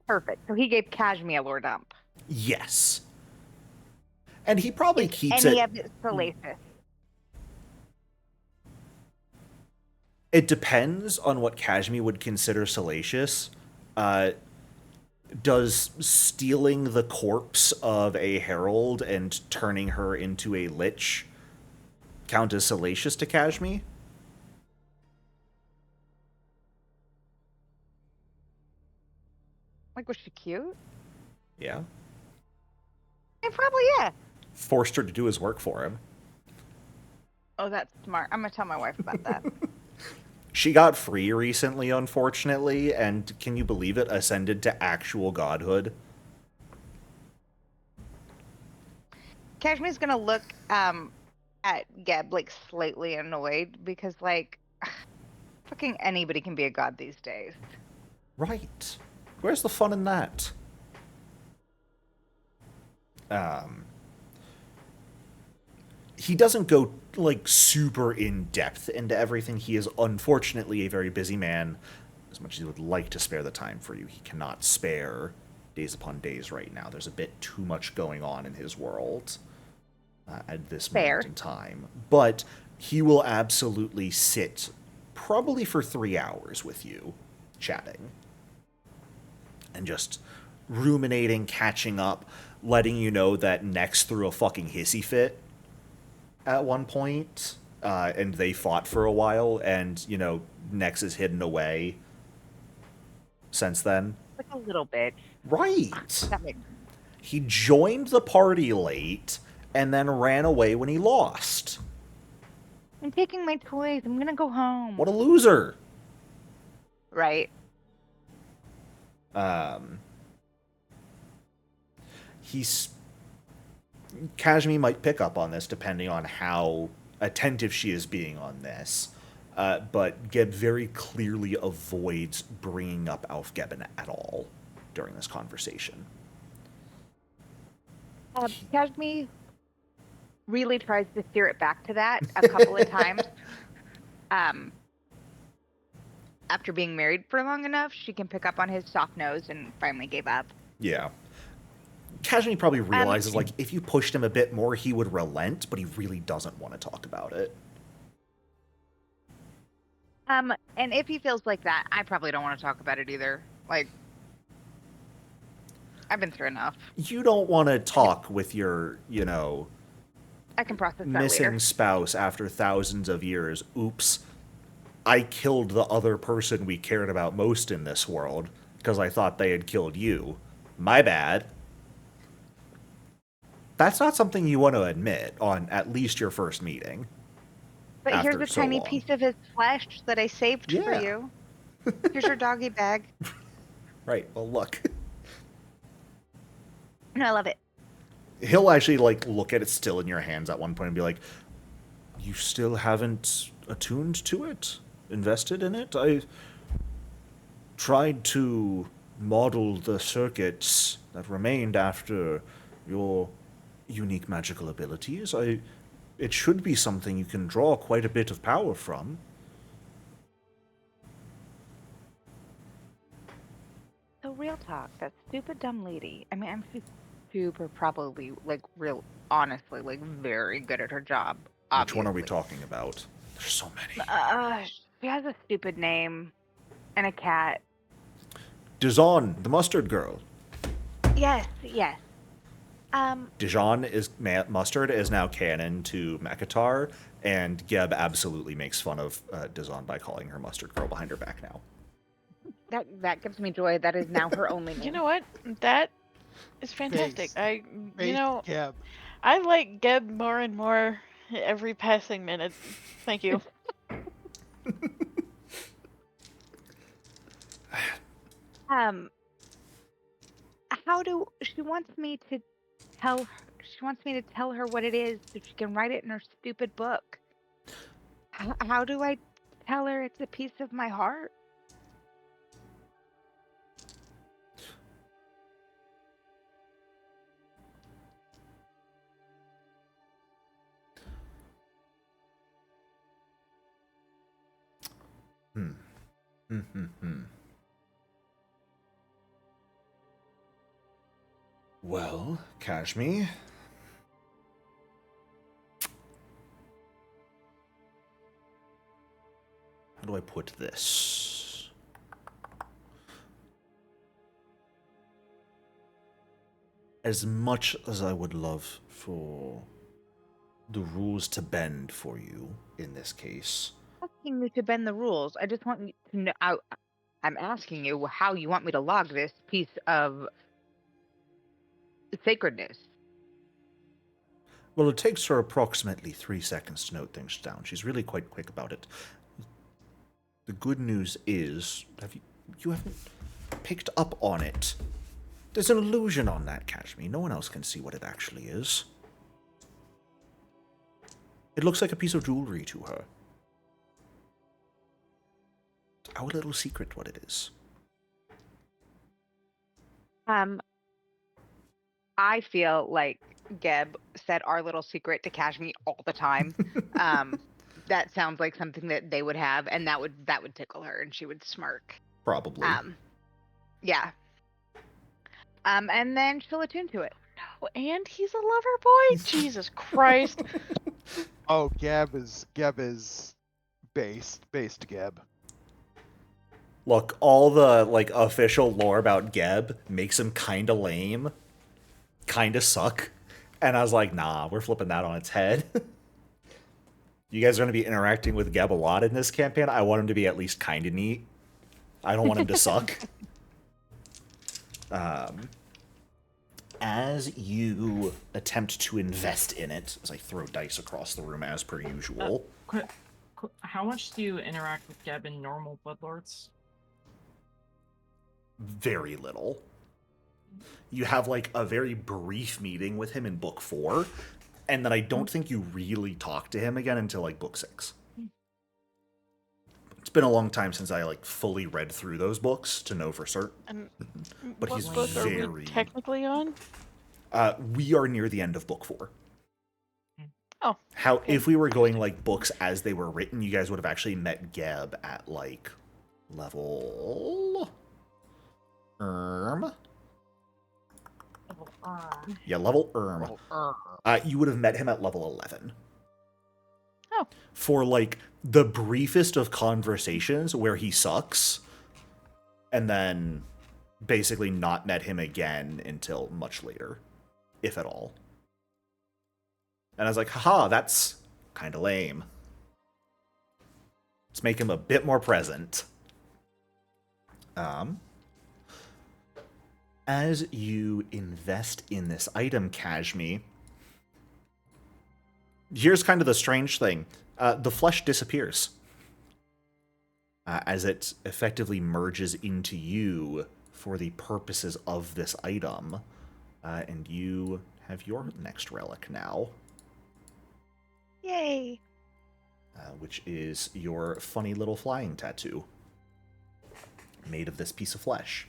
Perfect. So he gave Kashmi a lore dump. Yes. And he probably Is keeps any it... of it salacious? It depends on what Kashmi would consider salacious. Does stealing the corpse of a herald and turning her into a lich count as salacious to Kashmi? Like, was she cute? Yeah. Probably, yeah. Forced her to do his work for him. Oh, that's smart. I'm going to tell my wife about that. She got free recently, unfortunately, and can you believe it? Ascended to actual godhood. Kashmi's going to look at Geb, like, slightly annoyed because, like, fucking anybody can be a god these days. Right. Where's the fun in that? He doesn't go, like, super in-depth into everything. He is, unfortunately, a very busy man. As much as he would like to spare the time for you, he cannot spare days upon days right now. There's a bit too much going on in his world at this moment in time. But he will absolutely sit probably for 3 hours with you, chatting. And just ruminating, catching up, letting you know that Nex threw a fucking hissy fit at one point, and they fought for a while, and, you know, Nex is hidden away since then. Like a little bit. Right. That makes... He joined the party late, and then ran away when he lost. I'm taking my toys. I'm going to go home. What a loser. Right. Kashmi might pick up on this depending on how attentive she is being on this, but Geb very clearly avoids bringing up Aufgeben at all during this conversation. Kashmi really tries to steer it back to that a couple of times. After being married for long enough, she can pick up on his soft nose and finally gave up. Yeah. Kashmi probably realizes, like, if you pushed him a bit more, he would relent, but he really doesn't want to talk about it. And if he feels like that, I probably don't want to talk about it either. Like, I've been through enough. You don't want to talk with your, you know, I can process that missing later. spouse after thousands of years. Oops. I killed the other person we cared about most in this world because I thought they had killed you. My bad. That's not something you want to admit on at least your first meeting. But here's a tiny piece of his flesh that I saved for you. Here's your doggy bag. Right, well, look. And I love it. He'll actually, like, look at it still in your hands at one point and be like, you still haven't attuned to it? Invested in it? I tried to model the circuits that remained after your unique magical abilities. It should be something you can draw quite a bit of power from. So real talk, that stupid dumb lady. I mean, I'm super probably, like, real, honestly, like, very good at her job. Obviously. Which one are we talking about? There's so many. She has a stupid name and a cat. Dijon, the mustard girl. Yes. Dijon is mustard is now canon to Makatar, and Geb absolutely makes fun of Dijon by calling her mustard girl behind her back now. That gives me joy. That is now her only name. You know what? That is fantastic. Geb, I like Geb more and more every passing minute. Thank you. Um, how do she wants me to tell her? She wants me to tell her what it is so she can write it in her stupid book. How do I tell her it's a piece of my heart? Hmm. Hmm. Hmm. Hmm. Well, Kashmi. How do I put this? As much as I would love for the rules to bend for you in this case, Asking you to bend the rules. I just want you to know. I'm asking you how you want me to log this piece of sacredness. well, it takes her approximately 3 seconds to note things down. She's really quite quick about it. The good news is, you haven't picked up on it. There's an illusion on that, Kashmi. No one else can see what it actually is. It looks like a piece of jewelry to her. It's our little secret what it is. I feel like Geb said our little secret to Kashmir all the time. That sounds like something that they would have, and that would tickle her, and she would smirk. Probably. Yeah. And then she'll attune to it. Oh, and he's a lover boy? Jesus Christ. Oh, Geb is based Geb. Look, all the official lore about Geb makes him kinda lame, kinda suck. And I was like, nah, we're flipping that on its head. You guys are gonna be interacting with Geb a lot in this campaign. I want him to be at least kinda neat. I don't want him to suck. As you attempt to invest in it, as I throw dice across the room as per usual. How much do you interact with Geb in normal Bloodlords? Very little. You have a very brief meeting with him in book 4, and then I don't think you really talk to him again until book 6. It's been a long time since I fully read through those books to know for certain. And But what he's book are we very. technically on? We are near the end of book 4. Oh. How okay. if we were going books as they were written, you guys would have actually met Geb at level. Yeah, level Well, you would have met him at level 11. Oh. For the briefest of conversations where he sucks, and then basically not met him again until much later, if at all. And I was like, haha, that's kind of lame. Let's make him a bit more present. As you invest in this item, Kashmi, here's kind of the strange thing. The flesh disappears. As it effectively merges into you for the purposes of this item. And you have your next relic now. Yay! Which is your funny little flying tattoo. Made of this piece of flesh.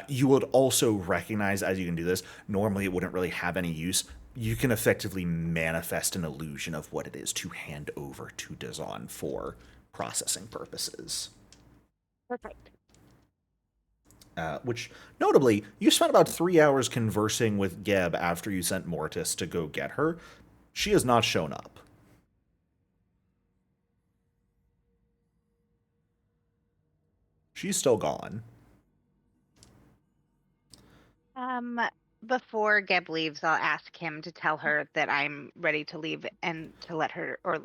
You would also recognize, as you can do this, normally it wouldn't really have any use. You can effectively manifest an illusion of what it is to hand over to Dazan for processing purposes. Perfect. Which, notably, you spent about 3 hours conversing with Geb after you sent Mortis to go get her. She has not shown up. She's still gone. Before Geb leaves, I'll ask him to tell her that I'm ready to leave and to let her, or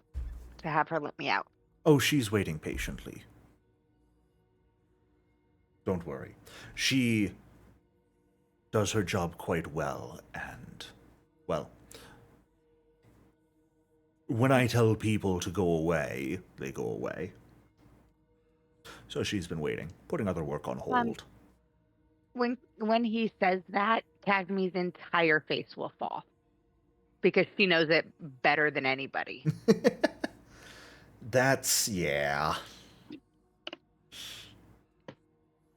to have her let me out. Oh, she's waiting patiently. Don't worry. She does her job quite well, and, well, when I tell people to go away, they go away. So she's been waiting, putting other work on hold. When he says that, Cagney's entire face will fall because she knows it better than anybody. That's, yeah.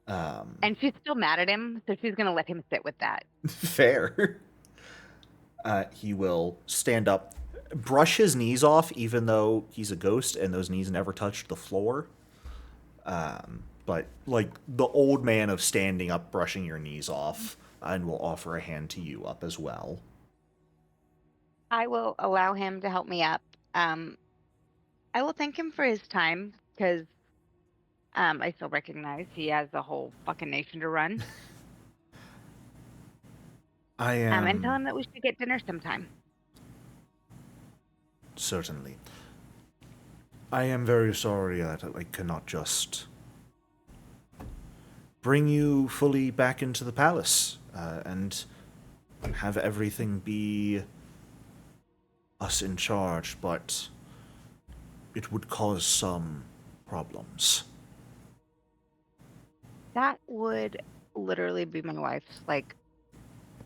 And she's still mad at him, so she's gonna let him sit with that. Fair. He will stand up, brush his knees off, even though he's a ghost and those knees never touched the floor. But, like, the old man of standing up, brushing your knees off, and will offer a hand to you up as well. I will allow him to help me up. I will thank him for his time because I still recognize he has the whole fucking nation to run. I am... And tell him that we should get dinner sometime. Certainly. I am very sorry that I cannot just bring you fully back into the palace and have everything be us in charge, but it would cause some problems. That would literally be my wife's, like,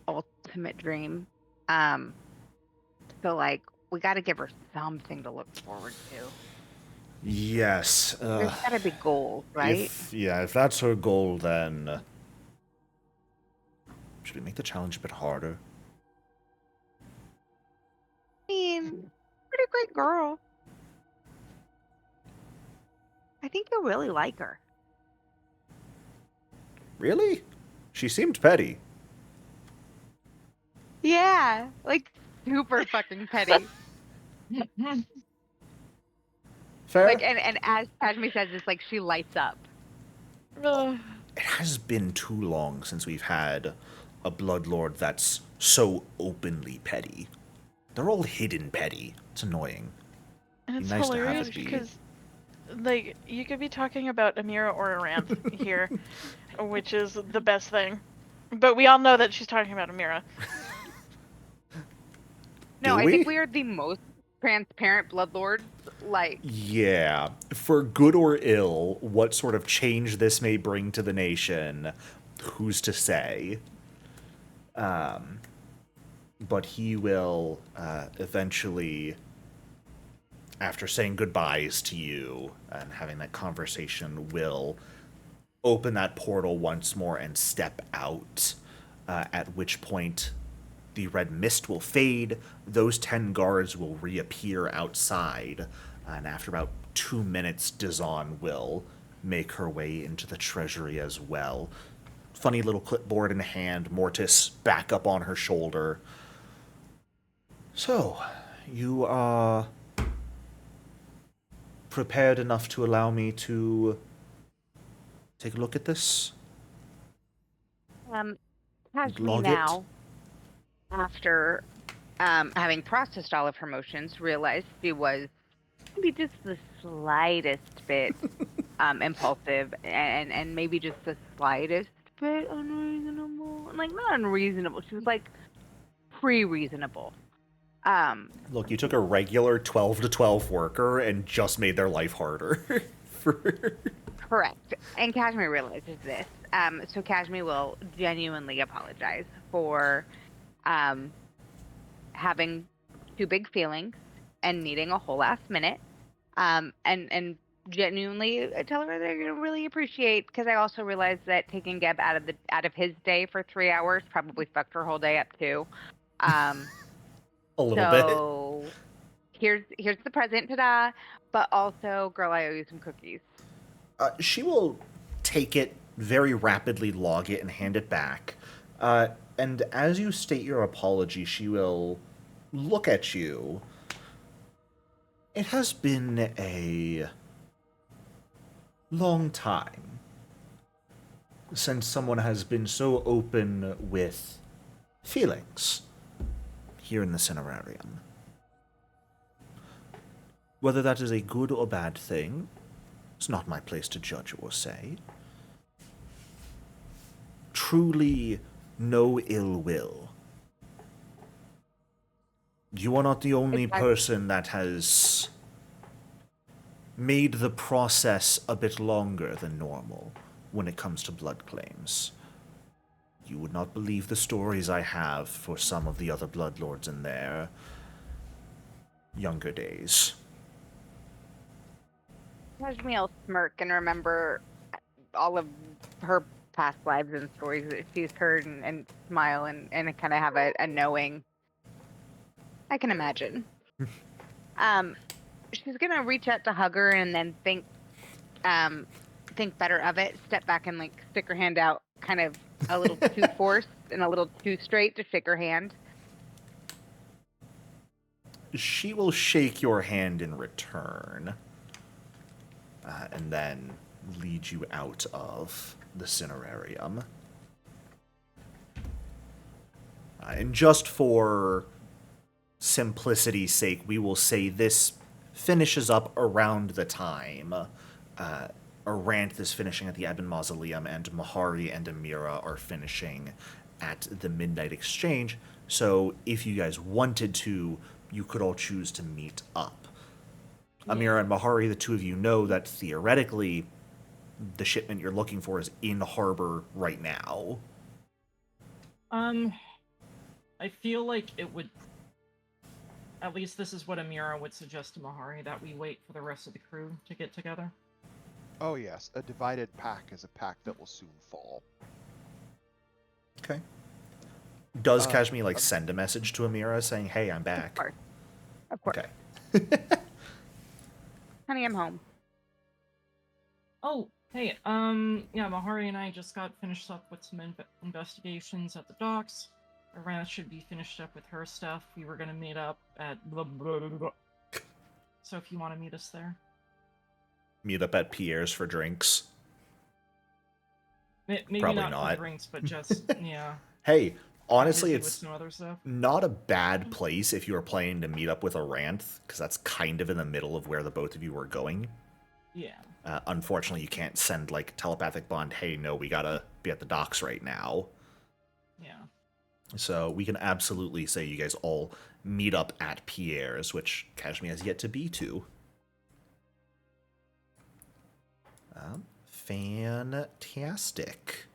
ultimate dream. So, like, we got to give her something to look forward to. Yes. There's got to be goals, right? If that's her goal, then should we make the challenge a bit harder? I mean, pretty great girl. I think you'll really like her. Really? She seemed petty. Yeah, like super fucking petty. Fair? Like, and as Padme says, it's like she lights up. Ugh. It has been too long since we've had a Bloodlord that's so openly petty. They're all hidden petty. It's annoying. And Be it's nice to have hilarious it be. because, like, you could be talking about Amira or Aranth here, which is the best thing. But we all know that she's talking about Amira. No, Do I we? think we are the most transparent bloodlords. Like, Yeah. For good or ill, what sort of change this may bring to the nation, who's to say? But he will eventually, after saying goodbyes to you and having that conversation, will open that portal once more and step out, at which point the red mist will fade, those 10 guards will reappear outside, and after about 2 minutes, Dazan will make her way into the treasury as well. Funny little clipboard in hand, Mortis back up on her shoulder. So, you are prepared enough to allow me to take a look at this? Padme Log it? now, after having processed all of her emotions, realized she was maybe just the slightest bit impulsive and maybe just the slightest bit unreasonable. Like, not unreasonable. She was like pre-reasonable. Look, you took a regular 12 to 12 worker and just made their life harder. Correct. And Kashmir realizes this. So Kashmir will genuinely apologize for having too big feelings and needing a whole last minute. And genuinely tell her they're gonna really appreciate, because I also realized that taking Geb out of his day for 3 hours probably fucked her whole day up too. A little bit. So here's the present, ta-da! But also, girl, I owe you some cookies. She will take it, very rapidly log it, and hand it back. And as you state your apology, she will look at you. It has been a long time since someone has been so open with feelings here in the Cinerarium. Whether that is a good or bad thing, it's not my place to judge or say. Truly no ill will. You are not the only Exactly. person that has made the process a bit longer than normal when it comes to blood claims. You would not believe the stories I have for some of the other bloodlords in their younger days. Watch me all smirk and remember all of her past lives and stories that she's heard and smile and kind of have a knowing. I can imagine. She's gonna reach out to hug her and then think better of it, step back and like stick her hand out kind of a little too forced and a little too straight to shake her hand. She will shake your hand in return, and then lead you out of the Cinerarium. And just for simplicity's sake, we will say this finishes up around the time Aranth is finishing at the Ebon Mausoleum, and Mahari and Amira are finishing at the Midnight Exchange. So if you guys wanted to, you could all choose to meet up. Amira and Mahari, the two of you know that theoretically the shipment you're looking for is in harbor right now. I feel like it would... At least this is what Amira would suggest to Mahari, that we wait for the rest of the crew to get together. Oh yes, a divided pack is a pack that will soon fall. Okay. Does Kashmi, send a message to Amira saying, hey, I'm back? Of course. Okay. Honey, I'm home. Oh, hey, yeah, Mahari and I just got finished up with some investigations at the docks. Aranth should be finished up with her stuff. We were gonna meet up at blah, blah, blah, blah. So if you want to meet us there. Meet up at Pierre's for drinks. Maybe Probably not not. for drinks, but just, yeah. Hey, honestly, Busy with it's some other stuff. not a bad place if you were planning to meet up with Aranth, because that's kind of in the middle of where the both of you were going. Yeah. Unfortunately, you can't send, telepathic bond, hey, no, we gotta be at the docks right now. Yeah. So we can absolutely say you guys all meet up at Pierre's, which Kashmi has yet to be to. Fantastic.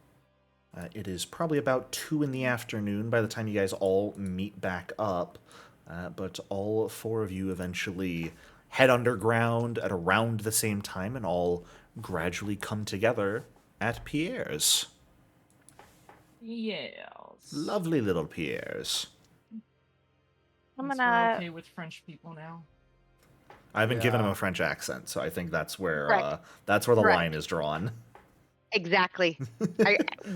It is probably about 2 in the afternoon by the time you guys all meet back up, but all 4 of you eventually head underground at around the same time and all gradually come together at Pierre's. Yes. Lovely little Pierre's. I'm We're gonna. okay with French people now. I haven't given him Yeah. a French accent, so I think that's where Correct. the Correct. line is drawn. Exactly.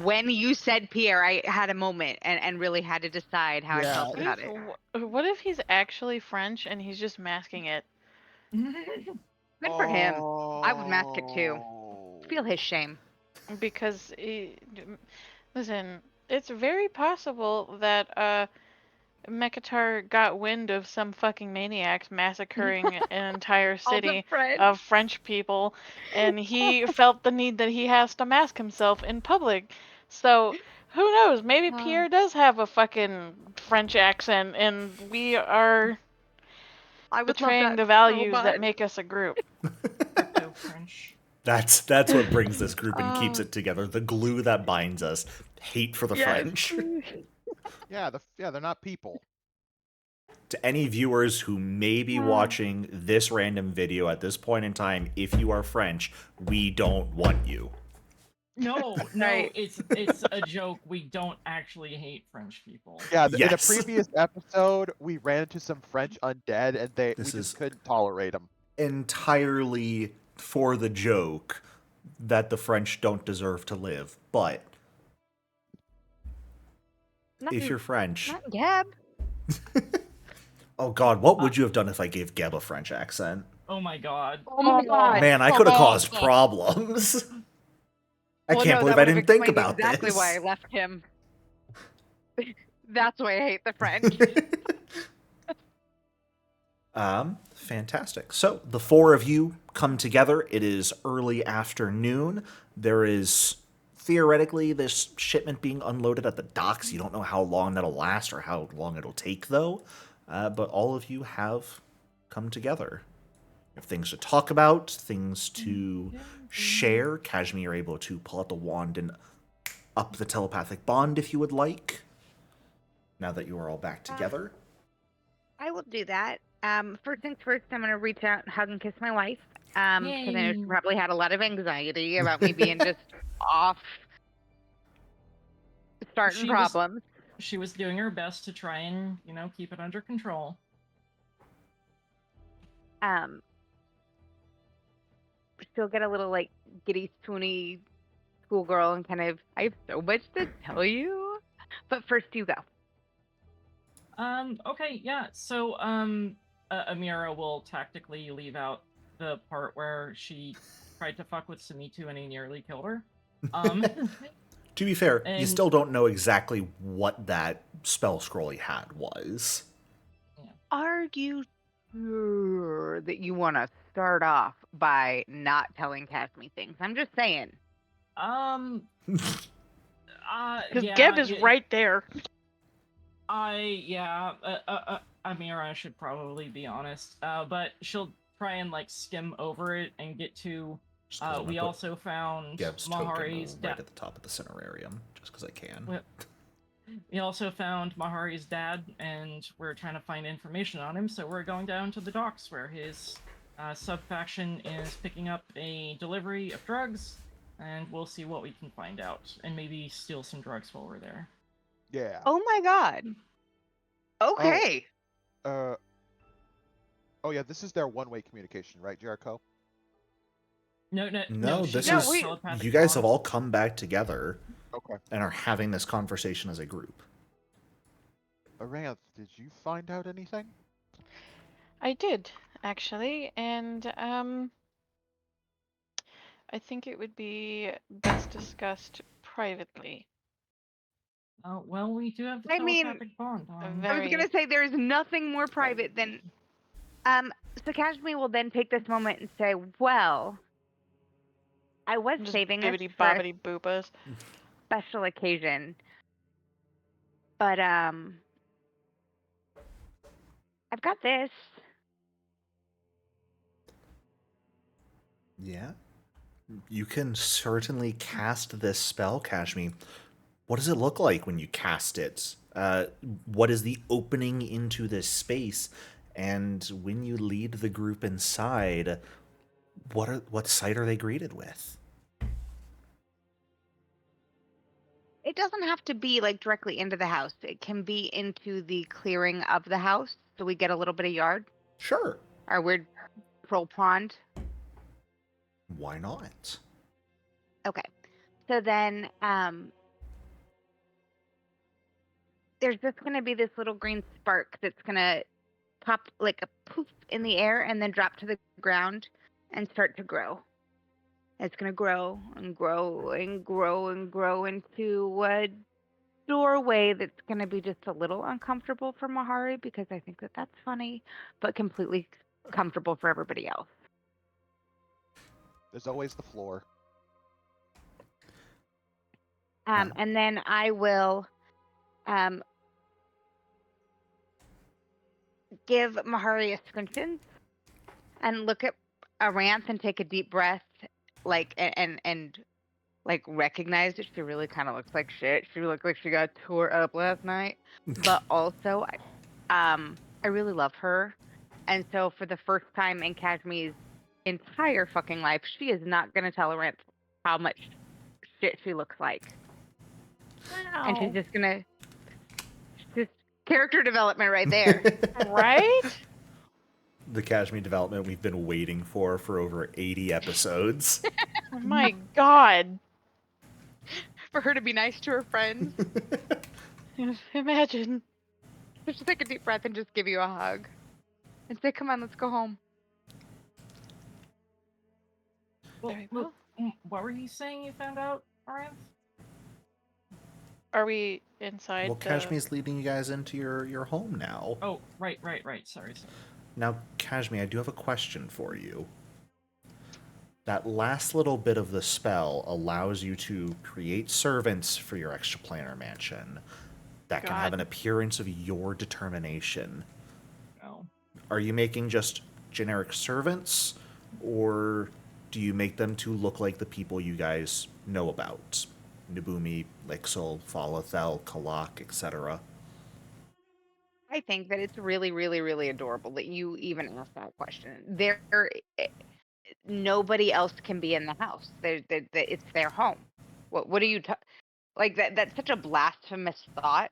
When you said Pierre, I had a moment and really had to decide how I Yeah. felt about it. What if he's actually French and he's just masking it? Good for him. I would mask it too. Feel his shame. Because, listen, it's very possible that Mekatar got wind of some fucking maniacs massacring an entire All the city French. of French people, and he felt the need that he has to mask himself in public. So, who knows? Maybe Pierre does have a fucking French accent, and we are I would love betraying that the so values much. that make us a group. Crypto French. That's what brings this group and keeps it together. The glue that binds us. Hate for the French. Yeah, they're not people. To any viewers who may be watching this random video at this point in time, if you are French, we don't want you. No, Right. it's a joke. We don't actually hate French people. Yeah, in a Yes. previous episode, we ran into some French undead, and we This just is- couldn't tolerate them. Entirely for the joke that the French don't deserve to live. But if you're French... Not Gab. Oh god, what would you have done if I gave Geb a French accent? Oh my god. Oh my god. Man, I could have caused problems. I can't believe I didn't think about exactly this. why I left him. That's why I hate the French. Fantastic. So the 4 of you come together. It is early afternoon. There is theoretically this shipment being unloaded at the docks. You don't know how long that'll last or how long it'll take, though. but all of you have come together. You have things to talk about, things to share. Kashmir, you're able to pull out the wand and up the telepathic bond if you would like. Now that you are all back together. I will do that. First things first, I'm going to reach out and hug and kiss my wife. Because I know she Yay. probably had a lot of anxiety about me being just off, starting She was- problems. She was doing her best to try and, keep it under control. She'll get a little like giddy, swoony schoolgirl and kind of, I have so much to tell you. But first, you go. Okay, yeah. So, Amira will tactically leave out the part where she tried to fuck with Samitu and he nearly killed her. To be fair, you And- still don't know exactly what that spell scroll he had was. Are you sure that you want to start off by not telling Casme things? I'm just saying. Yeah, Because Geb is right there. Amira should probably be honest. But she'll try and like skim over it and get to. Just 'cause I'm We gonna put also found Geb's Mahari's token dad. right at the top of the cinerarium, just because I can. Well, we also found Mahari's dad, and we're trying to find information on him. So we're going down to the docks where his sub-faction is picking up a delivery of drugs, and we'll see what we can find out, and maybe steal some drugs while we're there. Yeah. Oh my god. Okay. Oh yeah, this is their one-way communication, right, Jericho? No, This No, is wait. you guys have all come back together Okay. and are having this conversation as a group. Aranth, did you find out anything? I did, actually, and I think it would be best discussed privately. Well, we do have the I mean, telepathic bond. I was Very. gonna say there is nothing more private than. So Casme will then take this moment and say, "Well, I was Just saving us bibbity for a bobbity boopas. special occasion, but I've got this." Yeah. You can certainly cast this spell, Kashmir. What does it look like when you cast it? What is the opening into this space? And when you lead the group inside, what sight are they greeted with? It doesn't have to be like directly into the house. It can be into the clearing of the house, so we get a little bit of yard. Sure. Our weird troll pond. Why not? Okay. So then there's just going to be this little green spark that's going to pop like a poof in the air and then drop to the ground and start to grow. It's going to grow and grow and grow and grow into a doorway that's going to be just a little uncomfortable for Mahari because I think that that's funny, but completely comfortable for everybody else. There's always the floor. And then I will give Mahari a scruncheon and look at Aranth and take a deep breath, like and like recognize that she really kind of looks like shit. She looked like she got tore up last night, but also I really love her, and so for the first time in Kashmi's entire fucking life, she is not gonna tell Aranth how much shit she looks like. And she's just gonna just character development right there. Right? The Kashmir development we've been waiting for over 80 episodes. Oh my god. For her to be nice to her friends. Imagine. Just take a deep breath and just give you a hug. And say, come on, let's go home. Very well. What were you saying you found out, Aranth? Are we inside Well, the... Kashmir's leading you guys into your home now. Oh, right. Sorry. Now, Kashmir, I do have a question for you. That last little bit of the spell allows you to create servants for your extraplanar mansion that can have God. an appearance of your determination. Are you making just generic servants, or do you make them to look like the people you guys know about? Nabumi, Lixil, Falathel, Kalak, etc. I think that it's really, really, really adorable that you even asked that question. Eh, Nobody else can be in the house. It's their home. What are you like? That's such a blasphemous thought.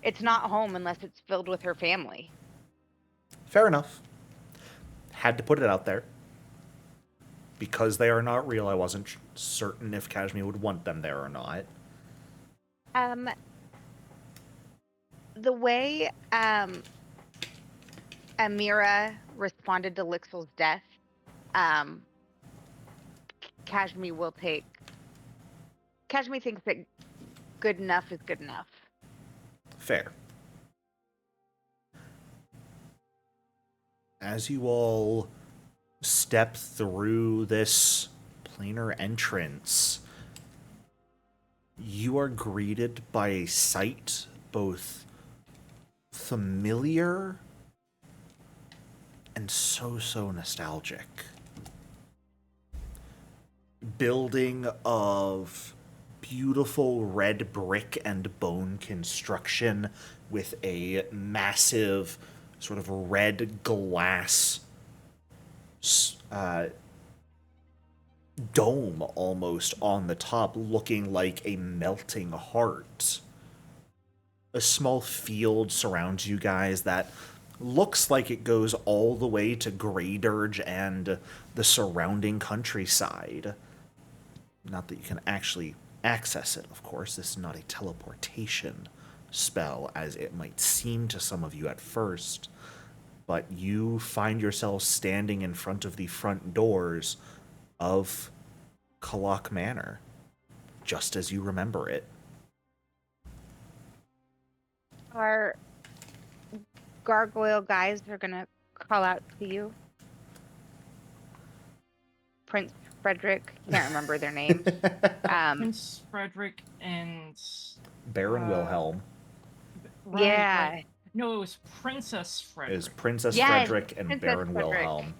It's not home unless it's filled with her family. Fair enough. Had to put it out there. Because they are not real, I wasn't certain if Kashmir would want them there or not. The way Amira responded to Lixel's death, Kashmir will take. Kashmir thinks that good enough is good enough. Fair. As you all step through this planar entrance, you are greeted by a sight both familiar and so nostalgic. Building of beautiful red brick and bone construction with a massive sort of red glass dome almost on the top, looking like a melting heart. A small field surrounds you guys that looks like it goes all the way to Greydirge and the surrounding countryside. Not that you can actually access it, of course. This is not a teleportation spell, as it might seem to some of you at first. But you find yourselves standing in front of the front doors of Kalak Manor, just as you remember it. Our gargoyle guys are gonna call out to you. Prince Frederick, can't remember their names. Prince Frederick and Baron Wilhelm right, yeah. right. No, it was Princess Frederick. is Princess Yes, Frederick and Princess Baron Frederick. Wilhelm.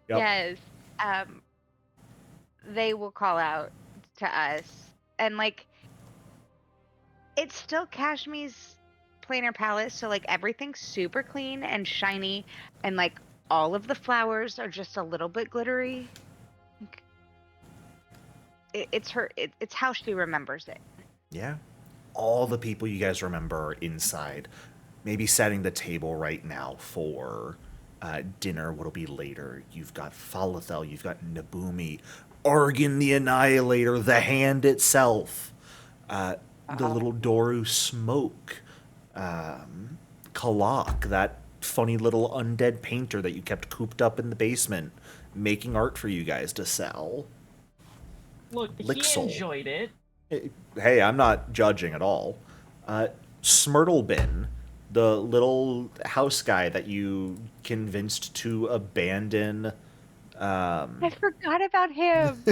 Yep. Yes. They will call out to us. And like it's still Kashmir's planar palace, so like everything's super clean and shiny, and like all of the flowers are just a little bit glittery. It's how she remembers it. Yeah. All the people you guys remember are inside. Maybe setting the table right now for dinner, what'll be later. You've got Falathel, you've got Nabumi, Argon the Annihilator, the Hand itself, the little Doru Smoke, Kalak, that funny little undead painter that you kept cooped up in the basement, making art for you guys to sell. Look, Lixil. he enjoyed it. Hey, I'm not judging at all. Smurtlebin, the little house guy that you convinced to abandon. I forgot about him.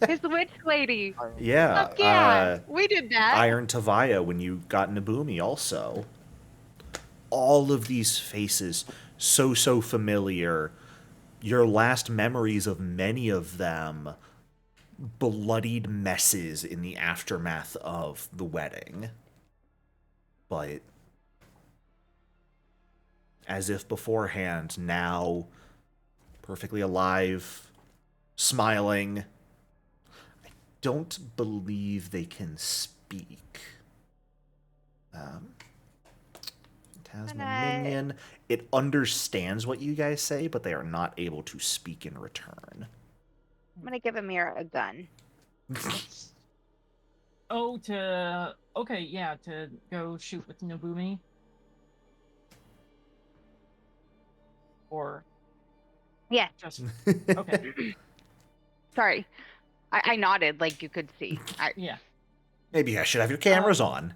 His witch lady. Yeah, Fuck yeah, we did that. Iron Tavaya when you got Nabumi also. All of these faces, so familiar. Your last memories of many of them, bloodied messes in the aftermath of the wedding. But as if beforehand, now perfectly alive, smiling. I don't believe they can speak. Phantasmal minion. It understands what you guys say, but they are not able to speak in return. I'm gonna give Amira a gun. Oh, okay, yeah, to go shoot with Nobumi. Or Yeah. just okay. Sorry. I nodded like you could see. Yeah. Maybe I should have your cameras on.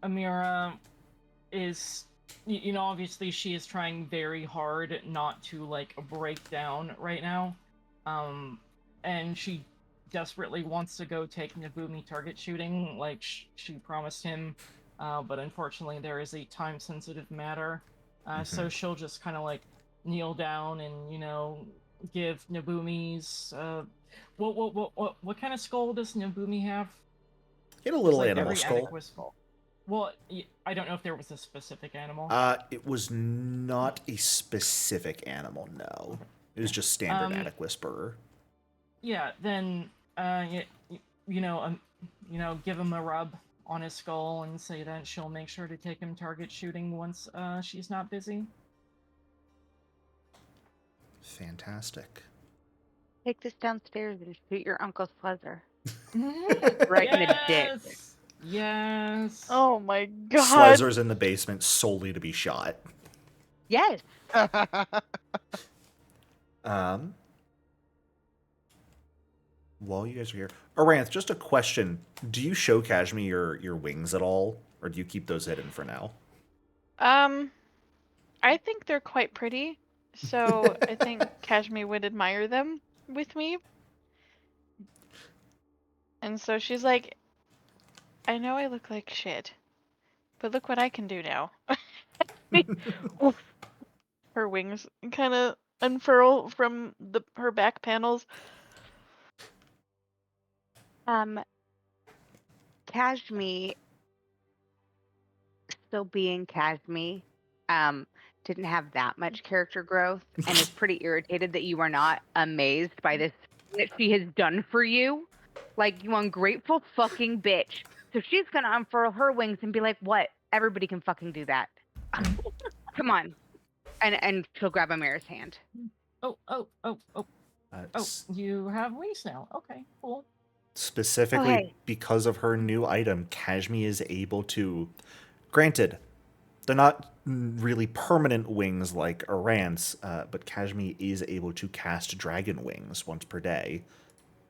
Amira is, obviously she is trying very hard not to like break down right now, and she desperately wants to go take Nabumi target shooting like she promised him but unfortunately there is a time-sensitive matter. So she'll just kind of like kneel down and, give Nobumi's... what kind of skull does Nobumi have? Get a It's little like animal every skull. adequate skull. Well, I don't know if there was a specific animal. It was not a specific animal, no. It was just standard attic whisperer. Yeah, then, give him a rub on his skull and say that she'll make sure to take him target shooting once she's not busy. Fantastic. Take this downstairs and shoot your uncle's pleasure. Right in the dick. Yes. Oh my god. Slezer's in the basement solely to be shot. Yes. While you guys are here, Aranth, just a question: do you show Kashmir your wings at all, or do you keep those hidden for now? I think they're quite pretty, so I think Kashmir would admire them with me. And so she's like, I know I look like shit, but look what I can do now. Oof. Her wings kind of unfurl from her back panels. Kashmir, still being Kashmir, didn't have that much character growth and is pretty irritated that you are not amazed by this that she has done for you. Like, you ungrateful fucking bitch. So she's gonna unfurl her wings and be like, what? Everybody can fucking do that. Come on. And she'll grab Amira's hand. Oh, you have wings now. Okay, cool. Specifically, Oh, hey. because of her new item, Kashmir is able to... Granted, they're not really permanent wings like Aranth's, but Kashmir is able to cast dragon wings once per day,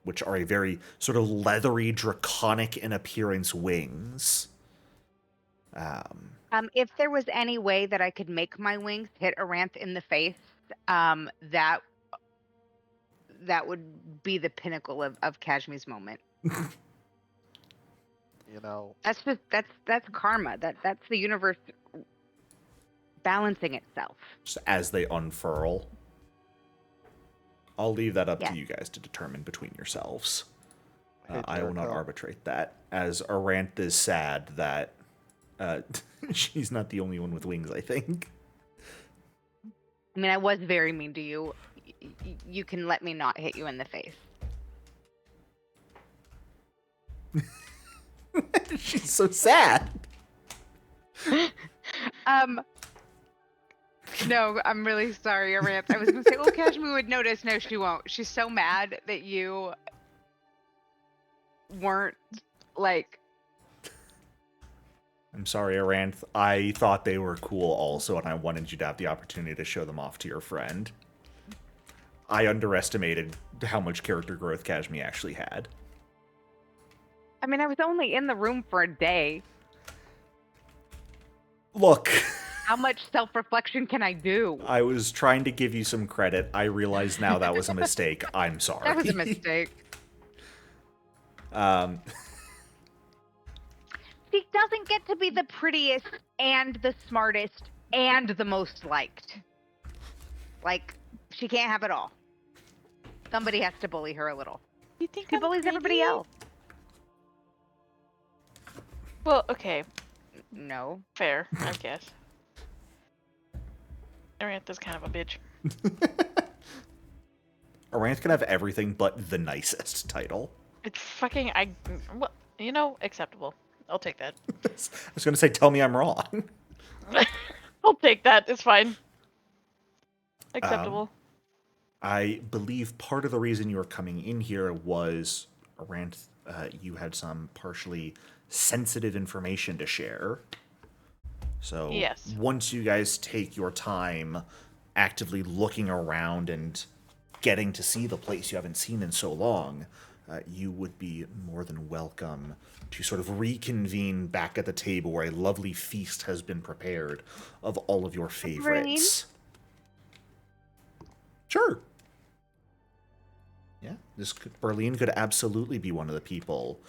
which are a very sort of leathery, draconic in appearance wings. If there was any way that I could make my wings hit Aranth in the face, that would be the pinnacle of Kashmir's moment. That's just that's karma. That's the universe balancing itself. Just as they unfurl. I'll leave that up Yes. to you guys to determine between yourselves. Hey, I will not Jericho. arbitrate that, as Aranth is sad that she's not the only one with wings, I think. I mean, I was very mean to you. You can let me not hit you in the face. She's so sad. No, I'm really sorry, Aranth. I was gonna say, oh, Kashmir would notice. No, she won't. She's so mad that you weren't like. I'm sorry, Aranth. I thought they were cool also, and I wanted you to have the opportunity to show them off to your friend. I underestimated how much character growth Kashmir actually had. I mean, I was only in the room for a day. Look. How much self-reflection can I do? I was trying to give you some credit. I realize now that was a mistake. I'm sorry. That was a mistake. She doesn't get to be the prettiest and the smartest and the most liked. Like, she can't have it all. Somebody has to bully her a little. You think She I'm bullies everybody pretty? else. Well, okay, No. fair, I guess. Aranth is kind of a bitch. Aranth can have everything but the nicest title. It's fucking acceptable. I'll take that. I was going to say, tell me I'm wrong. I'll take that. It's fine. Acceptable. I believe part of the reason you were coming in here was, Aranth, you had some partially sensitive information to share. So Yes. once you guys take your time actively looking around and getting to see the place you haven't seen in so long, you would be more than welcome to sort of reconvene back at the table where a lovely feast has been prepared of all of your favorites. Sure. Yeah, Berlin could absolutely be one of the people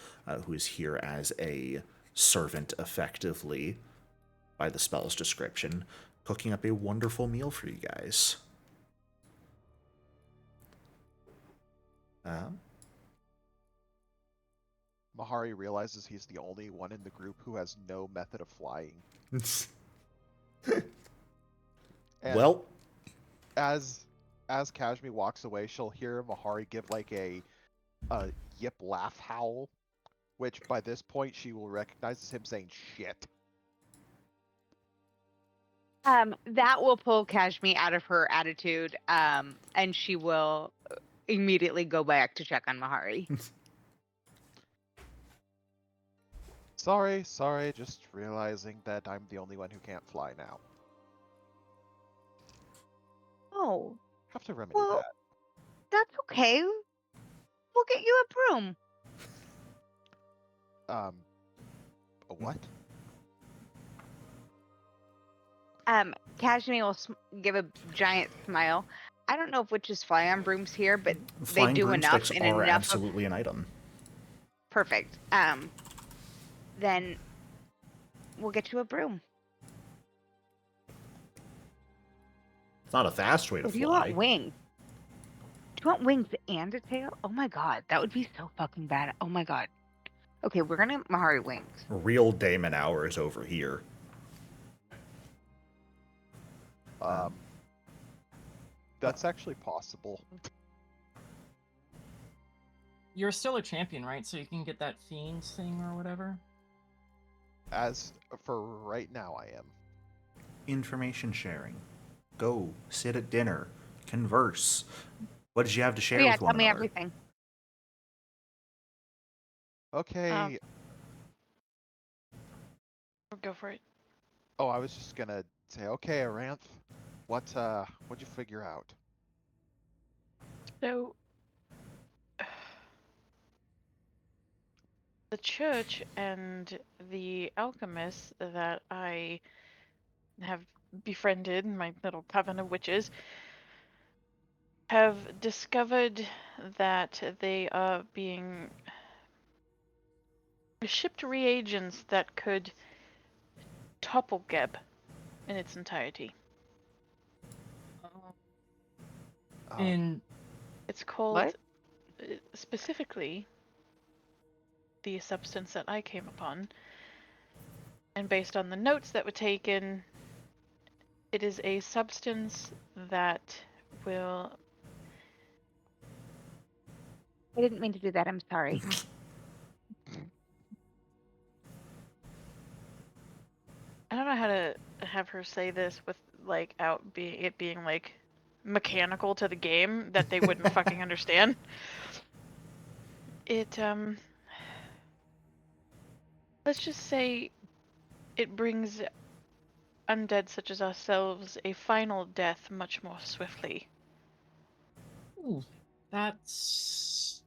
who is here as a servant effectively by the spell's description, cooking up a wonderful meal for you guys. Mahari realizes he's the only one in the group who has no method of flying. And Well, as Kashmi walks away, she'll hear Mahari give like a yip laugh howl, which by this point she will recognize as him saying shit. That will pull Kashmi out of her attitude, and she will immediately go back to check on Mahari. Sorry, just realizing that I'm the only one who can't fly now. Oh, Have to remedy well, that. that's okay. We'll get you a broom. A what? Kashmi will give a giant smile. I don't know if witches fly on brooms here, but flying they do enough broomsticks and are enough. absolutely an item. Perfect. Then we'll get you a broom. It's not a fast way to Or do fly. you want wings? Do you want wings and a tail? Oh my god, that would be so fucking bad. Oh my god. Okay, we're gonna get Mahari wings. Real Damon hours over here. That's actually possible. You're still a champion, right? So you can get that fiend thing or whatever. As for right now, I am. Information sharing. Go, sit at dinner, converse. What did you have to share Yeah, with one tell me another? everything. Okay. Go for it. Oh, I was just gonna say, okay, Aranth, what'd you figure out? So, the church and the alchemists that I have befriended, my little coven of witches, have discovered that they are being shipped reagents that could topple Geb in its entirety. In It's called, What? specifically, the substance that I came upon, and based on the notes that were taken, it is a substance that will... I didn't mean to do that. I'm sorry. I don't know how to have her say this with like it being like mechanical to the game that they wouldn't fucking understand. It let's just say it brings undead such as ourselves a final death much more swiftly. ooh, that's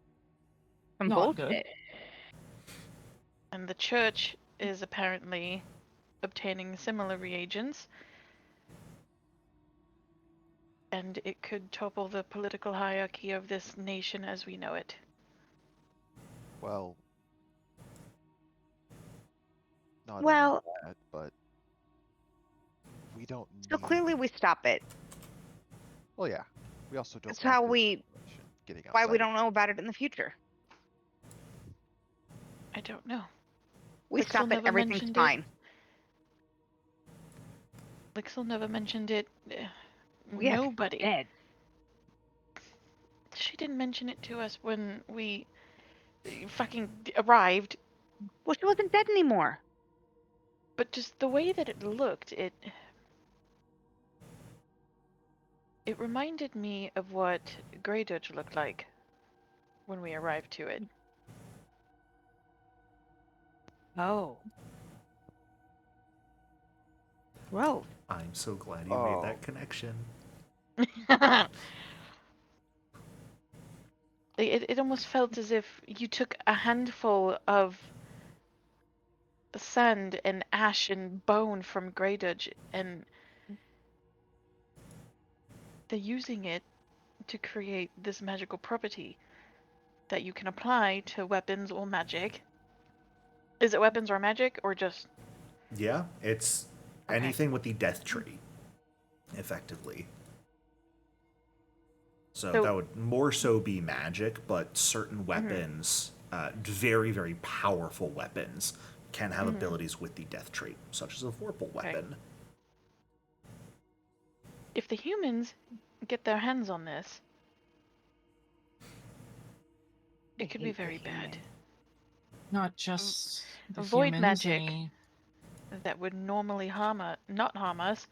Some not good. bullshit. And the church is apparently obtaining similar reagents. And it could topple the political hierarchy of this nation as we know it. Well, not Well- only that, but we don't So need... clearly we stop it. Well, yeah. We also don't That's want how this we- information getting Why we outside. don't know about it in the future. I don't know. We Lixil stop it, never everything's mentioned it. fine. Lixil never mentioned it. We have Nobody. dead. She didn't mention it to us when we fucking arrived, Well, she wasn't dead anymore. but just the way that it looked, it reminded me of what Grey Dutch looked like when we arrived to it. Oh. Gross. I'm so glad you made Oh. that connection. It almost felt as if you took a handful of sand and ash and bone from Grey Dutch and they're using it to create this magical property that you can apply to weapons or magic. Is it weapons or magic, or just... Yeah, it's Okay. anything with the death tree, effectively. So So- that would more so be magic, but certain weapons, very, very powerful weapons, can have abilities with the death trait, such as a Vorpal weapon. If the humans get their hands on this, I it could be hate the very bad. humans. Not just the Void humans, magic. any- That would normally not harm us.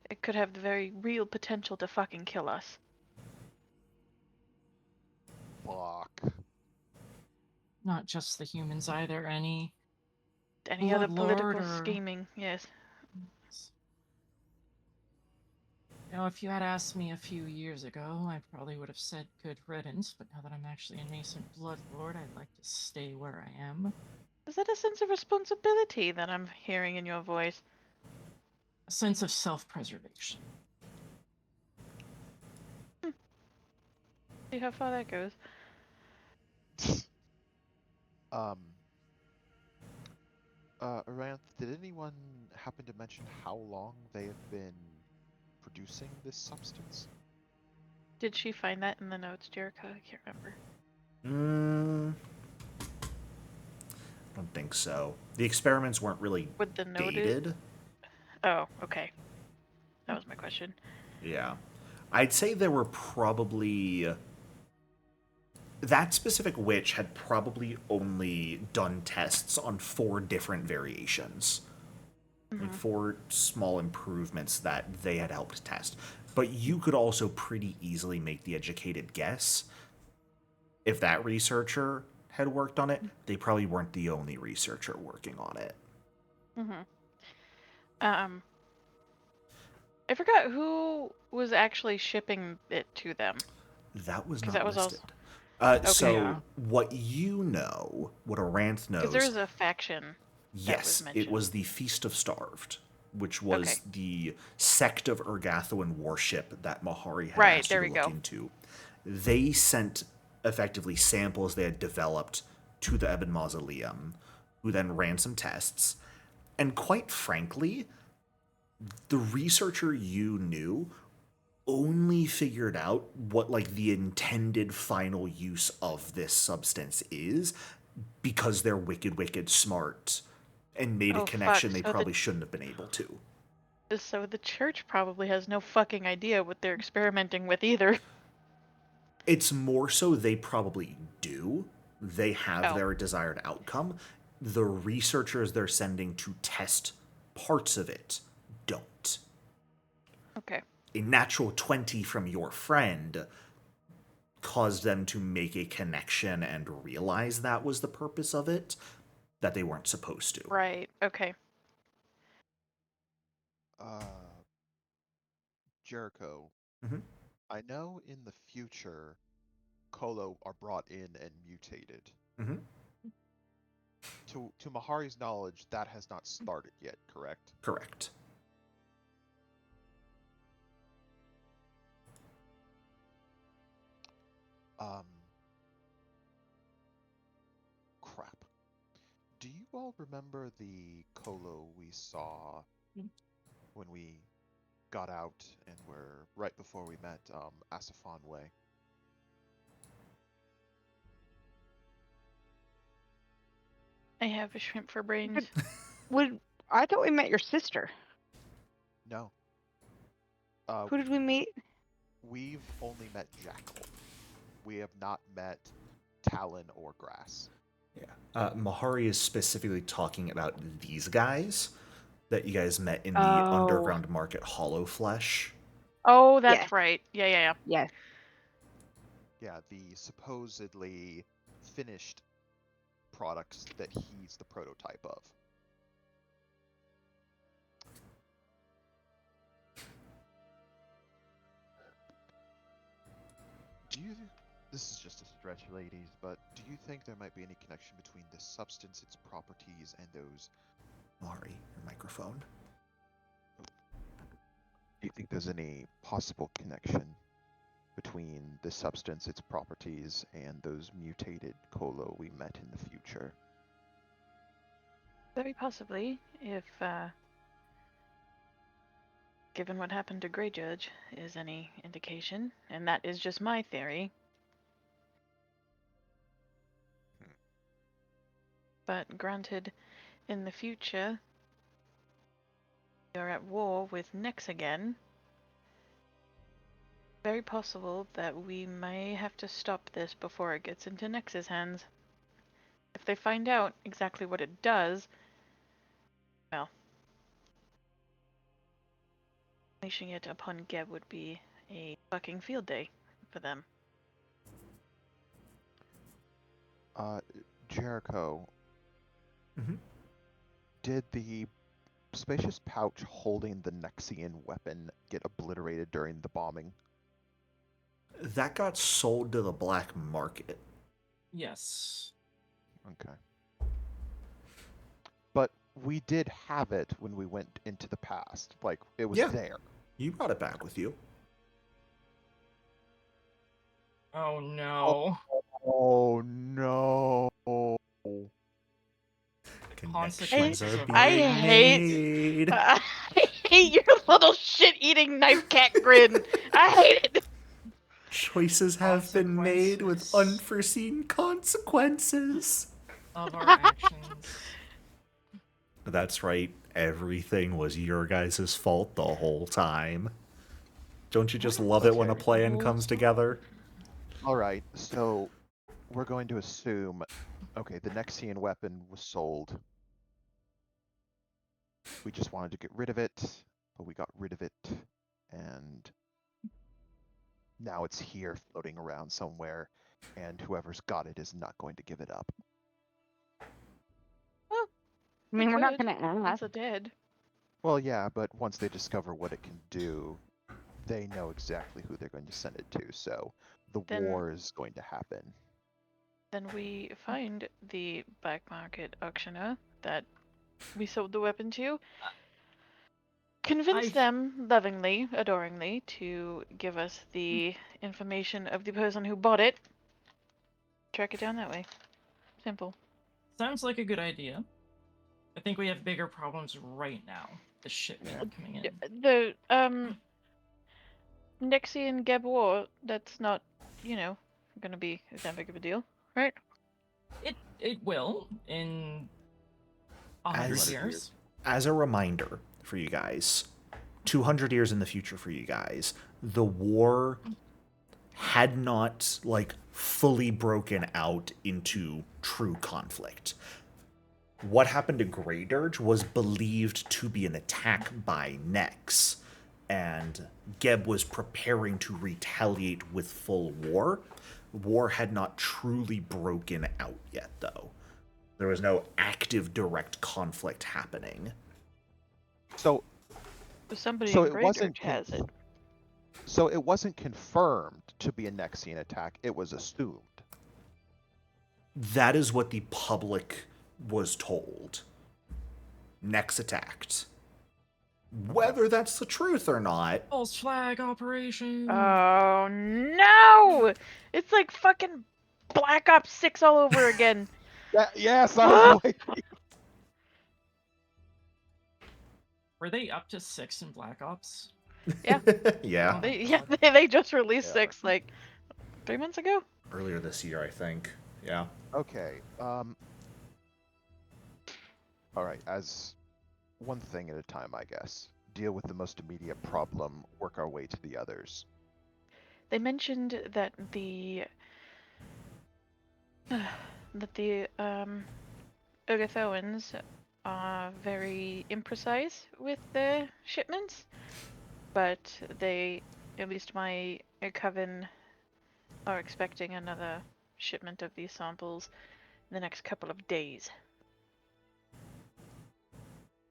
It could have the very real potential to fucking kill us. Fuck. not just the humans either, any Any other Blood political Lord or- scheming, yes. You know, if you had asked me a few years ago, I probably would have said good riddance, but now that I'm actually a nascent blood lord, I'd like to stay where I am. Is that a sense of responsibility that I'm hearing in your voice? A sense of self-preservation. See how far that goes. Aranth, did anyone happen to mention how long they have been producing this substance? Did she find that in the notes, Jericho? I can't remember. I don't think so. The experiments weren't really Would the note dated. Oh, okay. That was my question. Yeah. I'd say there were probably... That specific witch had probably only done tests on 4 different variations. Like 4 small improvements that they had helped test. But you could also pretty easily make the educated guess. If that researcher had worked on it, they probably weren't the only researcher working on it. I forgot who was actually shipping it to them. That was 'Cause not that was listed. Okay. So Yeah. what you know, what Aranth knows... Because there's a faction. Yes, it mentioned. was the Feast of Starved, which was Okay. the sect of Urgathoan worship that Mahari had Right, asked there you we to look go. into. They sent, effectively, samples they had developed to the Ebon Mausoleum, who then ran some tests. And quite frankly, the researcher you knew only figured out what, like, the intended final use of this substance is because they're wicked, wicked smart and made a Oh, connection fuck, they so the- probably shouldn't have been able to. So the church probably has no fucking idea what they're experimenting with either. It's more so they probably do. They have Oh. their desired outcome. The researchers they're sending to test parts of it don't. Okay. A natural 20 from your friend caused them to make a connection and realize that was the purpose of it, that they weren't supposed to. Right. Okay. Jericho, Mhm. I know in the future, Kolo are brought in and mutated. Mhm. To Mahari's knowledge, that has not started yet, correct? Correct. Crap. Do you all remember the Kolo we saw when we got out and were right before we met Asafan Way? I have a shrimp for brains. I thought we met your sister. No. Who did we meet? We've only met Jackal. We have not met Talon or Grass. Yeah. Mahari is specifically talking about these guys that you guys met in the Oh. underground market Hollow Flesh. Oh, that's Yes. right. Yeah. Yes. Yeah, the supposedly finished products that he's the prototype of. This is just a stretch, ladies, but do you think there might be any connection between this substance, its properties, and those... Mahari, your microphone. Do you think there's any possible connection between this substance, its properties, and those mutated Kolo we met in the future? Very possibly, if given what happened to Grey Judge is any indication, and that is just my theory. But granted, in the future, we are at war with Nyx again. Very possible that we may have to stop this before it gets into Nyx's hands. If they find out exactly what it does, well, unleashing it upon Geb would be a fucking field day for them. Jericho, Mhm. did the spacious pouch holding the Nexian weapon get obliterated during the bombing? That got sold to the black market. Yes. Okay. But we did have it when we went into the past. Like, it was Yeah. there. You brought it back with you. Oh no. Oh, no. Consequences Connections are of being I hate- made. I hate your little shit-eating knife cat grin. I hate it. Choices have been made with Consequences. unforeseen consequences. Of our actions. That's right. Everything was your guys' fault the whole time. Don't you just love it when a plan comes together? All right, so we're going to assume, okay, the Nexian weapon was sold. We just wanted to get rid of it, but we got rid of it, and now it's here floating around somewhere, and whoever's got it is not going to give it up. I mean, we're not Good. going to ask. It's a dead. Well, yeah, but once they discover what it can do, they know exactly who they're going to send it to, so the Then- war is going to happen. Then we find the black market auctioneer that we sold the weapon to. Convince I've- them lovingly, adoringly, to give us the information of the person who bought it. Track it down that way. Simple. Sounds like a good idea. I think we have bigger problems right now. The shipment coming in. The Nexian Geb War, that's not, gonna be that big of a deal, right? It will in 100 As- years. As a reminder for you guys, 200 years in the future for you guys, the war had not, fully broken out into true conflict. What happened to Grey Dirge was believed to be an attack by Nex, and Geb was preparing to retaliate with full war. War had not truly broken out yet, though. There was no active direct conflict happening. So, Somebody so in it Grey wasn't Dirge has it. so it wasn't confirmed to be a Nexian attack. It was assumed. That is what the public was told. Nex attacked. Whether that's the truth or not, False flag operation. Oh no! It's like fucking Black Ops 6 all over again. Yes, I was waiting. Were they up to 6 in Black Ops? Yeah. yeah, Oh, They just released Yeah. 6 like 3 months ago. earlier this year, I think. Yeah. Okay. All right. As one thing at a time, I guess. Deal with the most immediate problem. Work our way to the others. They mentioned that the Ogathoans are very imprecise with their shipments, but they, at least my coven, are expecting another shipment of these samples in the next couple of days.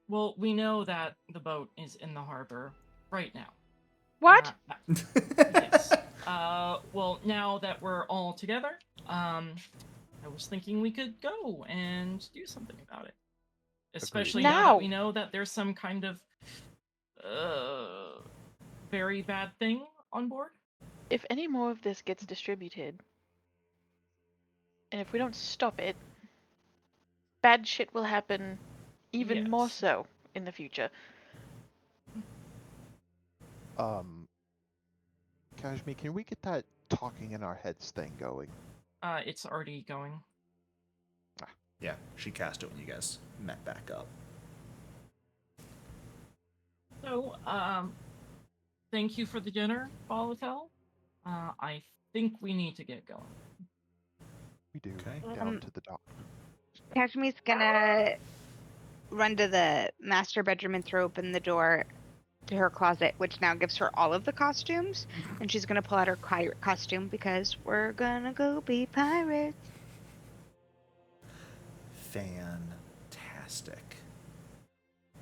Well, we know that the boat is in the harbor right now. What? Yes. Well, now that we're all together, I was thinking we could go and do something about it. Especially now Now. that we know that there's some kind of very bad thing on board. If any more of this gets distributed, and if we don't stop it, bad shit will happen even more Yes. so in the future. Kashmi, can we get that talking in our heads thing going? It's already going. Yeah, she cast it when you guys met back up. So, thank you for the dinner, Volatile. I think we need to get going. We do. Okay. Down to the dock. Kashmi's gonna run to the master bedroom and throw open the door to her closet, which now gives her all of the costumes. And she's gonna pull out her pirate costume because we're gonna go be pirates. Fantastic.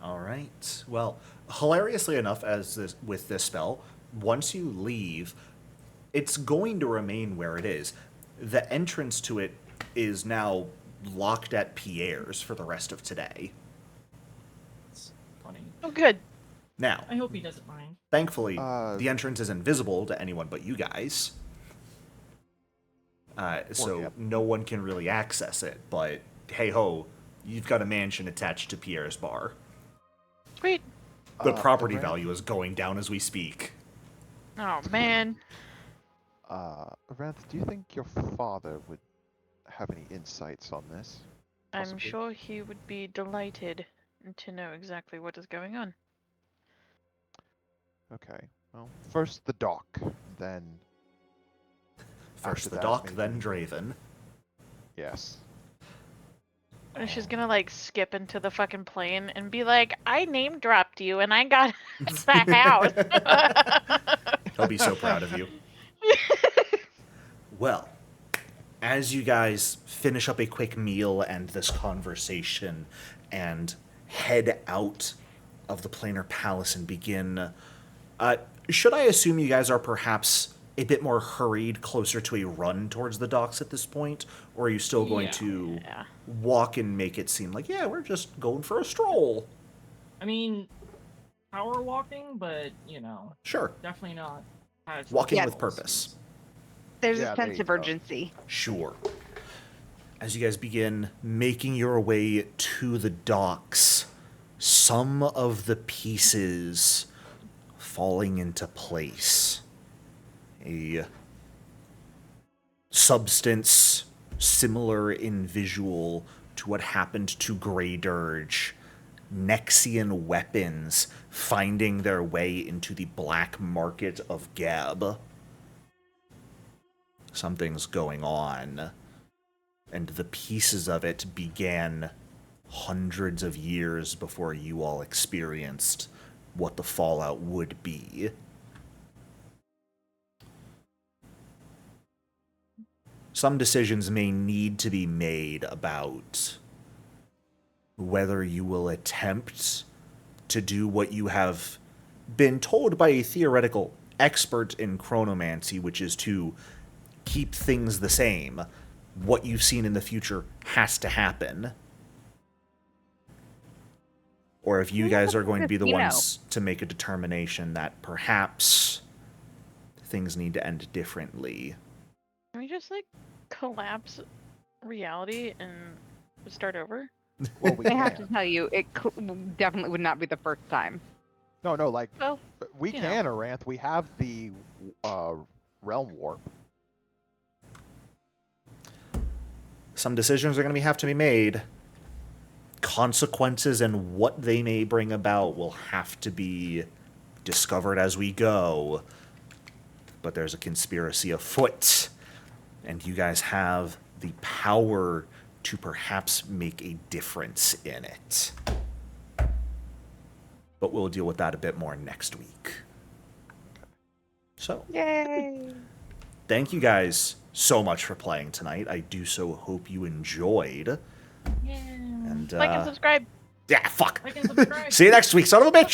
All right. Well, hilariously enough, with this spell, once you leave, it's going to remain where it is. The entrance to it is now locked at Pierre's for the rest of today. It's funny. Oh, good. Now, I hope he doesn't mind. thankfully, the entrance is invisible to anyone but you guys. So Yep. no one can really access it, but hey ho, you've got a mansion attached to Pierre's bar. Sweet. The property Around- value is going down as we speak. Oh, man. Aranth, do you think your father would have any insights on this? I'm Possibly. sure he would be delighted to know exactly what is going on. Okay. Well, first the dock, then First After the that, dock, maybe. then Draven. yes. And she's gonna, like, skip into the fucking plane and be like, I name dropped you and I got the house. He'll be so proud of you. Well, as you guys finish up a quick meal and this conversation and head out of the planar palace and begin, should I assume you guys are perhaps a bit more hurried, closer to a run towards the docks at this point? Or are you still going Yeah. to Yeah. walk and make it seem like, yeah, we're just going for a stroll? I mean, power walking, but Sure. definitely not. Walking Yeah. with purpose. There's Yeah, a there sense you of go. urgency. Sure. As you guys begin making your way to the docks, some of the pieces falling into place. A substance similar in visual to what happened to Grey Dirge. Nexian weapons finding their way into the black market of Geb. Something's going on. And the pieces of it began hundreds of years before you all experienced what the fallout would be. Some decisions may need to be made about whether you will attempt to do what you have been told by a theoretical expert in chronomancy, which is to keep things the same. What you've seen in the future has to happen. Or if you guys are going to be the ones to make a determination that perhaps things need to end differently. Can we just, like, collapse reality and start over? Well, we I have to can. tell you, it definitely would not be the first time. No, like Well, we you know. can, Aranth. We have the realm warp. Some decisions are going to have to be made. Consequences and what they may bring about will have to be discovered as we go. But there's a conspiracy afoot, and you guys have the power to perhaps make a difference in it. But we'll deal with that a bit more next week. So, Yay! thank you guys so much for playing tonight. I do so hope you enjoyed. Yeah. And like and subscribe. yeah, fuck. Like and subscribe. See you next week, son of a bitch.